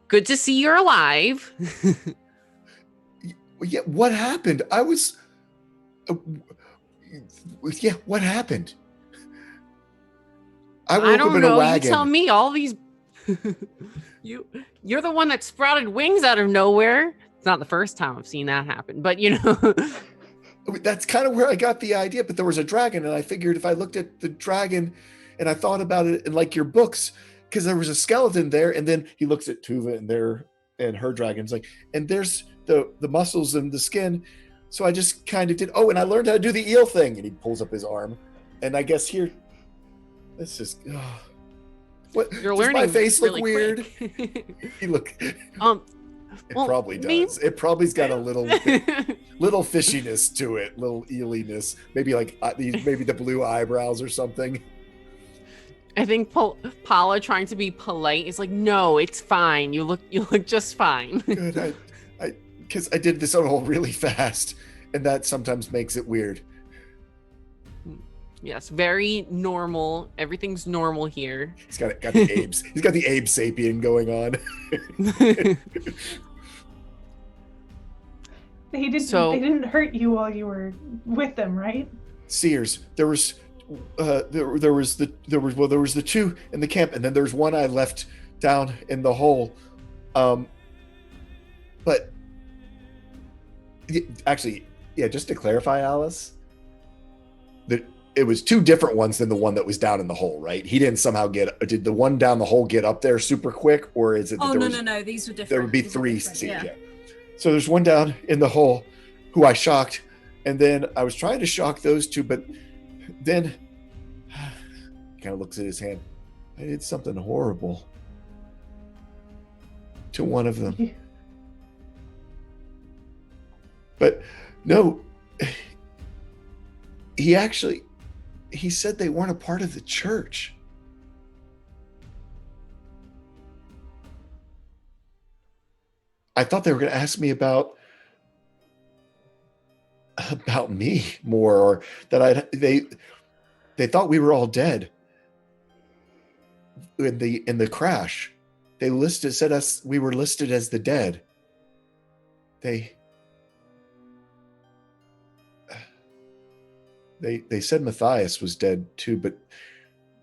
Good to see you're alive. Yeah, what happened? I was. Yeah, what happened? I woke don't up in a know. wagon. You tell me. All these. You're the one that sprouted wings out of nowhere. It's not the first time I've seen that happen, but you know. That's kind of where I got the idea. But there was a dragon, and I figured if I looked at the dragon, and I thought about it in like your books, because there was a skeleton there, and then he looks at Tuva and her dragon's like, and there's the muscles and the skin. So I just kind of did. Oh, and I learned how to do the eel thing. And he pulls up his arm, and I guess here, this is. What? You're Does learning my face really look weird? quick. He look. It well, probably does. maybe- It probably's got a little fishiness to it, little eeliness. Maybe like maybe the blue eyebrows or something. I think Polla trying to be polite is like, no, it's fine. You look just fine. Good. Because I did this all really fast, and that sometimes makes it weird. Yes, very normal. Everything's normal here. He's got the Abes. He's got the Abe sapien going on. They didn't hurt you while you were with them, right? Sears. There was the two in the camp, and then there's one I left down in the hole. But actually, yeah, just to clarify, Alice, that it was two different ones than the one that was down in the hole, right? He didn't somehow did the one down the hole get up there super quick, or is it? Oh, no, these were different. There would be These were three different, Sears, yeah. So there's one down in the hole who I shocked, and then I was trying to shock those two, but then he kind of looks at his hand. I did something horrible to one of them. But no, he said they weren't a part of the church. I thought they were going to ask me about me more, or that they thought we were all dead in the crash. We were listed as the dead. They said Matthias was dead too, but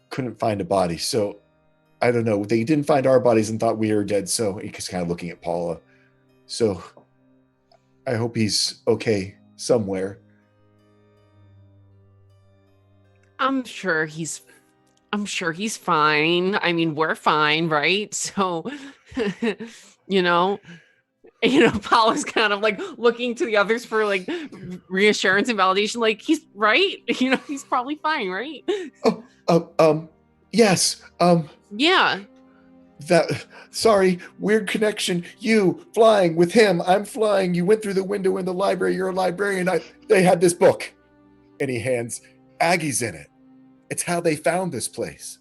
couldn't find a body. So I don't know. They didn't find our bodies and thought we were dead. So he's kind of looking at Polla. So I hope he's okay somewhere. I'm sure he's fine. I mean, we're fine, right? So, you know, Paula's kind of like looking to the others for like reassurance and validation. Like he's right. He's probably fine, right? Yes. Yeah. Sorry, weird connection. You flying with him. I'm flying. You went through the window in the library. You're a librarian. They had this book. And he hands, Aggie's in it. It's how they found this place.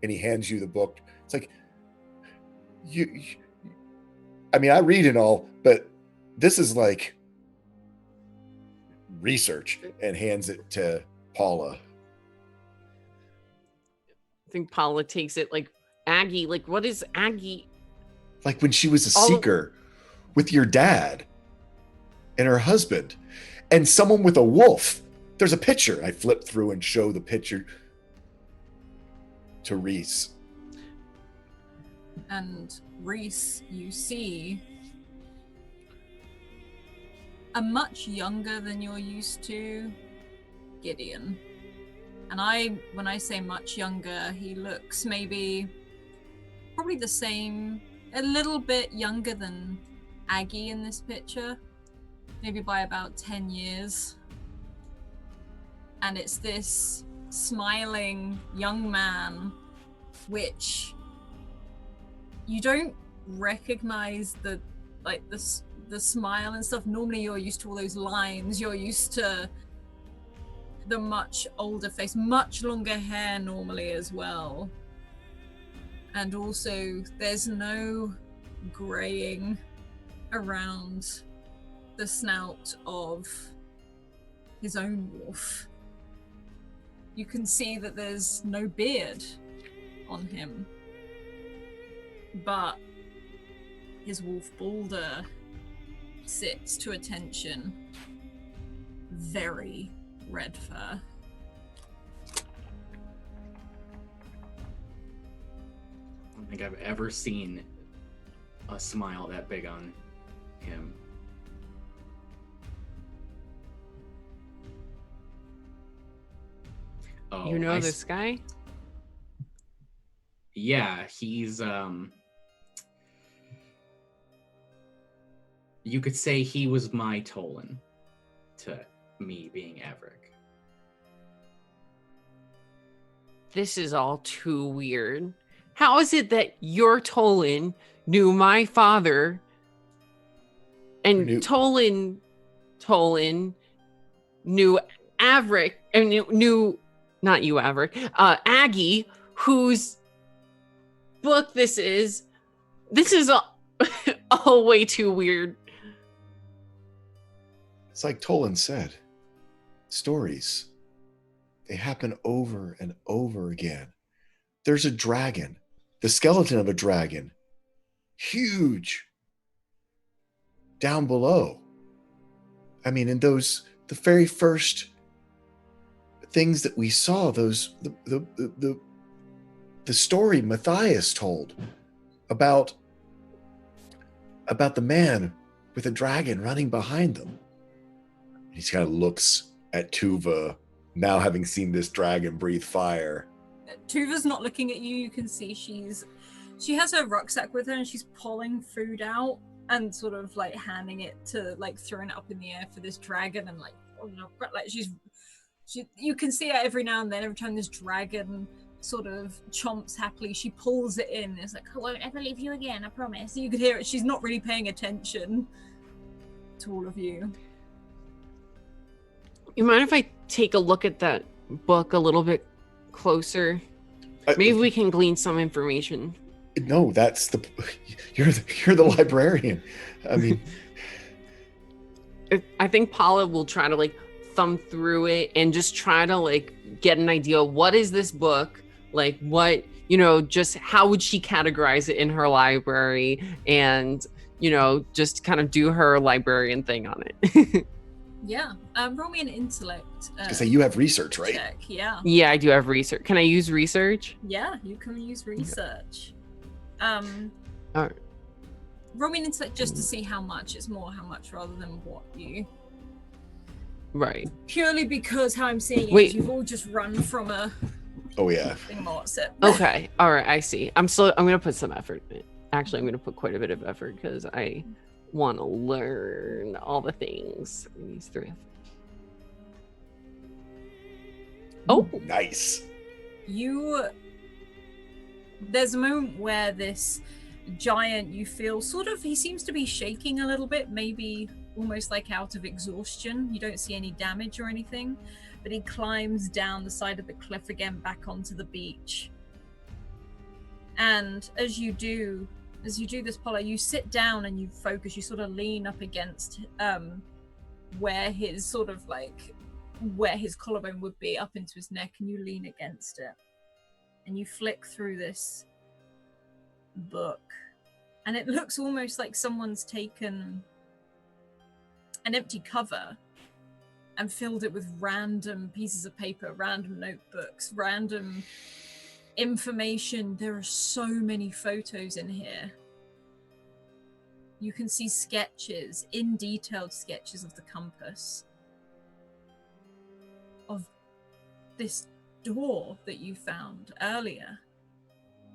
And he hands you the book. It's like, I mean, I read and all, but this is like research, and hands it to Paula. I think Paula takes it like, Aggie, like, what is Aggie? Like when she was a seeker with your dad and her husband and someone with a wolf. There's a picture. I flip through and show the picture to Rhys. And Rhys, you see a much younger than you're used to Gideon. And when I say much younger, he looks probably the same, a little bit younger than Aggie in this picture, maybe by about 10 years. And it's this smiling young man, which you don't recognize the smile and stuff. Normally you're used to all those lines, you're used to the much older face, much longer hair normally as well. And also there's no graying around the snout of his own wolf. You can see that there's no beard on him, but his wolf Balder sits to attention. Very red fur. I don't think I've ever seen a smile that big on him. Oh, this guy? Yeah, he's you could say he was my Tolan to me being Avrik. This is all too weird. How is it that your Tolan knew my father and Tolan knew Avrik and knew not you, Avrik, Aggie, whose book this is? This is all way too weird. It's like Tolan said, stories, they happen over and over again. There's a dragon, the skeleton of a dragon, huge, down below. I mean, in the very first things that we saw, the story Matthias told about the man with a dragon running behind them. He kind of looks at Tuva, now having seen this dragon breathe fire. Tuva's not looking at you. You can see she has her rucksack with her and she's pulling food out and sort of like handing it to, like throwing it up in the air for this dragon, and like you can see it every now and then. Every time this dragon sort of chomps happily, she pulls it in. It's like, I won't ever leave you again, I promise. You could hear it. She's not really paying attention to all of you. You mind if I take a look at that book a little bit closer? Maybe we can glean some information. No, you're the librarian. I mean, I think Paula will try to like thumb through it and just try to like get an idea of what is this book, like what, just how would she categorize it in her library, and just kind of do her librarian thing on it. Yeah. Roll me an intellect. Say you have research, right? Check. Yeah. Yeah, I do have research. Can I use research? Yeah, you can use research. All right. Roll me an intellect just to see how much. It's more how much rather than what you. Right. Purely because how I'm seeing it Wait. is you've all just run from a Oh yeah. thing. What's it? Okay. All right. I see. I'm gonna put some effort in it. Actually, I'm gonna put quite a bit of effort because I want to learn all the things in these 3. Oh, Nice. There's a moment where this giant, you feel sort of, he seems to be shaking a little bit, maybe almost like out of exhaustion. You don't see any damage or anything, but he climbs down the side of the cliff again back onto the beach. And as you do this, Polla, you sit down and you focus, you sort of lean up against where his collarbone would be, up into his neck, and you lean against it. And you flick through this book. And it looks almost like someone's taken an empty cover and filled it with random pieces of paper, random notebooks, random information. There are so many photos in here. You can see sketches, detailed sketches of the compass, of this door that you found earlier,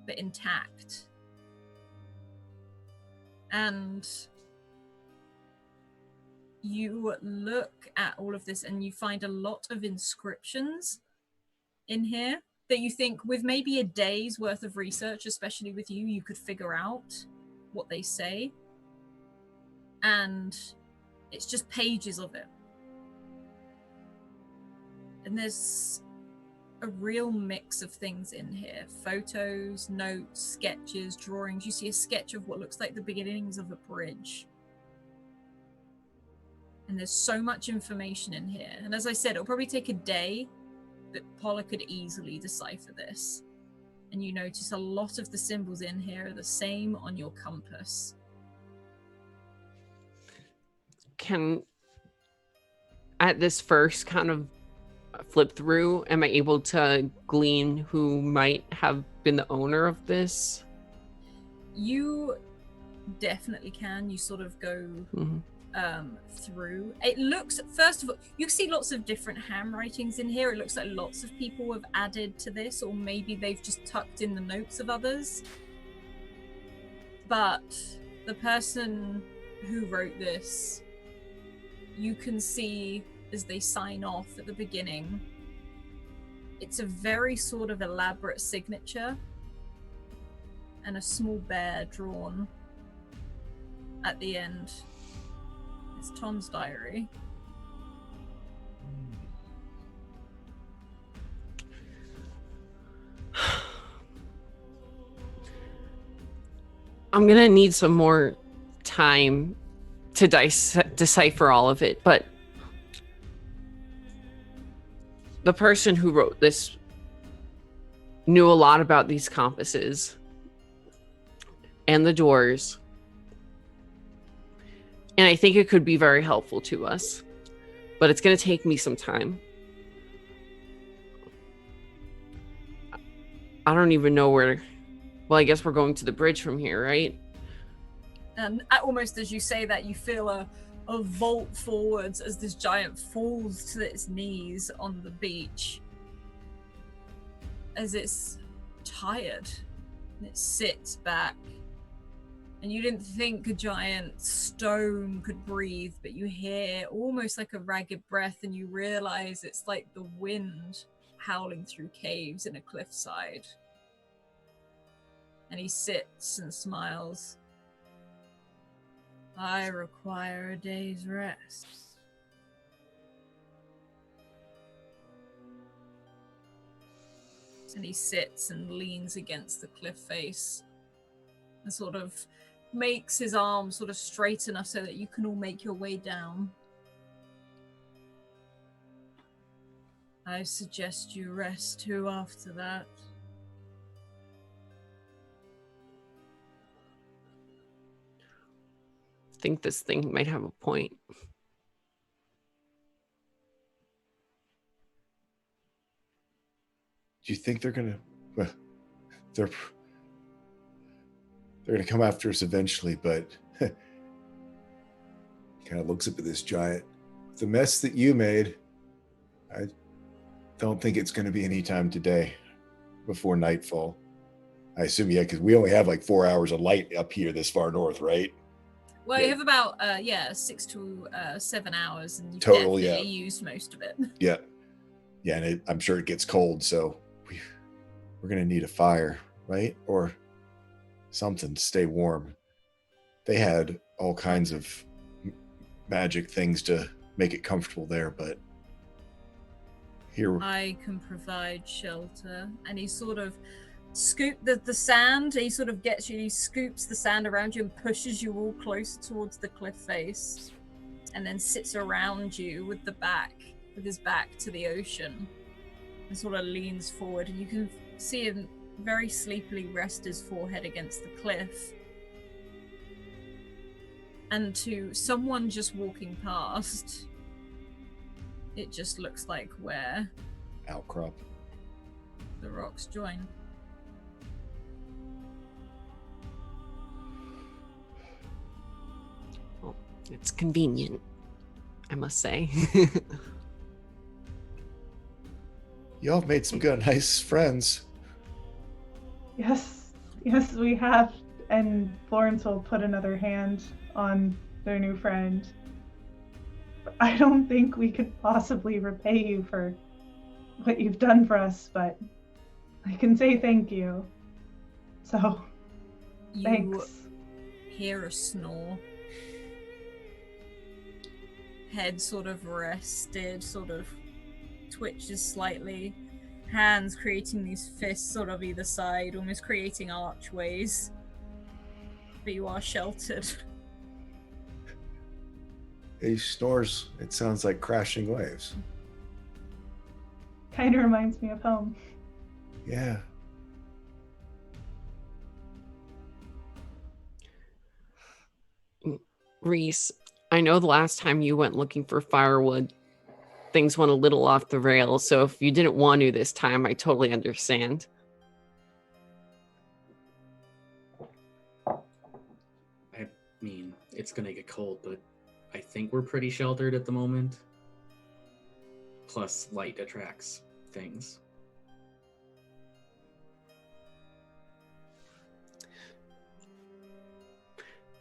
but intact. And you look at all of this and you find a lot of inscriptions in here that you think, with maybe a day's worth of research, especially with you could figure out what they say. And it's just pages of it. And there's a real mix of things in here. Photos, notes, sketches, drawings. You see a sketch of what looks like the beginnings of a bridge. And there's so much information in here. And as I said, it'll probably take a day, but Polla could easily decipher this. And you notice a lot of the symbols in here are the same on your compass. Can, at this first kind of flip through, am I able to glean who might have been the owner of this? You definitely can. You sort of go through. It looks, first of all, you can see lots of different handwritings in here. It looks like lots of people have added to this, or maybe they've just tucked in the notes of others. But the person who wrote this, you can see as they sign off at the beginning, it's a very sort of elaborate signature and a small bear drawn at the end. It's Tom's diary. I'm gonna need some more time to decipher all of it, but the person who wrote this knew a lot about these compasses and the doors, and I think it could be very helpful to us, but it's going to take me some time. I don't even know where. Well, I guess we're going to the bridge from here, right? And almost as you say that, you feel a vault forwards as this giant falls to its knees on the beach, as it's tired and it sits back. And you didn't think a giant stone could breathe, but you hear almost like a ragged breath, and you realize it's like the wind howling through caves in a cliffside. And he sits and smiles. I require a day's rest. And he sits and leans against the cliff face and sort of makes his arms sort of straight enough so that you can all make your way down. I suggest you rest too after that. I think this thing might have a point. Do you think they're gonna? Well, they're gonna come after us eventually, but kind of looks up at this giant. the mess that you made, I don't think it's going to be any time today before nightfall. I assume, yeah, because we only have like 4 hours of light up here this far north, right? Well, Yeah. you have about 6 to 7 hours, and you've Total, definitely yeah. used most of it. Yeah. Yeah, and I'm sure it gets cold, so we're going to need a fire, right? Or something to stay warm. They had all kinds of magic things to make it comfortable there, but here... I can provide shelter. And he sort of scooped the sand. He sort of gets you, he scoops the sand around you and pushes you all closer towards the cliff face, and then sits around you with his back to the ocean, and sort of leans forward, and you can see him very sleepily rest his forehead against the cliff. And to someone just walking past, it just looks like where Outcrop. the rocks join. Well, it's convenient, I must say. Y'all have made some good, nice friends. Yes, we have. And Florence will put another hand on their new friend. I don't think we could possibly repay you for what you've done for us, but I can say thank you. So, You thanks. hear a snore. Head sort of rested, sort of twitches slightly. Hands creating these fists sort of either side, almost creating archways. But you are sheltered. He snores. It sounds like crashing waves. Kind of reminds me of home. Yeah. Rhys, I know the last time you went looking for firewood, things went a little off the rails, so if you didn't want to this time, I totally understand. I mean, it's gonna get cold, but I think we're pretty sheltered at the moment. Plus, light attracts things.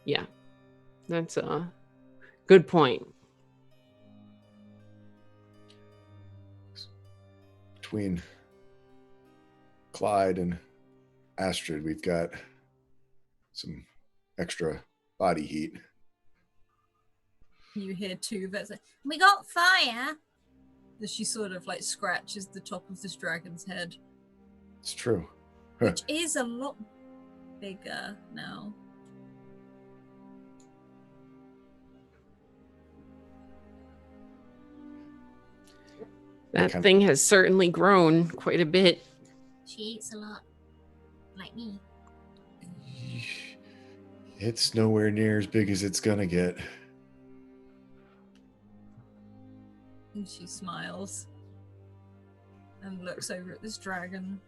Yeah, that's a good point. Between Clyde and Astrid, we've got some extra body heat. You hear Tuva say, "We got fire!" As she sort of like scratches the top of this dragon's head. It's true. Which is a lot bigger now. That thing has certainly grown quite a bit. She eats a lot. Like me. It's nowhere near as big as it's gonna get. And she smiles and looks over at this dragon.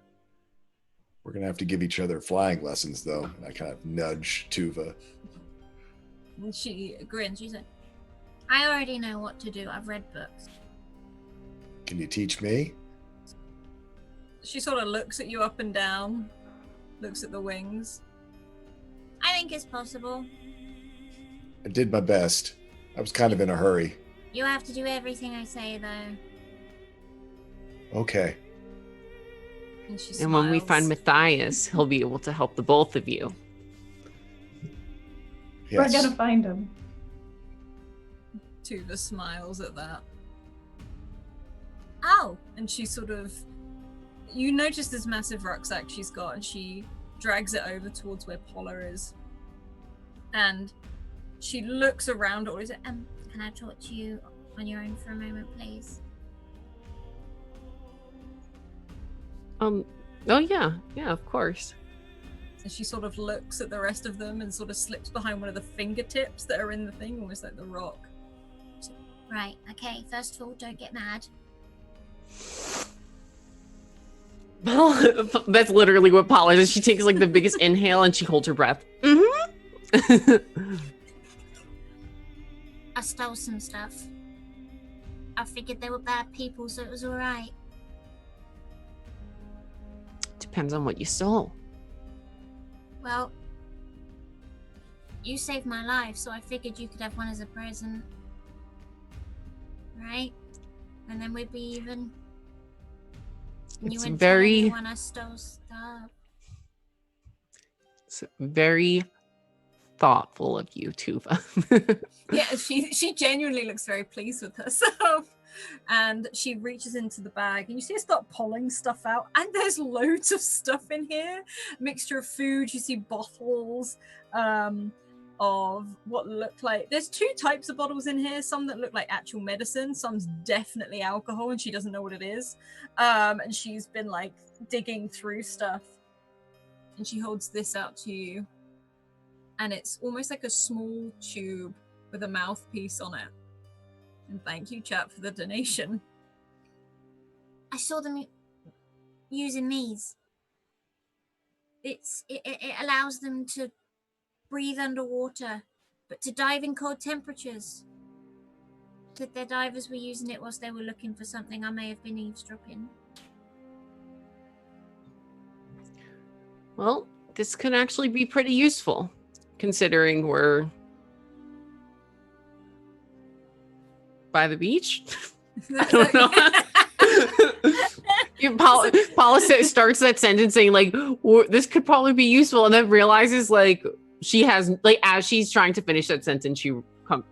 We're gonna have to give each other flying lessons, though. And I kind of nudge Tuva. And she grins. She's like, I already know what to do. I've read books. Can you teach me? she sort of looks at you up and down, looks at the wings. I think it's possible. I did my best. I was kind of in a hurry. You have to do everything I say, though. Okay. And she And when we smiles. find Matthias, he'll be able to help the both of you. Yes. We're gonna find him. Tuva smiles at that. Oh, And she sort of, you notice this massive rucksack she's got, and she drags it over towards where Polla is. And she looks around at all. Is it? can I talk to you on your own for a moment, please? Oh yeah, of course. And she sort of looks at the rest of them and sort of slips behind one of the fingertips that are in the thing, almost like the rock. Right, okay, first of all, don't get mad. That's literally what Paula does. She takes like the biggest inhale and she holds her breath. Mm-hmm. I stole some stuff. I figured they were bad people, so it was alright. Depends on what you stole. Well, you saved my life, so I figured you could have one as a present. Right? And then we'd be even. And you It's wouldn't very- tell anyone I stole stuff. It's very thoughtful of you, Tuva. Yeah, she genuinely looks very pleased with herself. And she reaches into the bag and you see her start pulling stuff out, and there's loads of stuff in here. Mixture of food, you see bottles of what look like, there's two types of bottles in here, some that look like actual medicine, some's definitely alcohol and she doesn't know what it is. And she's been like digging through stuff, and she holds this out to you, and it's almost like a small tube with a mouthpiece on it. And thank you, chat, for the donation. I saw them using these. It allows them to breathe underwater, but to dive in cold temperatures. That their divers were using it whilst they were looking for something. I may have been eavesdropping. Well, this could actually be pretty useful, considering we're by the beach. I don't know. Paula starts that sentence saying like, this could probably be useful, and then realizes like she has, like, as she's trying to finish that sentence, she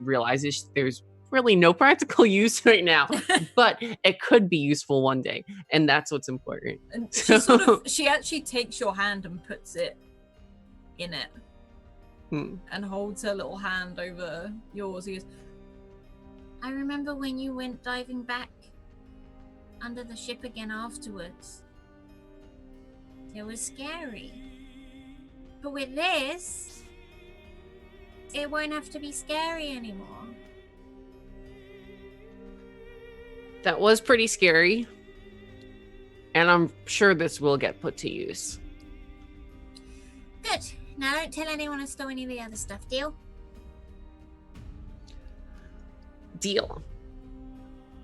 realizes there's really no practical use right now, but it could be useful one day, and that's what's important. And she actually takes your hand and puts it in it, and holds her little hand over yours. He goes, I remember when you went diving back under the ship again afterwards. It was scary. But with this, it won't have to be scary anymore. That was pretty scary, and I'm sure this will get put to use. Good. Now don't tell anyone I stole any of the other stuff, deal? Deal.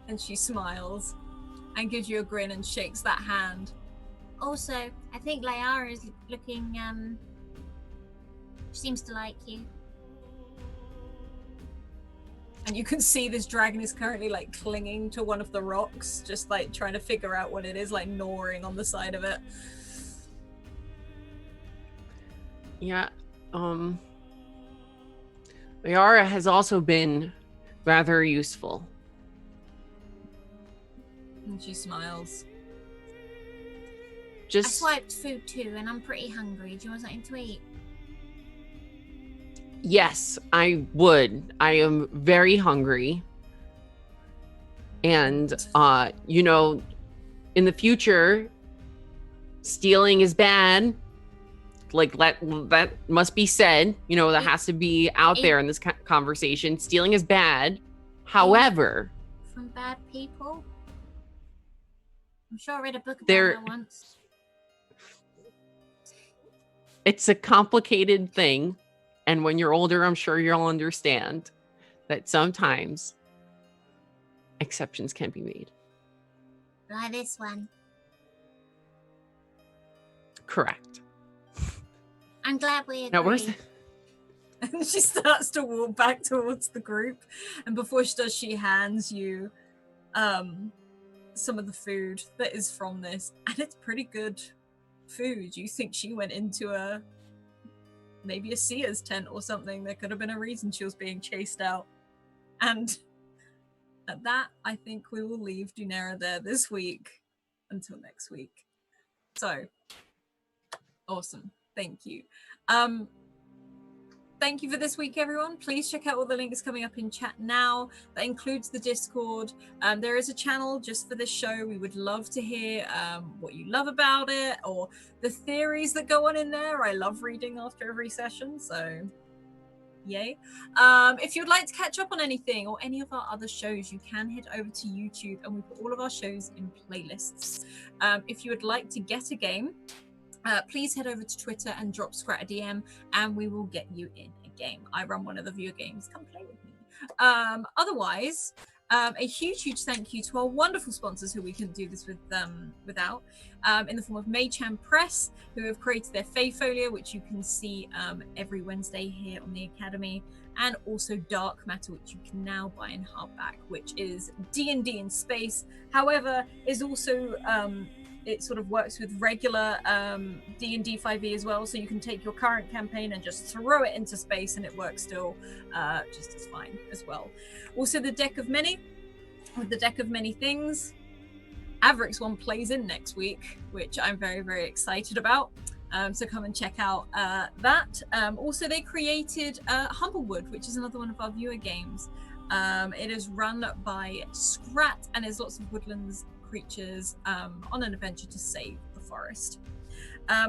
and she smiles and gives you a grin and shakes that hand. Also, I think Layara is looking, seems to like you. And you can see this dragon is currently like clinging to one of the rocks, just like trying to figure out what it is, like gnawing on the side of it. Yeah. Layara has also been rather useful. And she smiles. I Just swiped food too, and I'm pretty hungry. Do you want something to eat? yes, I would. I am very hungry. And you know, in the future, stealing is bad. Like that must be said. You know, that has to be out there in this conversation. Stealing is bad. However, From bad people? I'm sure I read a book about There- that once. it's a complicated thing. And when you're older, I'm sure you'll understand that sometimes exceptions can be made. Like this one. Correct. I'm glad we agree. Now, where's And she starts to walk back towards the group. And before she does, she hands you some of the food that is from this. And it's pretty good food. You think she went into maybe a seer's tent or something. There could have been a reason she was being chased out. And at that, I think we will leave Dunera there this week until next week. So, awesome. Thank you. Thank you for this week, everyone. Please check out all the links coming up in chat now. That includes the Discord. There is a channel just for this show. We would love to hear what you love about it or the theories that go on in there. I love reading after every session, so yay. If you'd like to catch up on anything or any of our other shows, you can head over to YouTube and we put all of our shows in playlists. If you would like to get a game, please head over to Twitter and drop Scrat a DM and we will get you in a game. I run one of the viewer games. Come play with me. Otherwise, A huge thank you to our wonderful sponsors who we couldn't do this without, in the form of Maychan Press, who have created their Fae Folio, which you can see every Wednesday here on the Academy, and also Dark Matter, which you can now buy in hardback, which is D&D in space. However, is also it sort of works with regular D&D 5e as well, so you can take your current campaign and just throw it into space and it works still just as fine as well. Also the Deck of Many, with the Deck of Many Things. Avrik's one plays in next week, which I'm very excited about. So come and check out that. Also they created Humblewood, which is another one of our viewer games. It is run by Scrat and there's lots of woodlands creatures on an adventure to save the forest.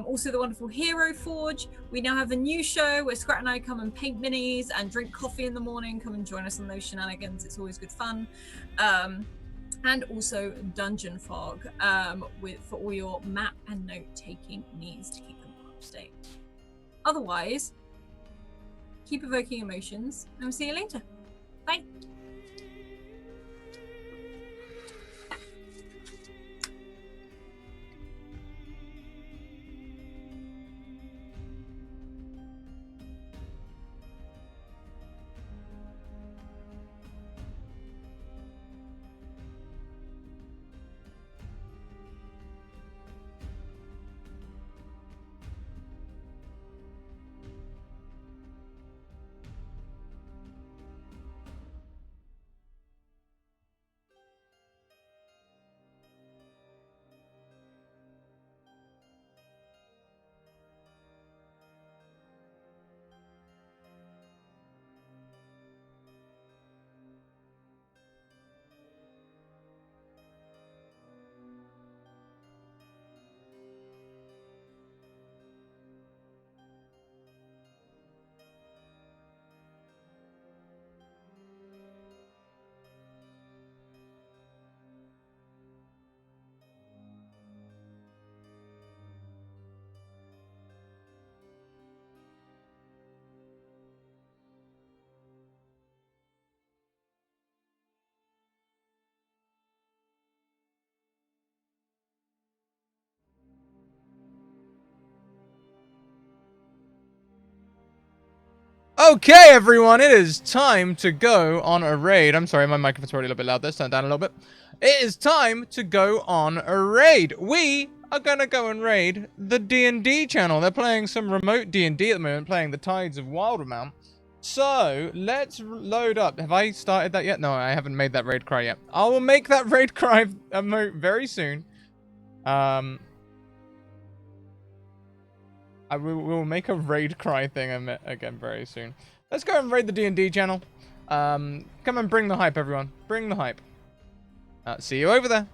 Also the wonderful Hero Forge. We now have a new show where Scrat and I come and paint minis and drink coffee in the morning. Come and join us on those shenanigans. It's always good fun. And also Dungeon Fog for all your map and note-taking needs to keep them up to date. Otherwise, keep evoking emotions and we'll see you later. Bye. Okay, everyone, it is time to go on a raid. I'm sorry, my microphone's already a little bit loud. Let's turn it down a little bit. It is time to go on a raid. We are going to go and raid the D&D channel. They're playing some remote D&D at the moment, playing the Tides of Wildemount. So, let's load up. Have I started that yet? No, I haven't made that raid cry yet. I will make that raid cry emote very soon. We will make a raid cry thing again very soon. Let's go and raid the D&D channel. Come and bring the hype, everyone. Bring the hype. See you over there.